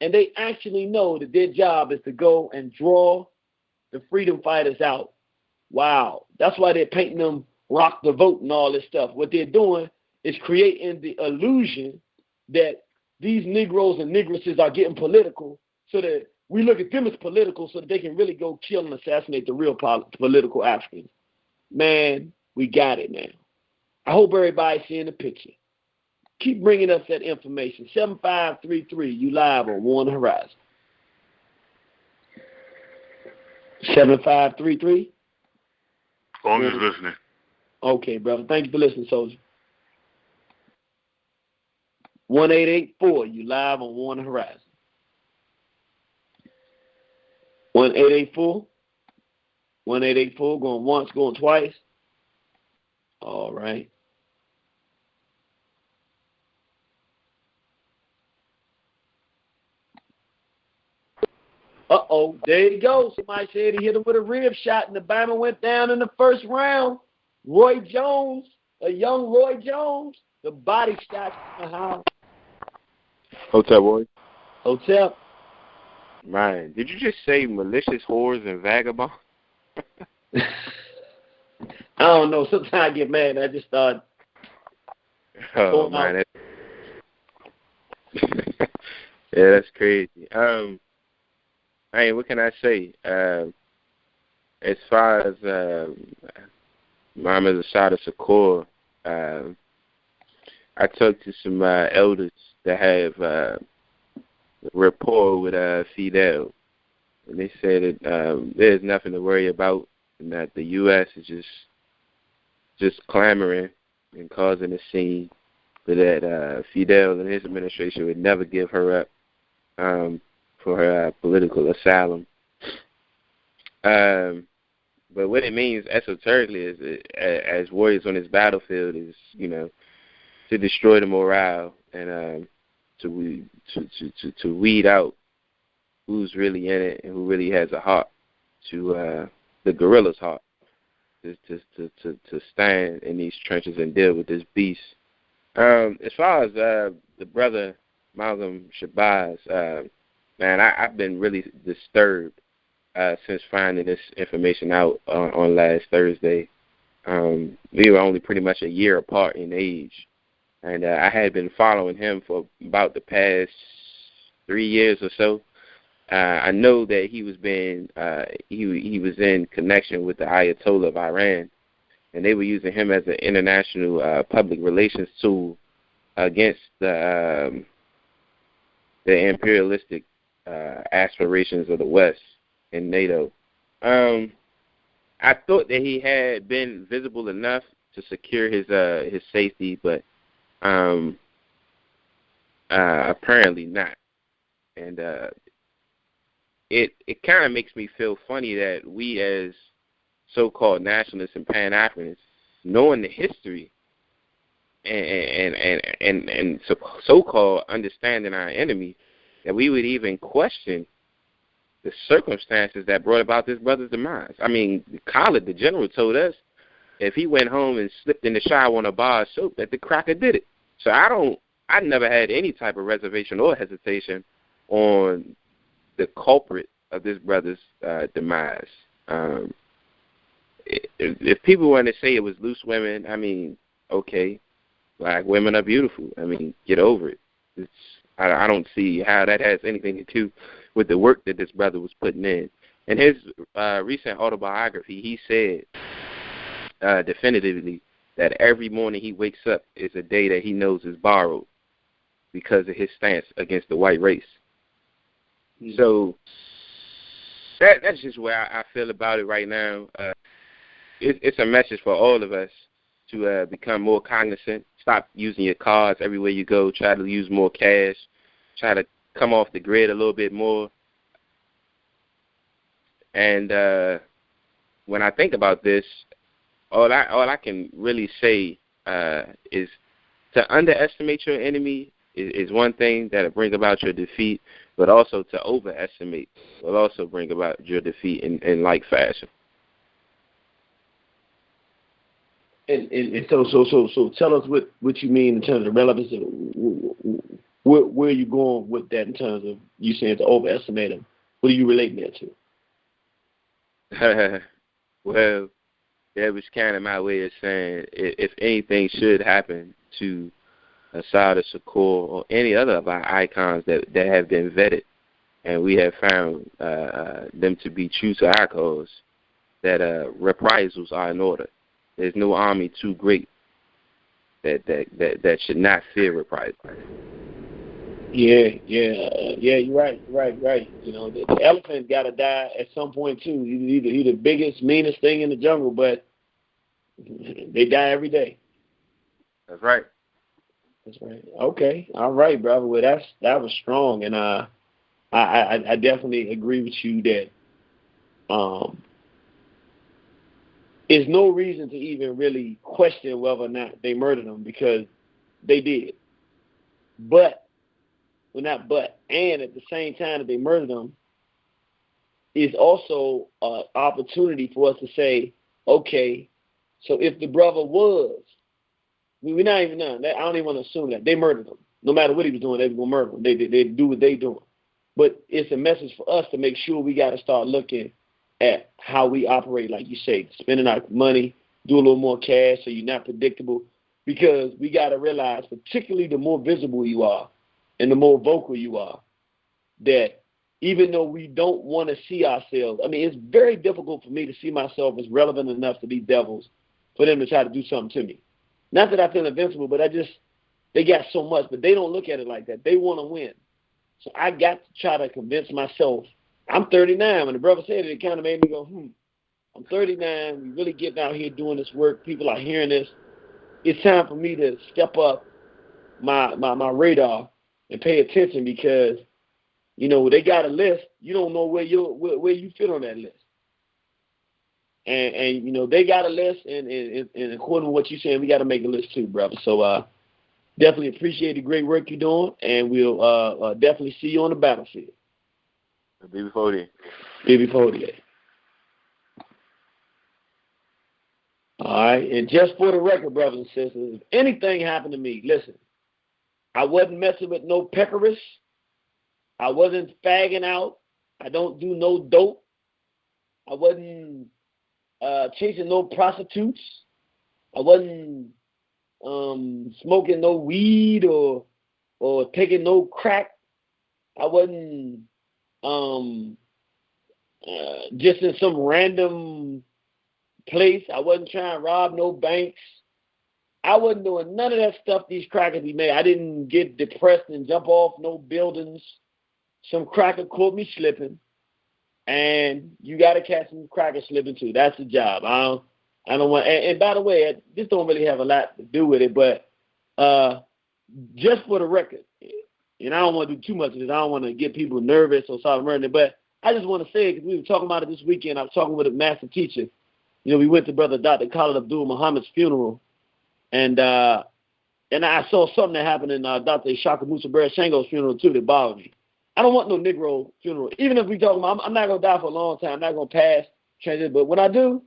And they actually know that their job is to go and draw the freedom fighters out. Wow. That's why they're painting them rock the vote and all this stuff. What they're doing is creating the illusion that these Negroes and Negresses are getting political so that we look at them as political so that they can really go kill and assassinate the real political Africans. Man, we got it now. I hope everybody's seeing the picture. Keep bringing us that information. 7533, you live on Warner Horizon. 7533? I'm just listening. Okay, brother. Thank you for listening, soldier. 1884, you live on Warner Horizon. 1884. 1884, going once, going twice. All right. Uh-oh, there you go. Somebody said he hit him with a rib shot, and the Bama went down in the first round. Roy Jones, a young Roy Jones, the body shot in the house. Hotel boy. Hotel. Man, did you just say malicious whores and vagabonds? I don't know. Sometimes I get mad. I just start. Oh man, yeah, that's crazy. Hey, what can I say? As far as Mama's Assata Shakur, I talked to some elders that have rapport with Fidel, and they said that there's nothing to worry about, and that the U.S. is just clamoring and causing a scene, but that Fidel and his administration would never give her up for her political asylum. But what it means esoterically is, as warriors on this battlefield, is, you know, to destroy the morale and to weed out who's really in it and who really has a heart, to the guerrilla's heart, to stand in these trenches and deal with this beast. As far as the brother Malcolm Shabazz, man, I've been really disturbed since finding this information out on last Thursday. We were only pretty much a year apart in age, and I had been following him for about the past 3 years or so. I know that he was he was in connection with the Ayatollah of Iran, and they were using him as an international public relations tool against the imperialistic aspirations of the West and NATO. I thought that he had been visible enough to secure his safety, but apparently not. And it kind of makes me feel funny that we, as so-called nationalists and Pan-Africans, knowing the history and so-called understanding our enemy, that we would even question the circumstances that brought about this brother's demise. I mean, Khalid, the general, told us if he went home and slipped in the shower on a bar of soap, that the cracker did it. So I never had any type of reservation or hesitation on the culprit of this brother's demise. If people want to say it was loose women, I mean, okay, black women are beautiful. I mean, get over it. I don't see how that has anything to do with the work that this brother was putting in. In his recent autobiography, he said definitively that every morning he wakes up is a day that he knows is borrowed because of his stance against the white race. Mm-hmm. So that's just where I feel about it right now. It's a message for all of us to become more cognizant. Stop using your cards everywhere you go. Try to use more cash. Try to come off the grid a little bit more. And when I think about this, all I can really say is to underestimate your enemy is one thing that will bring about your defeat, but also to overestimate will also bring about your defeat in like fashion. And so tell us what you mean in terms of relevance. Where are you going with that in terms of you saying to overestimate them? What are you relating that to? Well, that was kind of my way of saying if anything should happen to Assata Shakur or any other of our icons that have been vetted and we have found them to be true to our cause, that reprisals are in order. There's no army too great that should not fear reprisals. Yeah, you're right. You know, the elephant got to die at some point too. He's the biggest, meanest thing in the jungle, but they die every day. That's right. Okay, all right, brother. Well, that was strong, and I definitely agree with you that there's no reason to even really question whether or not they murdered him, because they did. And at the same time that they murdered him, is also an opportunity for us to say, okay, so if the brother was, we're not even know. I don't even want to assume that. They murdered him. No matter what he was doing, they were going to murder him. They do what they doing. But it's a message for us to make sure we got to start looking at how we operate, like you say, spending our money, do a little more cash so you're not predictable. Because we got to realize, particularly the more visible you are and the more vocal you are, that even though we don't want to see ourselves, I mean, it's very difficult for me to see myself as relevant enough to these devils for them to try to do something to me. Not that I feel invincible, but they got so much, but they don't look at it like that. They want to win. So I got to try to convince myself. I'm 39. When the brother said it kind of made me go, I'm 39. We really getting out here doing this work. People are hearing this. It's time for me to step up my radar and pay attention because, you know, they got a list. You don't know where you fit on that list. And you know, they got a list, and according to what you're saying, we got to make a list too, brother. So definitely appreciate the great work you're doing, and we'll definitely see you on the battlefield. Be before then. Be before then. All right, and just for the record, brothers and sisters, if anything happened to me, listen, I wasn't messing with no peccarists. I wasn't fagging out. I don't do no dope. I wasn't chasing no prostitutes. I wasn't smoking no weed or taking no crack. I wasn't just in some random place. I wasn't trying to rob no banks. I wasn't doing none of that stuff these crackers be made. I didn't get depressed and jump off no buildings. Some cracker caught me slipping, and you got to catch some cracker slipping too. That's the job. I don't want. And by the way, this don't really have a lot to do with it, but just for the record, and I don't want to do too much of this. I don't want to get people nervous or start murdering. But I just want to say, because we were talking about it this weekend. I was talking with a master teacher. You know, we went to Brother Dr. Khalid Abdul Muhammad's funeral, and I saw something that happened in Dr. Shakur Shango's funeral too that bothered me. I don't want no Negro funeral. Even if we talk about, I'm not going to die for a long time. I'm not going to pass transition. But when I do,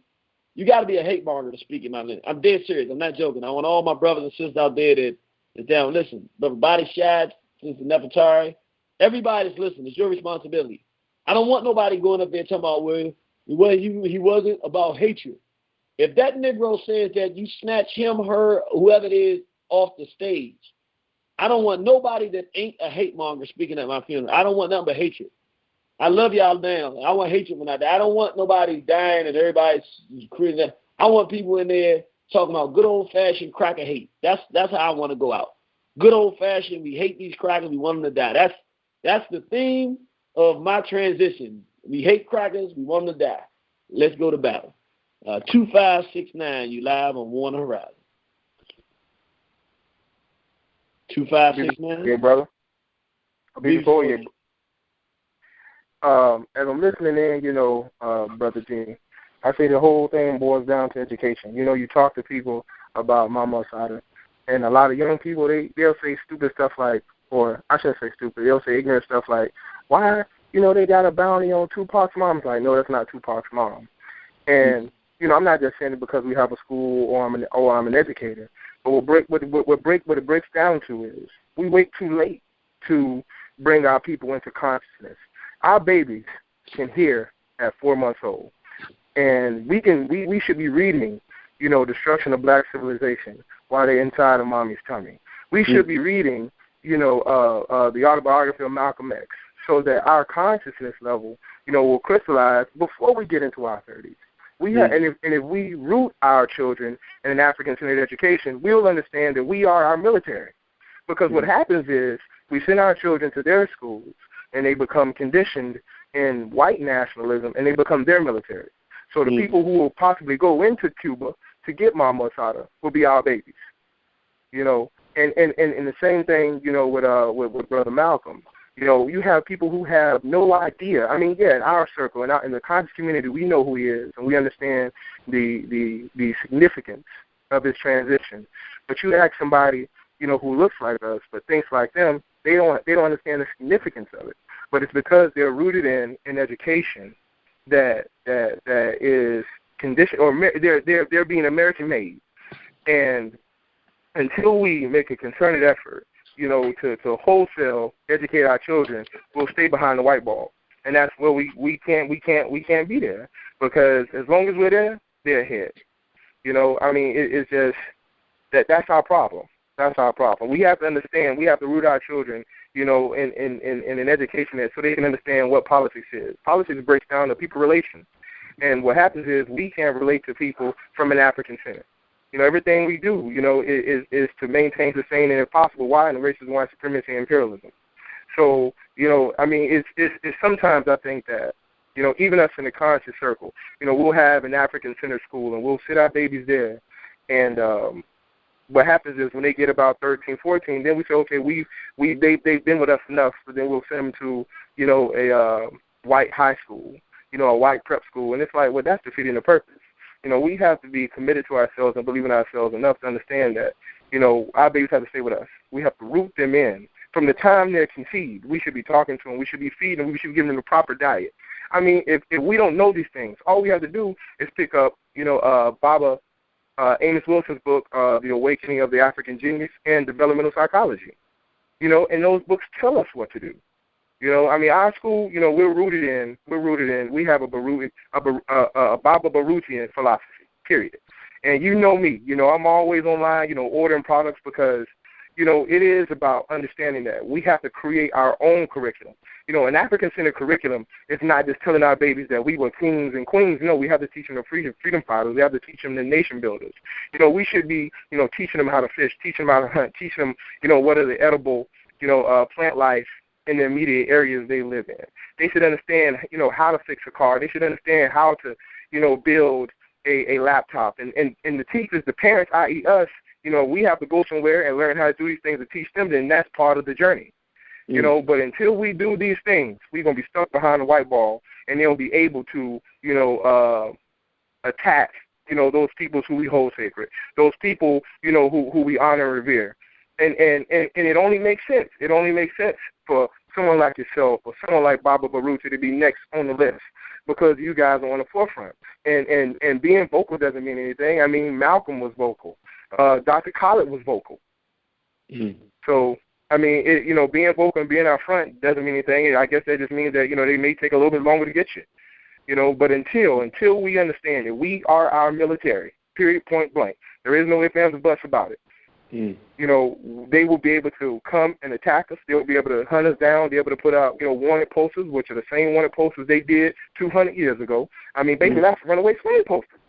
you got to be a hate monger to speak in my language. I'm dead serious. I'm not joking. I want all my brothers and sisters out there that down. Listen, Brother Body Shad, Sister Nefertari, everybody's listening. It's your responsibility. I don't want nobody going up there talking about he wasn't about hatred. If that Negro says that you snatch him, her, whoever it is, off the stage, I don't want nobody that ain't a hate monger speaking at my funeral. I don't want nothing but hatred. I love y'all now. I want hatred when I die. I don't want nobody dying and everybody's crazy. I want people in there talking about good old-fashioned cracker hate. That's how I want to go out. Good old-fashioned, we hate these crackers, we want them to die. That's the theme of my transition. We hate crackers, we want them to die. Let's go to battle. 2569, you live on Warner Horizon. 2569? Yeah, brother. Before you. As I'm listening in, you know, Brother Genie, I say the whole thing boils down to education. You know, you talk to people about Mama Assata, and a lot of young people, they'll say stupid stuff like, or I shouldn't say stupid, they'll say ignorant stuff like, why, you know, they got a bounty on Tupac's mom. It's like, no, that's not Tupac's mom. And, you know, I'm not just saying it because we have a school or I'm an educator. But what it breaks down to is we wait too late to bring our people into consciousness. Our babies can hear at 4 months old, and we should be reading, you know, Destruction of Black Civilization while they're inside of mommy's tummy. We should be reading, you know, the autobiography of Malcolm X, so that our consciousness level, you know, will crystallize before we get into our 30s. And if we root our children in an African-centered education, we'll understand that we are our military. Because what happens is we send our children to their schools, and they become conditioned in white nationalism, and they become their military. So the people who will possibly go into Cuba to get Mama Assata will be our babies. You know, and the same thing, you know, with Brother Malcolm. You know, you have people who have no idea. I mean, yeah, in our circle, in the conscious community, we know who he is, and we understand the significance of his transition. But you ask somebody, you know, who looks like us but thinks like them, they don't understand the significance of it. But it's because they're rooted in education that is conditioned, or they're being American made, and until we make a concerted effort, to wholesale educate our children, we'll stay behind the white ball, and that's where we can't be there, because as long as we're there, they're ahead. It's just that's our problem. That's our problem. We have to understand. We have to root our children, in an education so they can understand what politics is. Politics breaks down to people relations, and what happens is we can't relate to people from an African center. Everything we do, is to maintain, sustain, and if possible, why in the racism, white supremacy, and imperialism. So, it's sometimes I think that, even us in the conscious circle, we'll have an African center school and we'll sit our babies there, and what happens is when they get about 13, 14, then we say, okay, they've been with us enough, so then we'll send them to, a white high school, a white prep school, and it's like, well, that's defeating the purpose. We have to be committed to ourselves and believe in ourselves enough to understand that, our babies have to stay with us. We have to root them in. From the time they're conceived, we should be talking to them, we should be feeding them, we should be giving them the proper diet. If we don't know these things, all we have to do is pick up, Amos Wilson's book, The Awakening of the African Genius and Developmental Psychology. And those books tell us what to do. Our school, we're rooted in, we have a Baba Barutian philosophy, period. And me, I'm always online, ordering products because, it is about understanding that we have to create our own curriculum. An African-centered curriculum is not just telling our babies that we were kings and queens. No, we have to teach them the freedom fighters. We have to teach them the nation builders. We should be, teaching them how to fish, teaching them how to hunt, teaching them, what are the edible, plant life in the immediate areas they live in. They should understand, how to fix a car. They should understand how to, build a laptop. And the teachers, the parents, i.e. us, we have to go somewhere and learn how to do these things to teach them, then that's part of the journey. But until we do these things, we're going to be stuck behind the white ball, and they'll be able to, attack, those people who we hold sacred, those people, who we honor and revere. And it only makes sense. It only makes sense for someone like yourself or someone like Baba Baruti to be next on the list, because you guys are on the forefront. And being vocal doesn't mean anything. Malcolm was vocal. Dr. Khaled was vocal. So, being vocal and being out front doesn't mean anything. I guess that just means that, they may take a little bit longer to get you. But until we understand that we are our military, period, point blank, there is no ifs, ands, or buts about it. They will be able to come and attack us. They'll be able to hunt us down. They'll be able to put out, wanted posters, which are the same wanted posters they did 200 years ago. Basically, that's a runaway slave poster.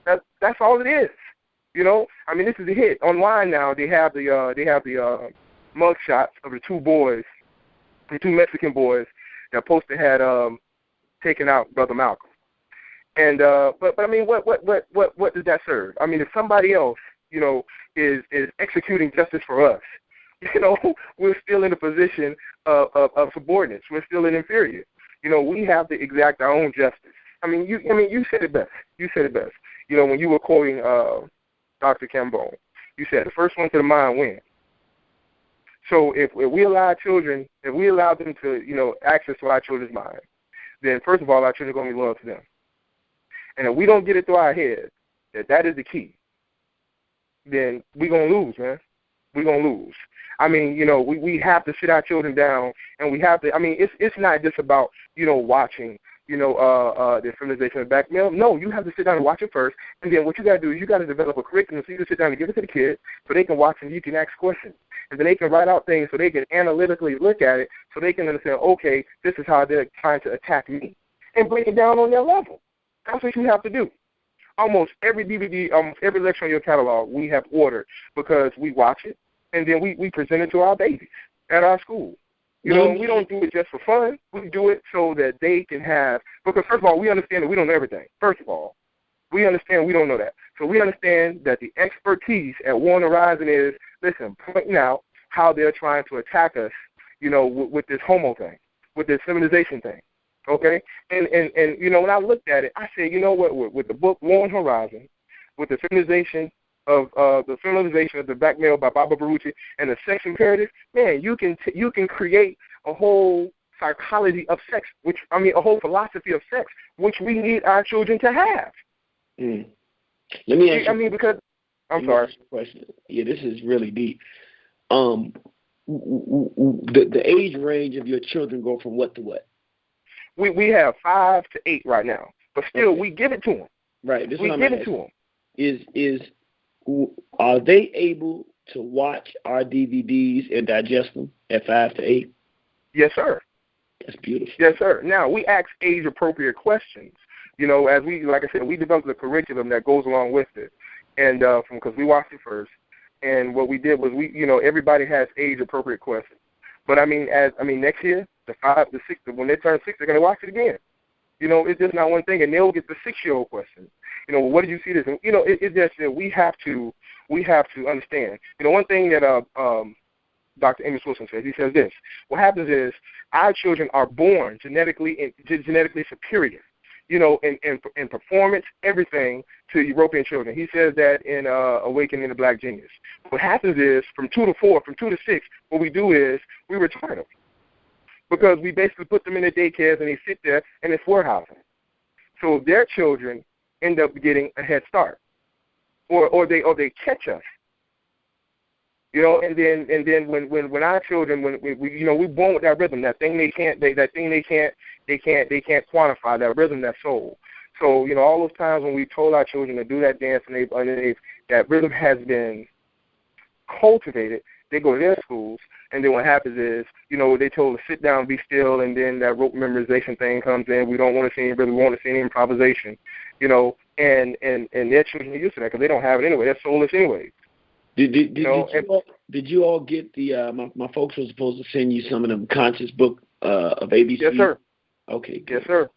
That's all it is. This is a hit. Online now, they have the mug shots of the two Mexican boys that posted had taken out Brother Malcolm. And but what does that serve? If somebody else, is executing justice for us, we're still in a position of subordinates. We're still an inferior. We have to exact our own justice. You said it best. When you were quoting Dr. Cambone, you said the first one to the mind wins. So if we allow children, if we allow them to, access to our children's mind, then first of all, our children are going to be loyal to them. And if we don't get it through our head that is the key, then we're going to lose, man. We're going to lose. We have to sit our children down, and we have to, it's not just about, watching, the feminization of black male. No, you have to sit down and watch it first, and then what you got to do is you got to develop a curriculum so you can sit down and give it to the kids so they can watch and you can ask questions. And then they can write out things so they can analytically look at it so they can understand, okay, this is how they're trying to attack me, and break it down on their level. That's what you have to do. Almost every DVD, almost every lecture on your catalog we have ordered because we watch it, and then we present it to our babies at our school. We don't do it just for fun. We do it so that they can have, because first of all, we understand that we don't know everything. First of all, we understand we don't know that. So we understand that the expertise at War on the Horizon is, pointing out how they're trying to attack us, with this homo thing, with this feminization thing. Okay? And when I looked at it, I said, what, with the book War on the Horizon, with the feminization of the black male by Baba Baruti and the sex imperative, man, you can create a whole psychology of sex, a whole philosophy of sex, which we need our children to have. Let me ask you. Because I'm sorry. Question. Yeah, this is really deep. The age range of your children go from what to what? We have 5 to 8 right now, but still we give it to them. Right. We give it to them. Are they able to watch our DVDs and digest them at 5 to 8? Yes, sir. That's beautiful. Yes, sir. Now we ask age-appropriate questions. As like I said, we developed a curriculum that goes along with it, and because we watched it first, and what we did was everybody has age-appropriate questions. But next year, the 5, the 6, when they turn 6, they're gonna watch it again. It's just not one thing, and they'll get the 6-year-old question. What did you see this? And, it's just that we have to understand. One thing that Dr. Amos Wilson says, he says this: what happens is our children are born genetically superior, in performance, everything, to European children. He says that in Awakening the Black Genius. What happens is from 2 to 4, from 2 to 6, what we do is we retire them, because we basically put them in the daycares and they sit there and it's warehousing. So their children end up getting a head start, or they catch us. And then when our children, we're born with that rhythm, that thing they can't quantify, that rhythm, that soul. So all those times when we told our children to do that dance and that rhythm has been cultivated, they go to their schools, and then what happens is, they told to sit down, be still, and then that rote memorization thing comes in. We don't want to see any rhythm, we want to see any improvisation, and their children are used to that because they don't have it anyway. They're soulless anyway. Did you all get the? My folks were supposed to send you some of them conscious book of ABC. Yes, sir. Okay. Good. Yes, sir.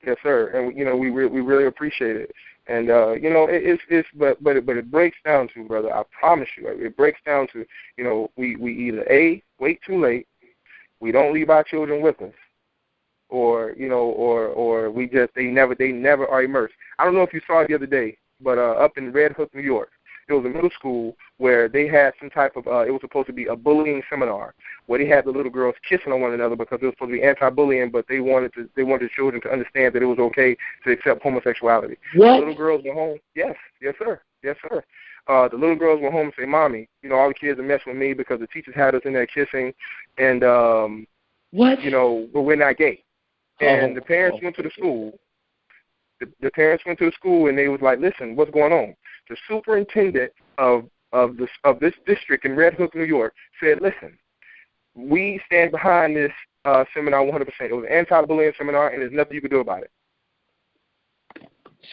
Yes, sir. And we really appreciate it. And but it breaks down to, brother, I promise you, it breaks down to, we either A, wait too late, we don't leave our children with us, or we just they never are immersed. I don't know if you saw it the other day, but up in Red Hook, New York, there was a middle school where they had some type of it was supposed to be a bullying seminar where they had the little girls kissing on one another because it was supposed to be anti-bullying, but they wanted the children to understand that it was okay to accept homosexuality. What? The little girls went home. Yes, sir. The little girls went home and say, "Mommy, all the kids are messing with me because the teachers had us in there kissing, and what? But we're not gay." And the parents went to the school. The parents went to the school and they was like, "Listen, what's going on?" The superintendent of this district in Red Hook, New York, said, "Listen, we stand behind this seminar 100%. It was an anti-bullying seminar, and there's nothing you can do about it."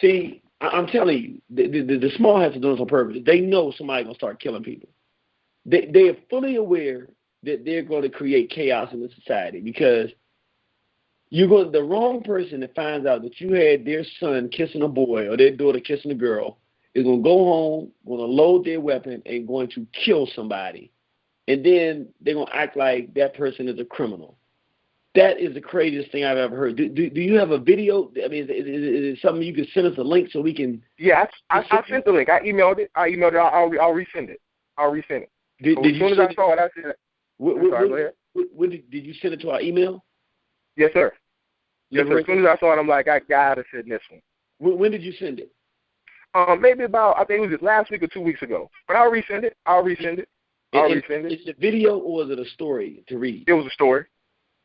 See, I'm telling you, the small hats are doing this on purpose. They know somebody's going to start killing people. They are fully aware that they're going to create chaos in the society because the wrong person that finds out that you had their son kissing a boy or their daughter kissing a girl is going to go home, going to load their weapon, and going to kill somebody. And then they're going to act like that person is a criminal. That is the craziest thing I've ever heard. Do you have a video? I mean, is it something you can send us a link so we can? Yeah, I sent the link. I emailed it. I'll resend it. Did as soon as I saw it, I said, go ahead. Did you send it to our email? Yes, sir. Yes, sir. As soon as I saw it, I'm like, I got to send this one. When did you send it? Maybe about, I think it was last week or 2 weeks ago. But I'll resend it. Is it a video or is it a story to read? It was a story.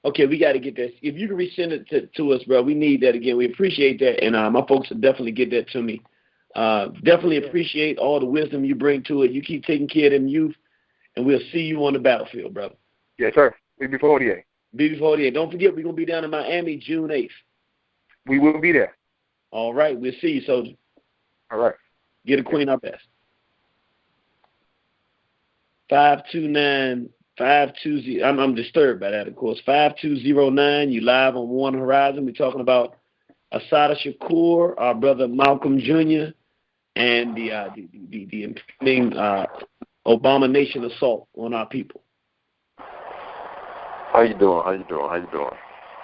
Okay, we got to get that. If you can resend it to us, bro, we need that again. We appreciate that, and my folks will definitely get that to me. Definitely appreciate all the wisdom you bring to it. You keep taking care of them youth, and we'll see you on the battlefield, brother. Yes, sir. BB48. BB48. Don't forget, we're going to be down in Miami June 8th. We will be there. All right. We'll see you, soldier. All right. Get a queen our best. 529-520. I'm disturbed by that, of course. 5209. You live on One Horizon. We're talking about Assata Shakur, our brother Malcolm Jr., and the impending Obama nation assault on our people. How you doing?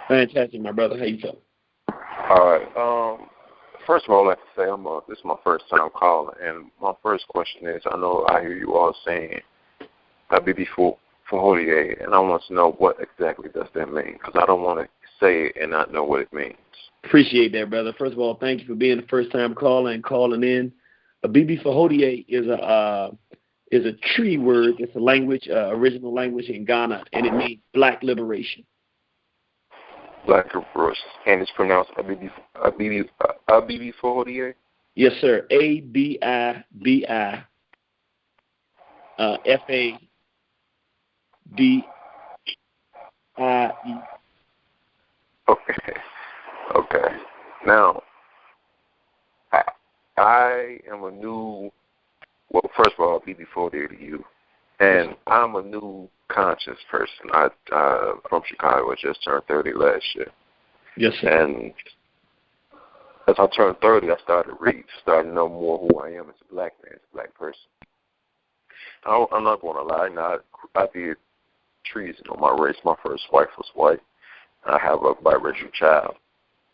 Fantastic, my brother. How you feeling? All right. First of all, I'd like to say this is my first time calling, and my first question is, I hear you all saying, BB48, Fahodier, and I want to know what exactly does that mean, because I don't want to say it and not know what it means. Appreciate that, brother. First of all, thank you for being the first-time caller and calling in. A Bibi Fahodier is a tree word. It's a language, original language in Ghana, and it means black liberation. Black liberation, and it's pronounced Bibi Fahodier? Yes, sir. A-B-I-B-I F-A-D-I-E. Okay. Now, I am a new, well, first of all, Bibi Fahodier to you, and I'm a new conscious person. I'm from Chicago. I just turned 30 last year. Yes, sir. And as I turned 30, I started to read, started to know more who I am as a black man, as a black person. I'm not going to lie. Now, I did treason on my race. My first wife was white. I have a biracial child,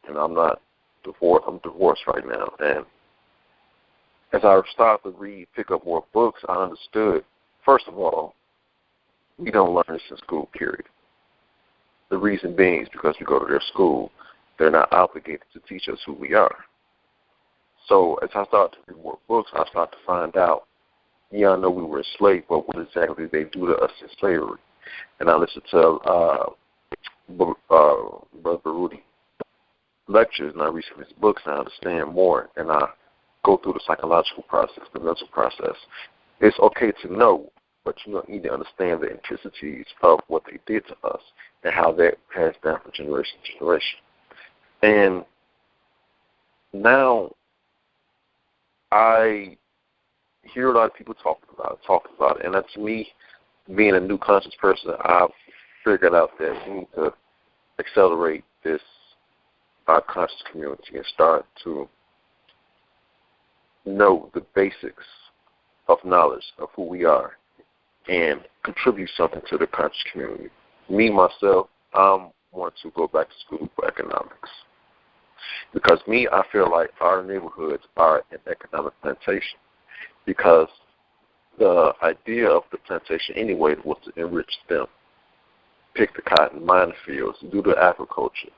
and I'm not divorced. I'm divorced right now. And as I started to read, pick up more books, I understood, first of all, we don't learn this in school, period. The reason being is because we go to their school, they're not obligated to teach us who we are. So as I started to read more books, I started to find out, yeah, I know we were enslaved, but what exactly did they do to us in slavery? And I listened to Brother Baruti lectures, and I read some of his books, and I understand more, and I go through the psychological process, the mental process. It's okay to know, but you don't need to understand the intricacies of what they did to us and how that passed down from generation to generation. And now I hear a lot of people talking about it, and that's me, being a new conscious person, I've figured out that we need to accelerate this conscious community and start to know the basics of knowledge of who we are and contribute something to the conscious community. Me, myself, I want to go back to school for economics. Because I feel like our neighborhoods are an economic plantation. Because the idea of the plantation anyway was to enrich them, pick the cotton, mine the fields, do the agriculture.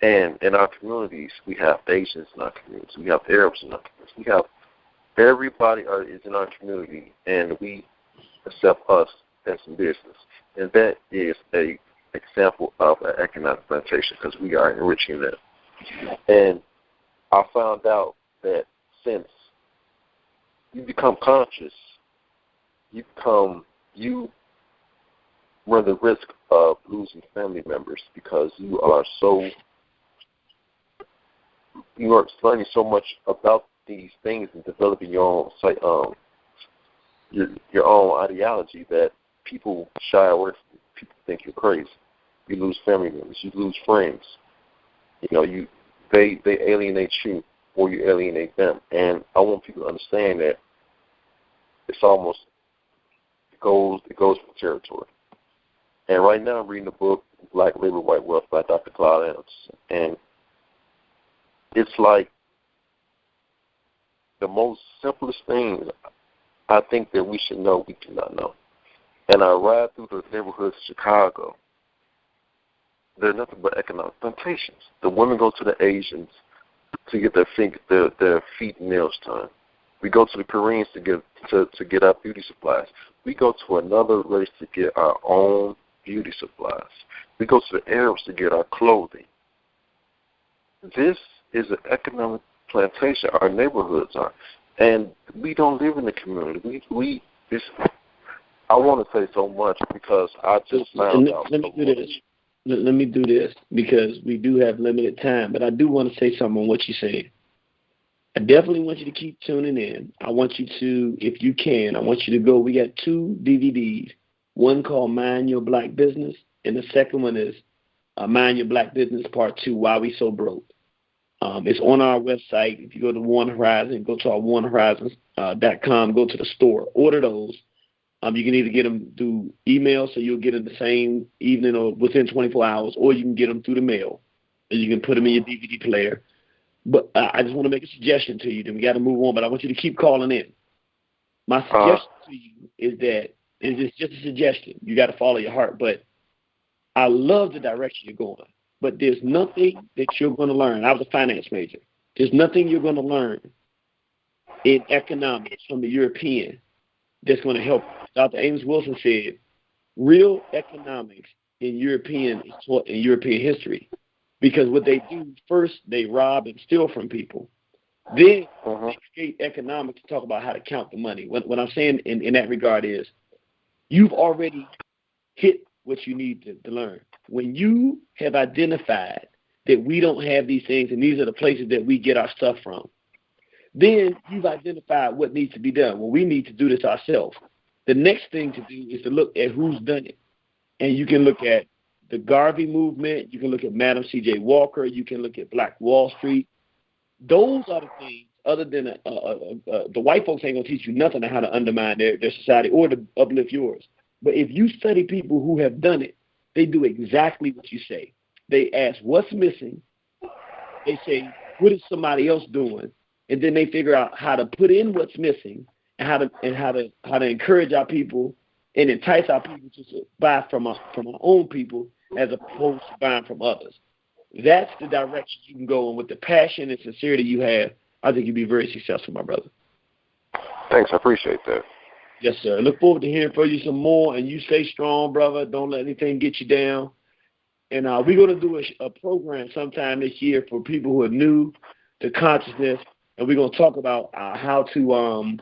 And in our communities, we have Asians in our communities, we have Arabs in our communities, we have everybody is in our community, and we accept us as a business. And that is an example of an economic plantation because we are enriching them. And I found out that since you become conscious, you run the risk of losing family members because you are learning so much about these things and developing your own your own ideology that people shy away from. People think you're crazy. You lose family members. You lose friends. They alienate you or you alienate them. And I want people to understand that it goes with territory. And right now I'm reading the book Black Labor, White Wealth by Dr. Claude Anderson. And it's like the most simplest things I think that we should know we do not know. And I ride through the neighborhoods of Chicago. They're nothing but economic plantations. The women go to the Asians to get their feet and nails done. We go to the Koreans to get our beauty supplies. We go to another race to get our own beauty supplies. We go to the Arabs to get our clothing. This is an economic plantation. Our neighborhoods are, and we don't live in the community. I want to say so much because I just found out. Let me do this because we do have limited time, but I do want to say something on what you said. I definitely want you to keep tuning in. I want you to, if you can, I want you to go. We got 2 DVDs. One called Mind Your Black Business, and the second one is Mind Your Black Business Part 2, Why We So Broke. It's on our website. If you go to One Horizon, go to our onehorizon.com, go to the store, order those. You can either get them through email, so you'll get them the same evening or within 24 hours, or you can get them through the mail, and you can put them in your DVD player. But I just want to make a suggestion to you. Then we got to move on, but I want you to keep calling in. My suggestion to you is that It's just a suggestion. You got to follow your heart. But I love the direction you're going. But there's nothing that you're going to learn. I was a finance major. There's nothing you're going to learn in economics from the European that's going to help. Dr. Amos Wilson said, real economics in European is taught in European history, because what they do first, they rob and steal from people. Then they create economics to talk about how to count the money. What I'm saying in that regard is, you've already hit what you need to learn. When you have identified that we don't have these things and these are the places that we get our stuff from, then you've identified what needs to be done. Well, we need to do this ourselves. The next thing to do is to look at who's done it. And you can look at the Garvey movement. You can look at Madam C.J. Walker. You can look at Black Wall Street. Those are the things, other than the white folks ain't going to teach you nothing on how to undermine their society or to uplift yours. But if you study people who have done it, they do exactly what you say. They ask what's missing. They say, what is somebody else doing? And then they figure out how to put in what's missing and how to encourage our people and entice our people to buy from our own people as opposed to buying from others. That's the direction you can go in. With the passion and sincerity you have, I think you'll be very successful, my brother. Thanks, I appreciate that. Yes, sir. Look forward to hearing from you some more, and you stay strong, brother. Don't let anything get you down. And we're going to do a program sometime this year for people who are new to consciousness, and we're going to talk about how to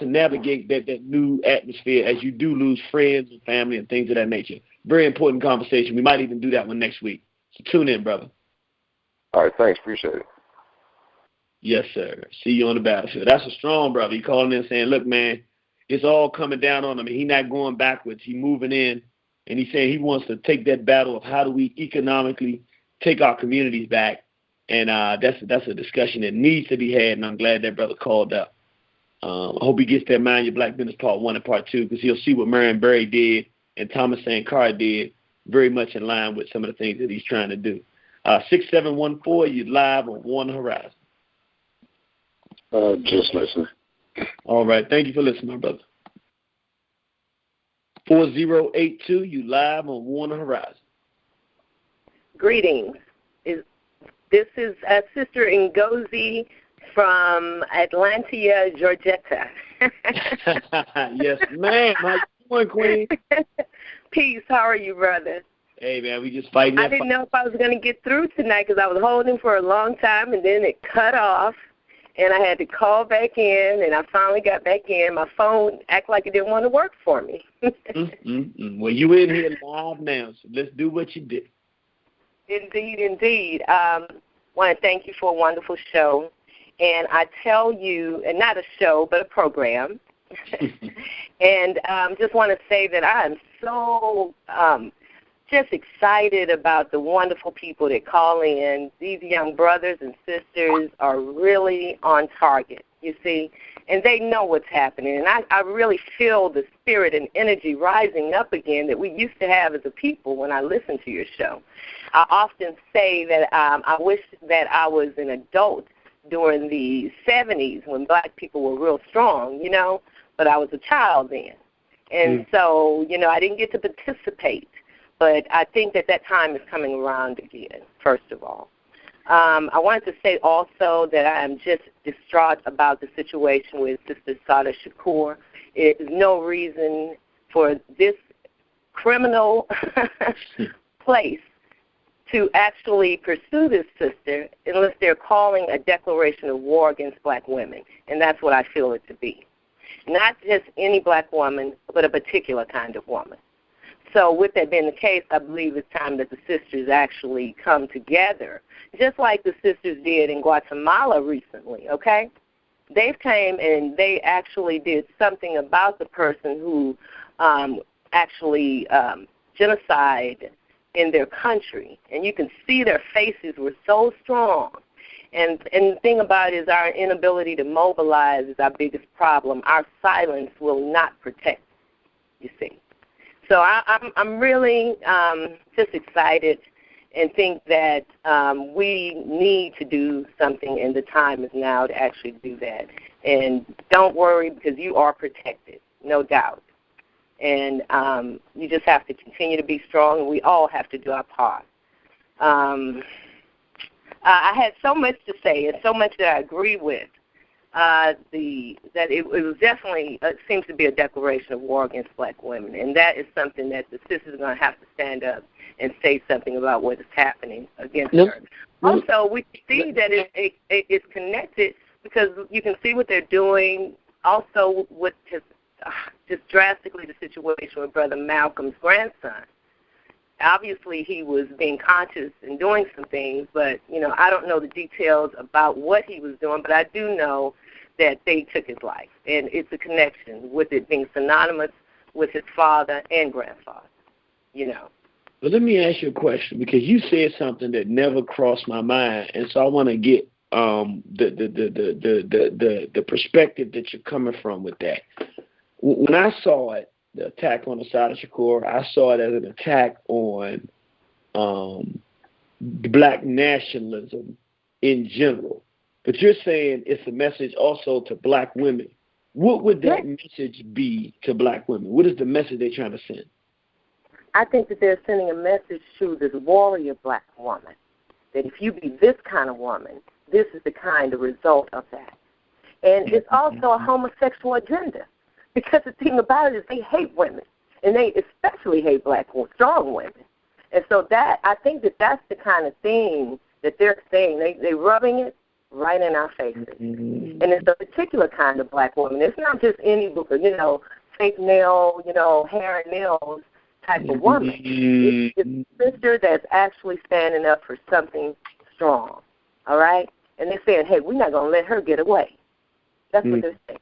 navigate that new atmosphere as you do lose friends and family and things of that nature. Very important conversation. We might even do that one next week. So tune in, brother. All right, thanks. Appreciate it. Yes, sir. See you on the battlefield. That's a strong brother. He calling in saying, look, man, it's all coming down on him. He's not going backwards. He's moving in. And he's saying he wants to take that battle of how do we economically take our communities back. And that's a discussion that needs to be had, and I'm glad that brother called up. I hope he gets that Mind Your Black Business Part 1 and Part 2, because he'll see what Marion Barry did and Thomas Sankara did, very much in line with some of the things that he's trying to do. 6714, you're live on Warner Horizon. Just listening. All right. Thank you for listening, my brother. 4082, you live on Warner Horizon. Greetings. This is Sister Ngozi from Atlanta, Georgetta. Yes, ma'am. How you doing, Queen? Peace. How are you, brother? Hey, man, we just fighting. I didn't know if I was going to get through tonight because I was holding for a long time, and then it cut off, and I had to call back in, and I finally got back in. My phone acted like it didn't want to work for me. Well, you in here live now, so let's do what you did. Indeed, indeed. Want to thank you for a wonderful show. And I tell you, and not a show, but a program. And just want to say that I am so just excited about the wonderful people that call in. These young brothers and sisters are really on target, you see, and they know what's happening. And I really feel the spirit and energy rising up again that we used to have as a people when I listen to your show. I often say that I wish that I was an adult during the 70s when black people were real strong, you know, but I was a child then. And so, you know, I didn't get to participate. But I think that time is coming around again, first of all. I wanted to say also that I am just distraught about the situation with Sister Assata Shakur. There is no reason for this criminal place to actually pursue this sister unless they're calling a declaration of war against black women, and that's what I feel it to be. Not just any black woman, but a particular kind of woman. So with that being the case, I believe it's time that the sisters actually come together, just like the sisters did in Guatemala recently, okay? They came and they actually did something about the person who actually genocide in their country. And you can see their faces were so strong. And the thing about it is our inability to mobilize is our biggest problem. Our silence will not protect, you see. So I'm really just excited and think that we need to do something, and the time is now to actually do that. And don't worry, because you are protected, no doubt. And you just have to continue to be strong, and we all have to do our part. I had so much to say and so much that I agree with. It was definitely seems to be a declaration of war against black women, and that is something that the sisters are going to have to stand up and say something about what is happening against her. Also, we see that it's connected because you can see what they're doing. Also, with just drastically the situation with Brother Malcolm's grandson. Obviously, he was being conscious and doing some things, but, I don't know the details about what he was doing, but I do know that they took his life, and it's a connection with it being synonymous with his father and grandfather, But let me ask you a question, because you said something that never crossed my mind, and so I want to get the perspective that you're coming from with that. When I saw it, the attack on Assata Shakur, I saw it as an attack on black nationalism in general. But you're saying it's a message also to black women. What would that message be to black women? What is the message they're trying to send? I think that they're sending a message to this warrior black woman, that if you be this kind of woman, this is the kind of result of that. And it's also a homosexual agenda, because the thing about it is they hate women, and they especially hate black, strong women. And so I think that that's the kind of thing that they're saying. They're rubbing it right in our faces. And it's a particular kind of black woman. It's not just any, fake nail, hair and nails type of woman. It's a sister that's actually standing up for something strong, all right? And they're saying, hey, we're not going to let her get away. That's what they're saying.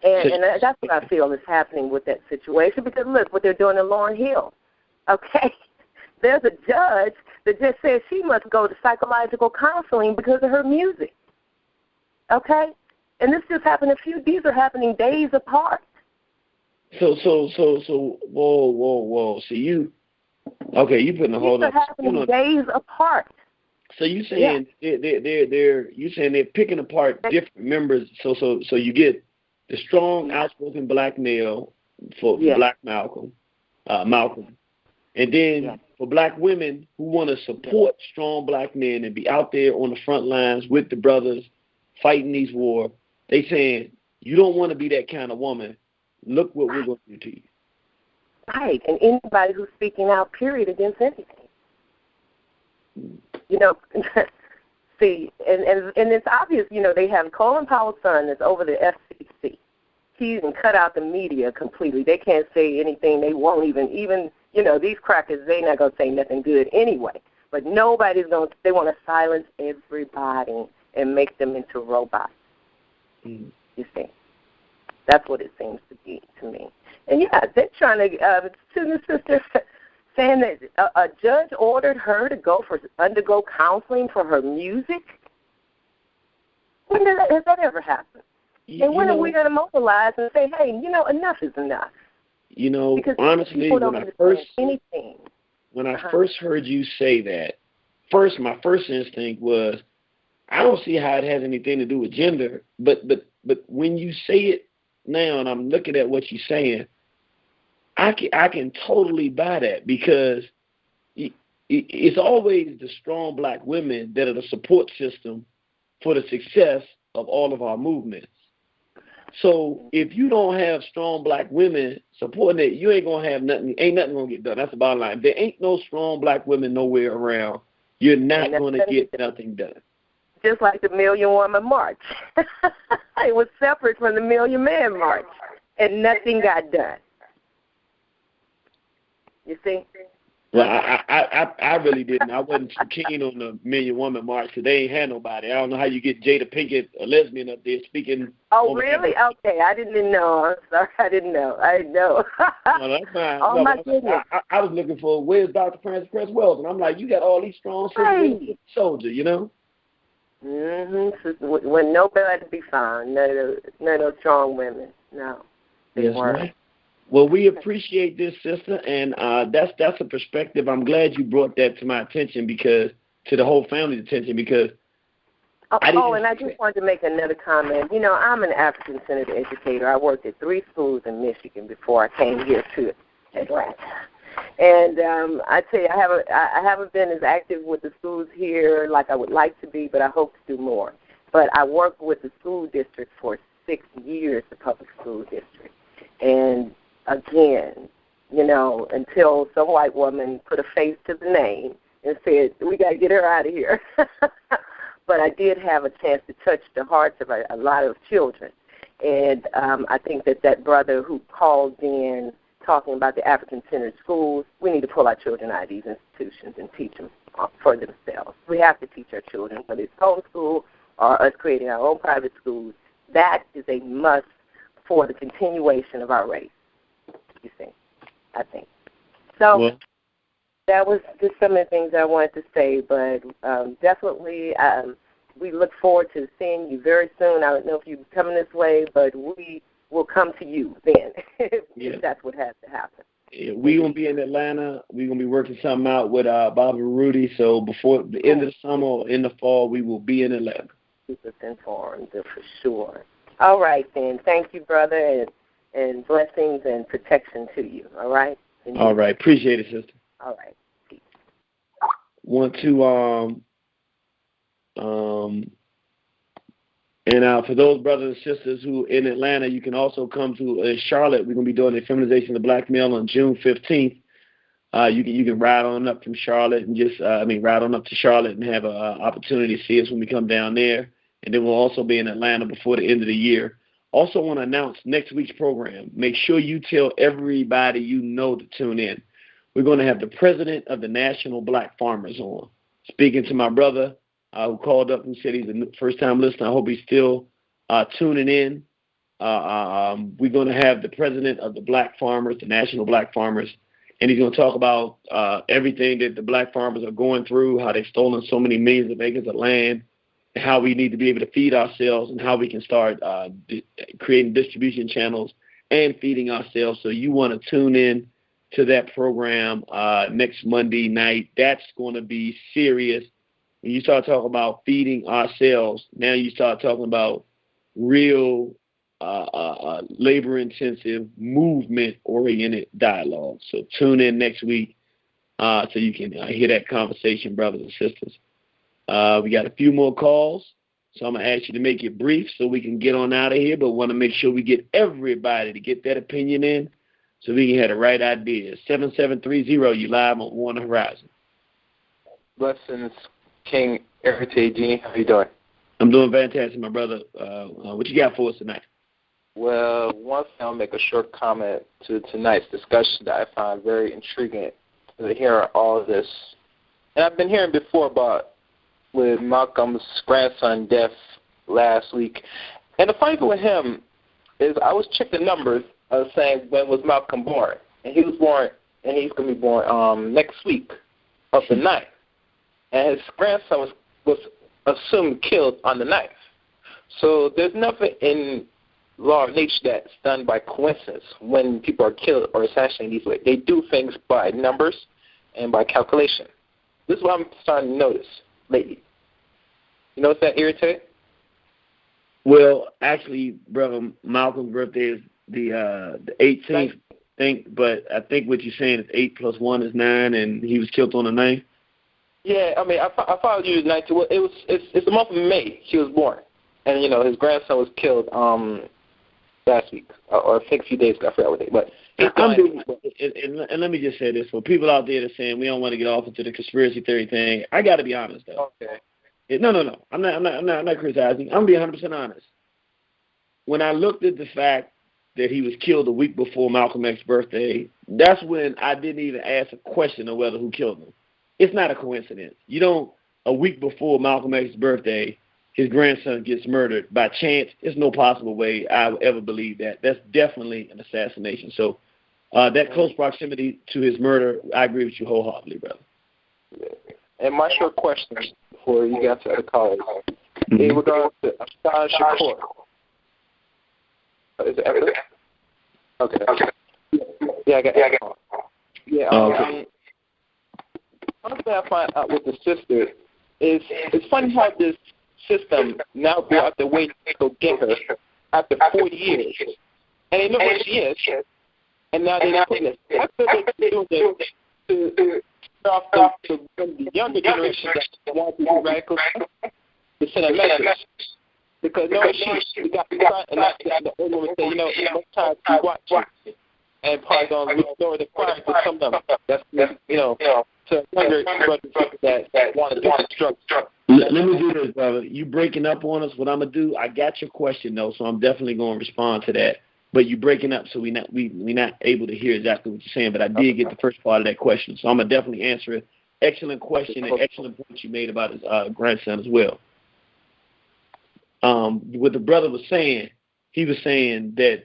And that's what I feel is happening with that situation, because look what they're doing to Lauryn Hill, okay? There's a judge that just said she must go to psychological counseling because of her music, okay? And this just happened these are happening days apart. So, whoa. So you putting a hold on. These are happening days apart. So you saying they're picking apart different members. So you get the strong, outspoken black male for Black Malcolm, and then for black women who want to support strong black men and be out there on the front lines with the brothers fighting these wars, they saying you don't want to be that kind of woman. Look what we're going to do to you. Right, and anybody who's speaking out, period, against anything. See, and it's obvious, they have Colin Powell's son that's over the FCC. He even cut out the media completely. They can't say anything. They won't even these crackers, they're not going to say nothing good anyway. But they want to silence everybody and make them into robots. You see. That's what it seems to be to me. And, they're trying to, the sister saying that a judge ordered her to undergo counseling for her music. When has that ever happened? And when are we going to mobilize and say, hey, enough is enough? Because honestly, when I first heard you say that, my first instinct was, I don't see how it has anything to do with gender. But when you say it now, and I'm looking at what you're saying, I can totally buy that, because it's always the strong black women that are the support system for the success of all of our movements. So if you don't have strong black women supporting it, you ain't going to have nothing. Ain't nothing going to get done. That's the bottom line. If there ain't no strong black women nowhere around, you're not going to get nothing done. Just like the Million Woman March. It was separate from the Million Man March, and nothing got done. You see? Well, I really didn't. I wasn't too keen on the Million Woman March because they ain't had nobody. I don't know how you get Jada Pinkett, a lesbian, up there speaking. Oh, really? Okay, I didn't know. I'm sorry, I didn't know. No, that's fine. Oh, my goodness. I was looking for, where's Dr. Francis Cress Wells? And I'm like, you got all these strong soldiers, When nobody to be found, none of those strong women. No, they weren't. Right. Well, we appreciate this, sister, and that's a perspective. I'm glad you brought that to my attention, to the whole family's attention, because And I just wanted to make another comment. You know, I'm an African-centered educator. I worked at 3 schools in Michigan before I came here to Atlanta. And I tell you, I haven't been as active with the schools here like I would like to be, but I hope to do more. But I worked with the school district for 6 years, the public school district. And again, you know, until some white woman put a face to the name and said, we got to get her out of here. But I did have a chance to touch the hearts of a lot of children. And I think that brother who called in talking about the African-centered schools, we need to pull our children out of these institutions and teach them for themselves. We have to teach our children, whether it's homeschool or us creating our own private schools. That is a must for the continuation of our race, you see, I think. So that was just some of the things I wanted to say, but definitely we look forward to seeing you very soon. I don't know if you're coming this way, but we will come to you then if that's what has to happen. Yeah, we're going to be in Atlanta. We're going to be working something out with Bob and Rudy, so before the end of the summer or in the fall, we will be in Atlanta. Keep us informed for sure. All right, then. Thank you, brother, and blessings and protection to you, all right? All right. Appreciate it, sister. All right. Peace. Want to and for those brothers and sisters who in Atlanta, you can also come to Charlotte. We're going to be doing the feminization of the black male on June 15th. You can ride on up from Charlotte and ride on up to Charlotte and have an opportunity to see us when we come down there. And then we'll also be in Atlanta before the end of the year. Also want to announce next week's program. Make sure you tell everybody you know to tune in. We're going to have the president of the National Black Farmers on. Speaking to my brother who called up and said he's a first-time listener. I hope he's still tuning in. We're going to have the president of the Black Farmers, the National Black Farmers, and he's going to talk about everything that the black farmers are going through, how they've stolen so many millions of acres of land, and how we need to be able to feed ourselves and how we can start creating distribution channels and feeding ourselves. So you want to tune in to that program next Monday night. That's going to be serious. When you start talking about feeding ourselves, now you start talking about real labor-intensive, movement-oriented dialogue. So tune in next week so you can hear that conversation, brothers and sisters. We got a few more calls, so I'm going to ask you to make it brief so we can get on out of here, but want to make sure we get everybody to get that opinion in so we can have the right idea. 7730, you live on Warner Horizon. Blessings, King Irritated Genie. How you doing? I'm doing fantastic, my brother. What you got for us tonight? Well, one thing, I'll make a short comment to tonight's discussion that I find very intriguing to hear all of this. And I've been hearing before about with Malcolm's grandson death last week. And the funny thing with him is I was checking the numbers saying when was Malcolm born. And he was born, and he's going to be born next week of the 9th. And his grandson was assumed killed on the 9th. So there's nothing in law of nature that's done by coincidence when people are killed or assassinated these ways. They do things by numbers and by calculation. This is what I'm starting to notice lately. You notice that, Irritated? Well, actually, brother, Malcolm's birthday is the 18th, I think, but I think what you're saying is 8 plus 1 is 9, and he was killed on the 9th? Yeah, I mean, I followed you tonight. It's the month of May he was born, and you know his grandson was killed last week or I think a few days ago. I forgot what day, but and let me just say this for people out there that saying we don't want to get off into the conspiracy theory thing. I got to be honest though. Okay. No. I'm not criticizing. I'm being 100% honest. When I looked at the fact that he was killed a week before Malcolm X's birthday, that's when I didn't even ask a question of whether who killed him. It's not a coincidence. You don't, a week before Malcolm X's birthday, his grandson gets murdered by chance. There's no possible way I would ever believe that. That's definitely an assassination. So that close proximity to his murder, I agree with you wholeheartedly, brother. And my short question before you got to the callers, in regards to Assata Shakur. Is it evident? Okay. Yeah, I got it. Yeah, one thing I find out with the sister is it's funny how this system now go out their way to go get her after 40 years. And they know where she is. And now they're putting it. I feel like they're doing this to start off the younger generation that want to be radical to send a message. Because no, we got to try, and the old woman said, most times we watch you. And probably going to restore the choir to some of them. That's, to younger brothers that want to do construction. Let me do this, brother. You breaking up on us. What I'm going to do, I got your question, though, so I'm definitely going to respond to that. But you breaking up, so we not able to hear exactly what you're saying. But I did get the first part of that question, so I'm going to definitely answer it. Excellent question and excellent point you made about his grandson as well. What the brother was saying, he was saying that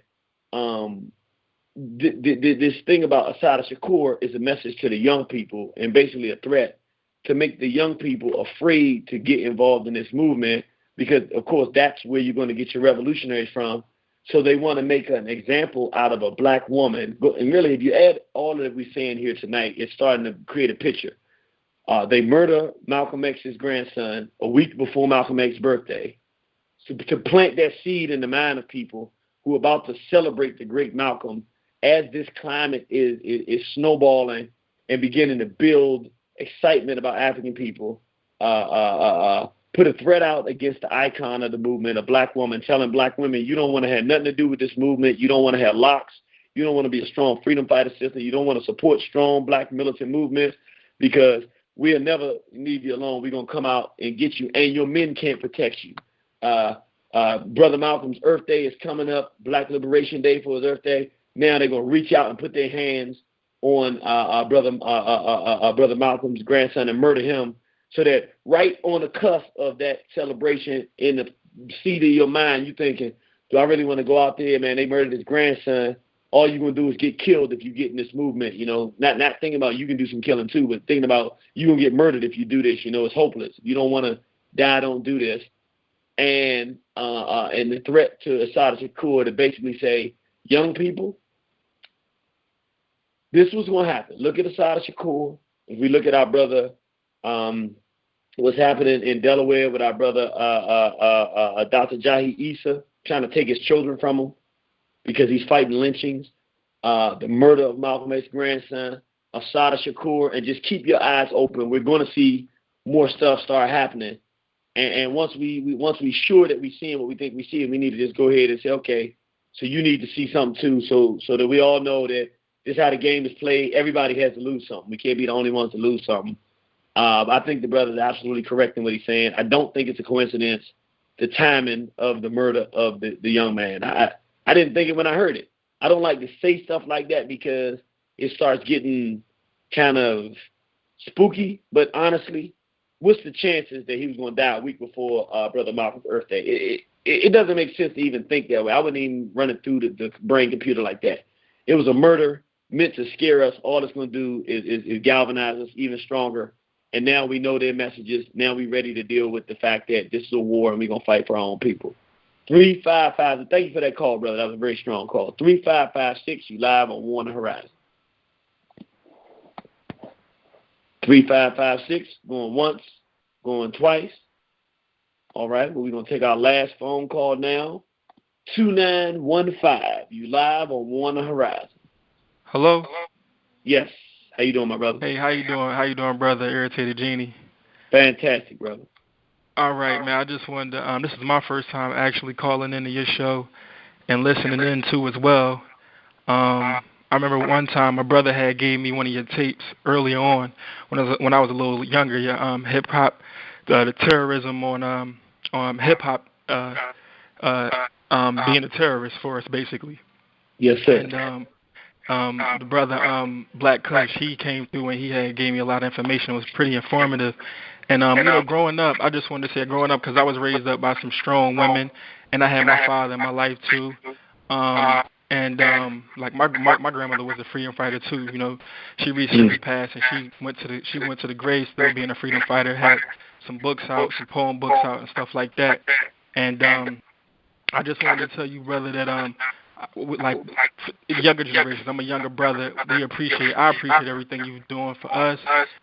this thing about Assata Shakur is a message to the young people and basically a threat to make the young people afraid to get involved in this movement because, of course, that's where you're going to get your revolutionaries from. So they want to make an example out of a black woman. And really, if you add all that we're saying here tonight, it's starting to create a picture. They murder Malcolm X's grandson a week before Malcolm X's birthday to plant that seed in the mind of people who are about to celebrate the great Malcolm as this climate is snowballing and beginning to build excitement about African people. Put a threat out against the icon of the movement, a black woman, telling black women, you don't want to have nothing to do with this movement. You don't want to have locks. You don't want to be a strong freedom fighter sister. You don't want to support strong black militant movements because we'll never leave you alone. We're going to come out and get you, and your men can't protect you. Brother Malcolm's Earth Day is coming up, Black Liberation Day for his Earth Day. Now they're going to reach out and put their hands on Brother Malcolm's grandson and murder him. So that right on the cusp of that celebration, in the seat of your mind, you're thinking, do I really want to go out there, man? They murdered his grandson. All you're going to do is get killed if you get in this movement, Not thinking about you can do some killing too, but thinking about you going to get murdered if you do this, It's hopeless. If you don't want to die, don't do this. And the threat to Assata Shakur to basically say, young people, this was going to happen. Look at Assata Shakur. If we look at our brother, what's happening in Delaware with our brother Dr. Jahi Issa, trying to take his children from him because he's fighting lynchings, the murder of Malcolm X's grandson, Assata Shakur, and just keep your eyes open. We're going to see more stuff start happening. And once we sure that we're seeing what we think we see, we need to just go ahead and say, okay, so you need to see something too, so that we all know that this is how the game is played. Everybody has to lose something. We can't be the only ones to lose something. I think the brother is absolutely correct in what he's saying. I don't think it's a coincidence, the timing of the murder of the young man. I didn't think it when I heard it. I don't like to say stuff like that because it starts getting kind of spooky. But honestly, what's the chances that he was going to die a week before Brother Malcolm's Earth Day? It doesn't make sense to even think that way. I wouldn't even run it through the brain computer like that. It was a murder meant to scare us. All it's going to do is galvanize us even stronger. And now we know their messages. Now we're ready to deal with the fact that this is a war and we're going to fight for our own people. 355, thank you for that call, brother. That was a very strong call. 3556, you live on War on the Horizon. 3556, going once, going twice. All right, well, we're going to take our last phone call now. 2915, you live on War on the Horizon. Hello? Yes. How you doing, my brother? Hey, how you doing? How you doing, brother? Irritated Genie. Fantastic, brother. All right, man. I just wanted to, this is my first time actually calling into your show and listening in too as well. I remember one time my brother had gave me one of your tapes early on when I was a little younger. Your hip hop, the terrorism on hip hop being a terrorist for us, basically. Yes, sir. And the brother Black Kush, he came through and he had gave me a lot of information. It was pretty informative. And growing up, I just wanted to say growing up because I was raised up by some strong women, and I had my father in my life too. Like my grandmother was a freedom fighter too. She recently passed, and she went to the grave still being a freedom fighter. Had some books out, some poem books out, and stuff like that. And I just wanted to tell you, brother, that like younger generations, I'm a younger brother. I appreciate everything you're doing for us,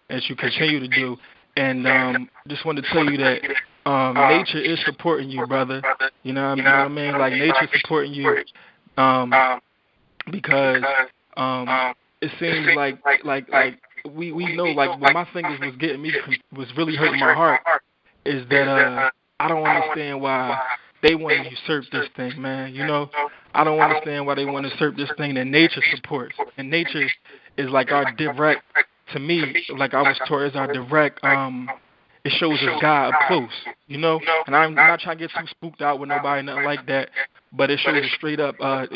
as you continue to do. And just wanted to tell you that nature is supporting you, brother. You know what I mean? Like nature supporting you, because it seems like we know, like what my fingers was getting me was really hurting my heart is that I don't understand why they want to usurp this thing, man. You know, I don't understand why they want to usurp this thing that nature supports, and nature is like our direct, to me, like I was taught, is our direct. It shows us God up close, you know. And I'm not trying to get too spooked out with nobody, nothing like that. But it shows us straight up, a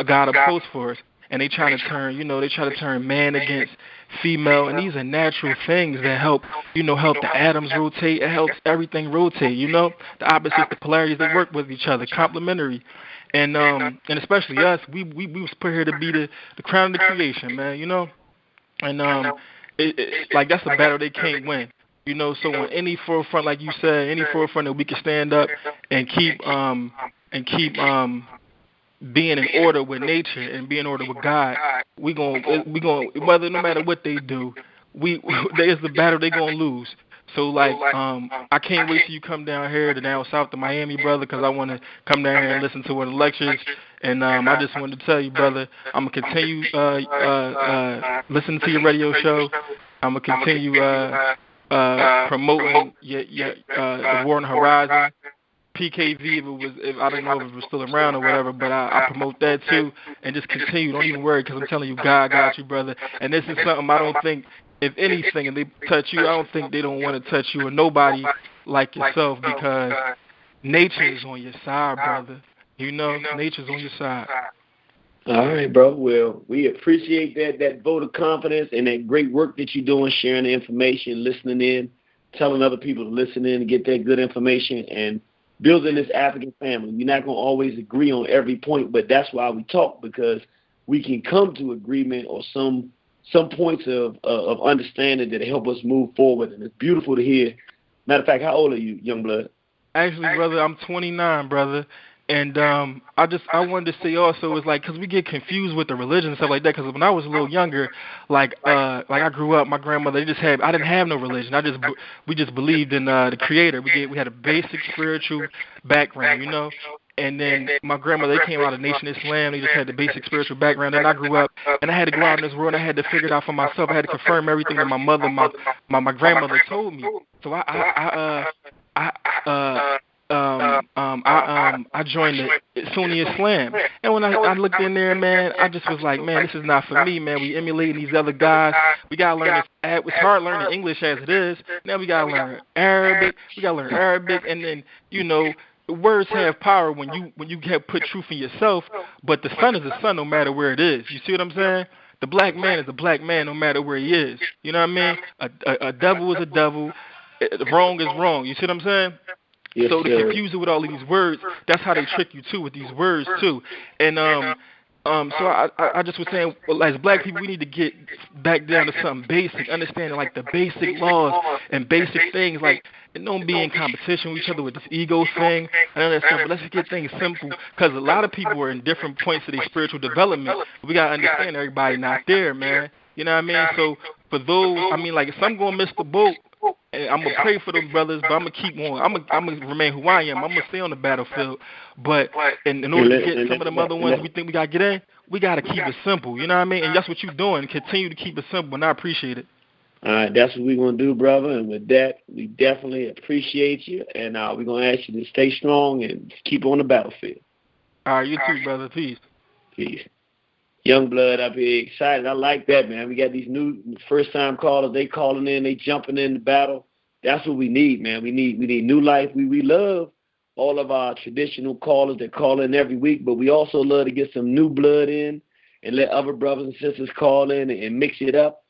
God up close for us. And they try to turn man against female, and these are natural things that help the atoms rotate. It helps everything rotate, you know. The opposites, the polarities, they work with each other, complementary. And especially us, we was put here to be the crown of the creation, man, you know. And like that's a battle they can't win, you know. So on any forefront, like you said, any forefront that we can stand up and keep being in order with nature and being in order with God, we going whether no matter what they do, there's the battle they gonna lose. So like I can't wait till you come down here to down south to Miami, brother, because I want to come down here and listen to one of the lectures. And I just wanted to tell you, brother, I'm gonna continue listening to your radio show. I'm gonna continue promoting the War on the Horizon. PKV, if I don't know if it was still around or whatever, but I promote that too, and just continue. Don't even worry, because I'm telling you, God got you, brother. And this is something I don't think, if anything, and they touch you, I don't think they don't want to touch you or nobody like yourself, because nature is on your side, brother. You know, nature's on your side. All right, bro. Well, we appreciate that vote of confidence and that great work that you're doing, sharing the information, listening in, telling other people to listen in and get that good information, and building this African family. We're not going to always agree on every point, but that's why we talk, because we can come to agreement or some points of understanding that help us move forward. And it's beautiful to hear. Matter of fact, how old are you, young blood? Actually, brother, I'm 29, brother. And I wanted to say also is like, because we get confused with the religion and stuff like that. Because when I was a little younger, like I grew up, my grandmother, I didn't have no religion. We just believed in the Creator. We had a basic spiritual background, you know. And then my grandmother, they came out of Nationalism. They just had the basic spiritual background. Then I grew up, and I had to go out in this world. And I had to figure it out for myself. I had to confirm everything that my mother, my grandmother told me. So I joined the Sunni Islam, and when I looked in there, man, I just was like, man, this is not for me, man. We emulating these other guys. We gotta learn this. It's hard learning English as it is. Now we gotta learn Arabic. And then words have power when you have put truth in yourself. But the son is a son no matter where it is. You see what I'm saying? The black man is a black man no matter where he is. You know what I mean? A devil is a devil. Wrong is wrong. You see what I'm saying? Yes, so to confuse you with all of these words, that's how they trick you too, with these words too. And so I just was saying, well, as black people, we need to get back down to something basic, understanding like the basic laws and basic things, like, and don't be in competition with each other with this ego thing and all that stuff. But let's just get things simple, because a lot of people are in different points of their spiritual development. We gotta understand everybody not there, man. You know what I mean? So for those, I mean, like if I'm gonna miss the boat, and I'm gonna pray for them brothers, but I'm gonna keep on. I'm gonna remain who I am. I'm gonna stay on the battlefield. But in order to get some of them other ones we think we gotta get in, we gotta keep it simple. You know what I mean? And that's what you're doing. Continue to keep it simple, and I appreciate it. All right, that's what we're gonna do, brother. And with that, we definitely appreciate you, and we're gonna ask you to stay strong and keep on the battlefield. All right, you too, brother. Peace. Peace. Young blood up here, excited. I like that, man. We got these new first-time callers. They calling in. They jumping in the battle. That's what we need, man. We need new life. We love all of our traditional callers that call in every week, but we also love to get some new blood in and let other brothers and sisters call in and mix it up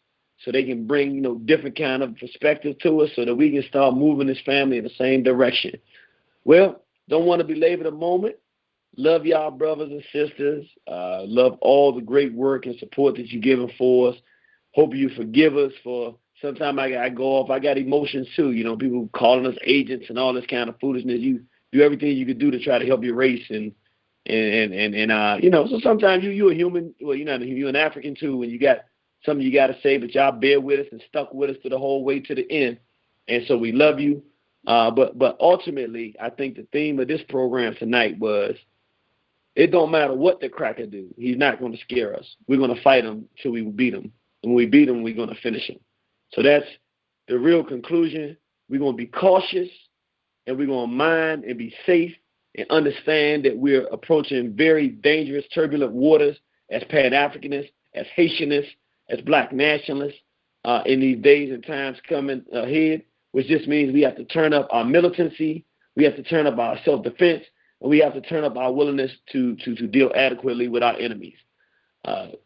so they can bring, different kind of perspective to us so that we can start moving this family in the same direction. Well, don't want to belabor the moment. Love y'all, brothers and sisters. Love all the great work and support that you're giving for us. Hope you forgive us for sometimes I go off. I got emotions too. People calling us agents and all this kind of foolishness. You do everything you can do to try to help your race, and so sometimes you're a human. Well, you're an African too, and you got something you got to say, but y'all bear with us and stuck with us to the whole way to the end. And so we love you. But ultimately, I think the theme of this program tonight was, it don't matter what the cracker do. He's not going to scare us. We're going to fight him till we beat him. And when we beat him, we're going to finish him. So that's the real conclusion. We're going to be cautious, and we're going to mind and be safe and understand that we're approaching very dangerous, turbulent waters as Pan-Africanists, as Haitianists, as Black nationalists in these days and times coming ahead, which just means we have to turn up our militancy, we have to turn up our self-defense, and we have to turn up our willingness to deal adequately with our enemies.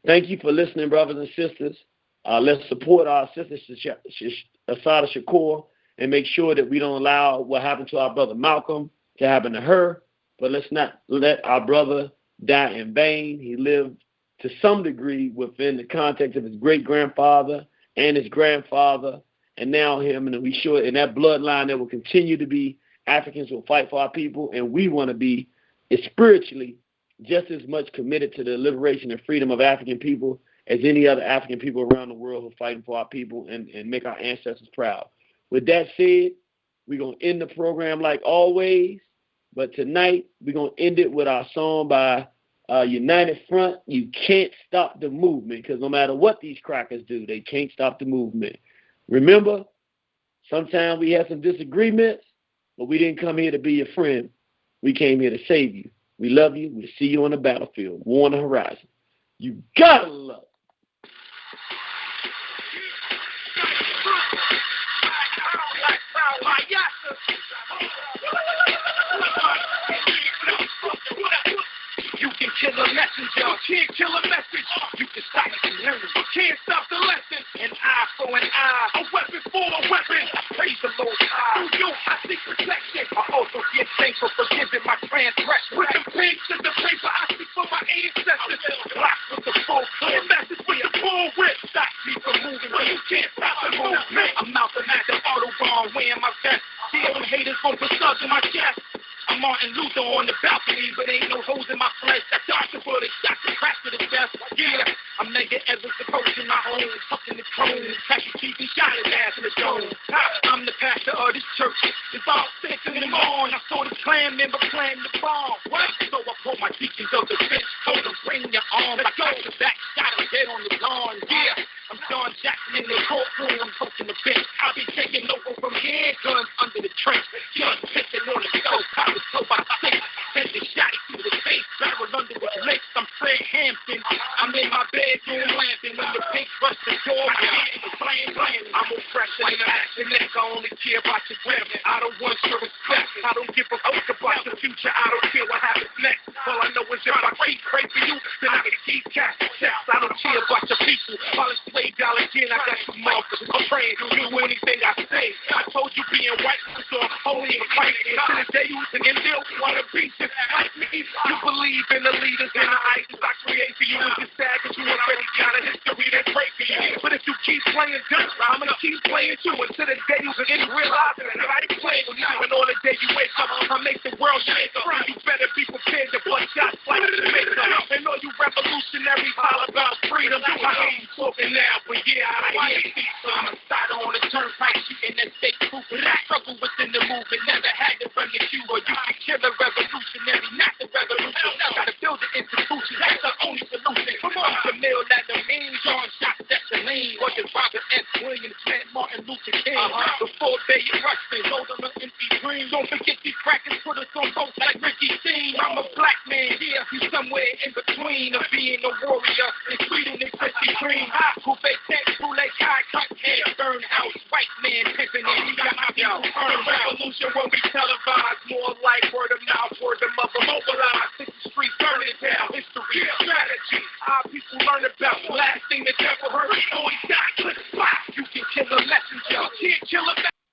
Thank you for listening, brothers and sisters. Let's support our sister Assata Shakur and make sure that we don't allow what happened to our brother Malcolm to happen to her. But let's not let our brother die in vain. He lived to some degree within the context of his great-grandfather and his grandfather, and now him. And we sure in that bloodline there will continue to be Africans who will fight for our people, and we want to be spiritually just as much committed to the liberation and freedom of African people as any other African people around the world who are fighting for our people and make our ancestors proud. With that said, we're going to end the program like always, but tonight we're going to end it with our song by United Front, You Can't Stop the Movement, because no matter what these crackers do, they can't stop the movement. Remember, sometimes we have some disagreements, but we didn't come here to be your friend. We came here to save you. We love you. We'll see you on the battlefield. War on the horizon. You gotta love. You can kill a messenger, can't kill a message. You can stop the learning, can't stop the lesson. An eye for an eye, a weapon for a weapon. Praise the Lord High. Through you, I seek protection. I also give thanks for forgiving my transgression. With the pink to the paper, I speak for my ancestors. Block with the full clear message we are born with. Stop me from moving, but you can't stop the movement. I'm out the at the Autobahn, wearing my vest. See them haters gon' put studs in my chest. I'm Martin Luther on the balcony, but ain't no holes in my flesh. I dodged the bullet, shot the crack to the chest. Yeah, I'm Nigga Evans approaching my home, fucking the throne. Passion keep me shot his ass in the dome. I'm the pastor of this church. It's all 6 in the morning. I saw this clan member planning the bomb. What? So I pulled my deacons of the bench, told them bring your arms. I got the back, shot him dead on the lawn. Yeah, I'm John Jackson in the courtroom. I'm pushing the bench. I'll be taking over from handguns under the trench. Just pissing on the stove. I was told by 6. Sent the shot to the face. Barrel under the legs. I'm Fred Hampton. I'm in my bedroom lamping. When the pigs rush the door, I'm oppressed in the action. I only care about your grip. I don't want your respect. I don't give a fuck about your future. I don't care what happens next. All I know is if I keep praying for you, then I can keep cashing checks. I don't care about your people. While it's way down again, I got you motherfuckers. I'm praying to do anything I say. I told you being white was so holy and fight. To the day you can deal wanna be just like me. You believe in the leaders and the idols I create for you. It's just sad because you already got a history that pray for you. But if you keep playing dirt, I'm gonna keep playing too. Until the day you can realize that I ain't playing with you. And on the day you wake up, I make the world shake up. You better be prepared to bust shots like the maker. And all you revolutionaries holler about freedom. I hear you talking now, but yeah, I hear you. So I'm a side on the turnpike, shooting that state proof. I struggle within the movement, never had to run at you. Or you can kill a revolutionary, not the revolution. Gotta build an institution, that's the only solution. Come on, Jamil, that the mean John shots that the lean. Or your Robert S. Williams, Trent Martin Luther King. Before they Rushton, those are the empty dreams. Don't forget these crackers put us on boats like Ricky Dean. I'm a black man here, you somewhere in between of being a warrior and tweeting and Krispy Kreme. Who fake text, who like high cut hair, burn house, white man pimping in. You got my people burn revolution when we televise. More like word of mouth, word of mother mobilize. 50th Street burning down, history, strategy. Our people learn about. Last thing the devil heard, always die.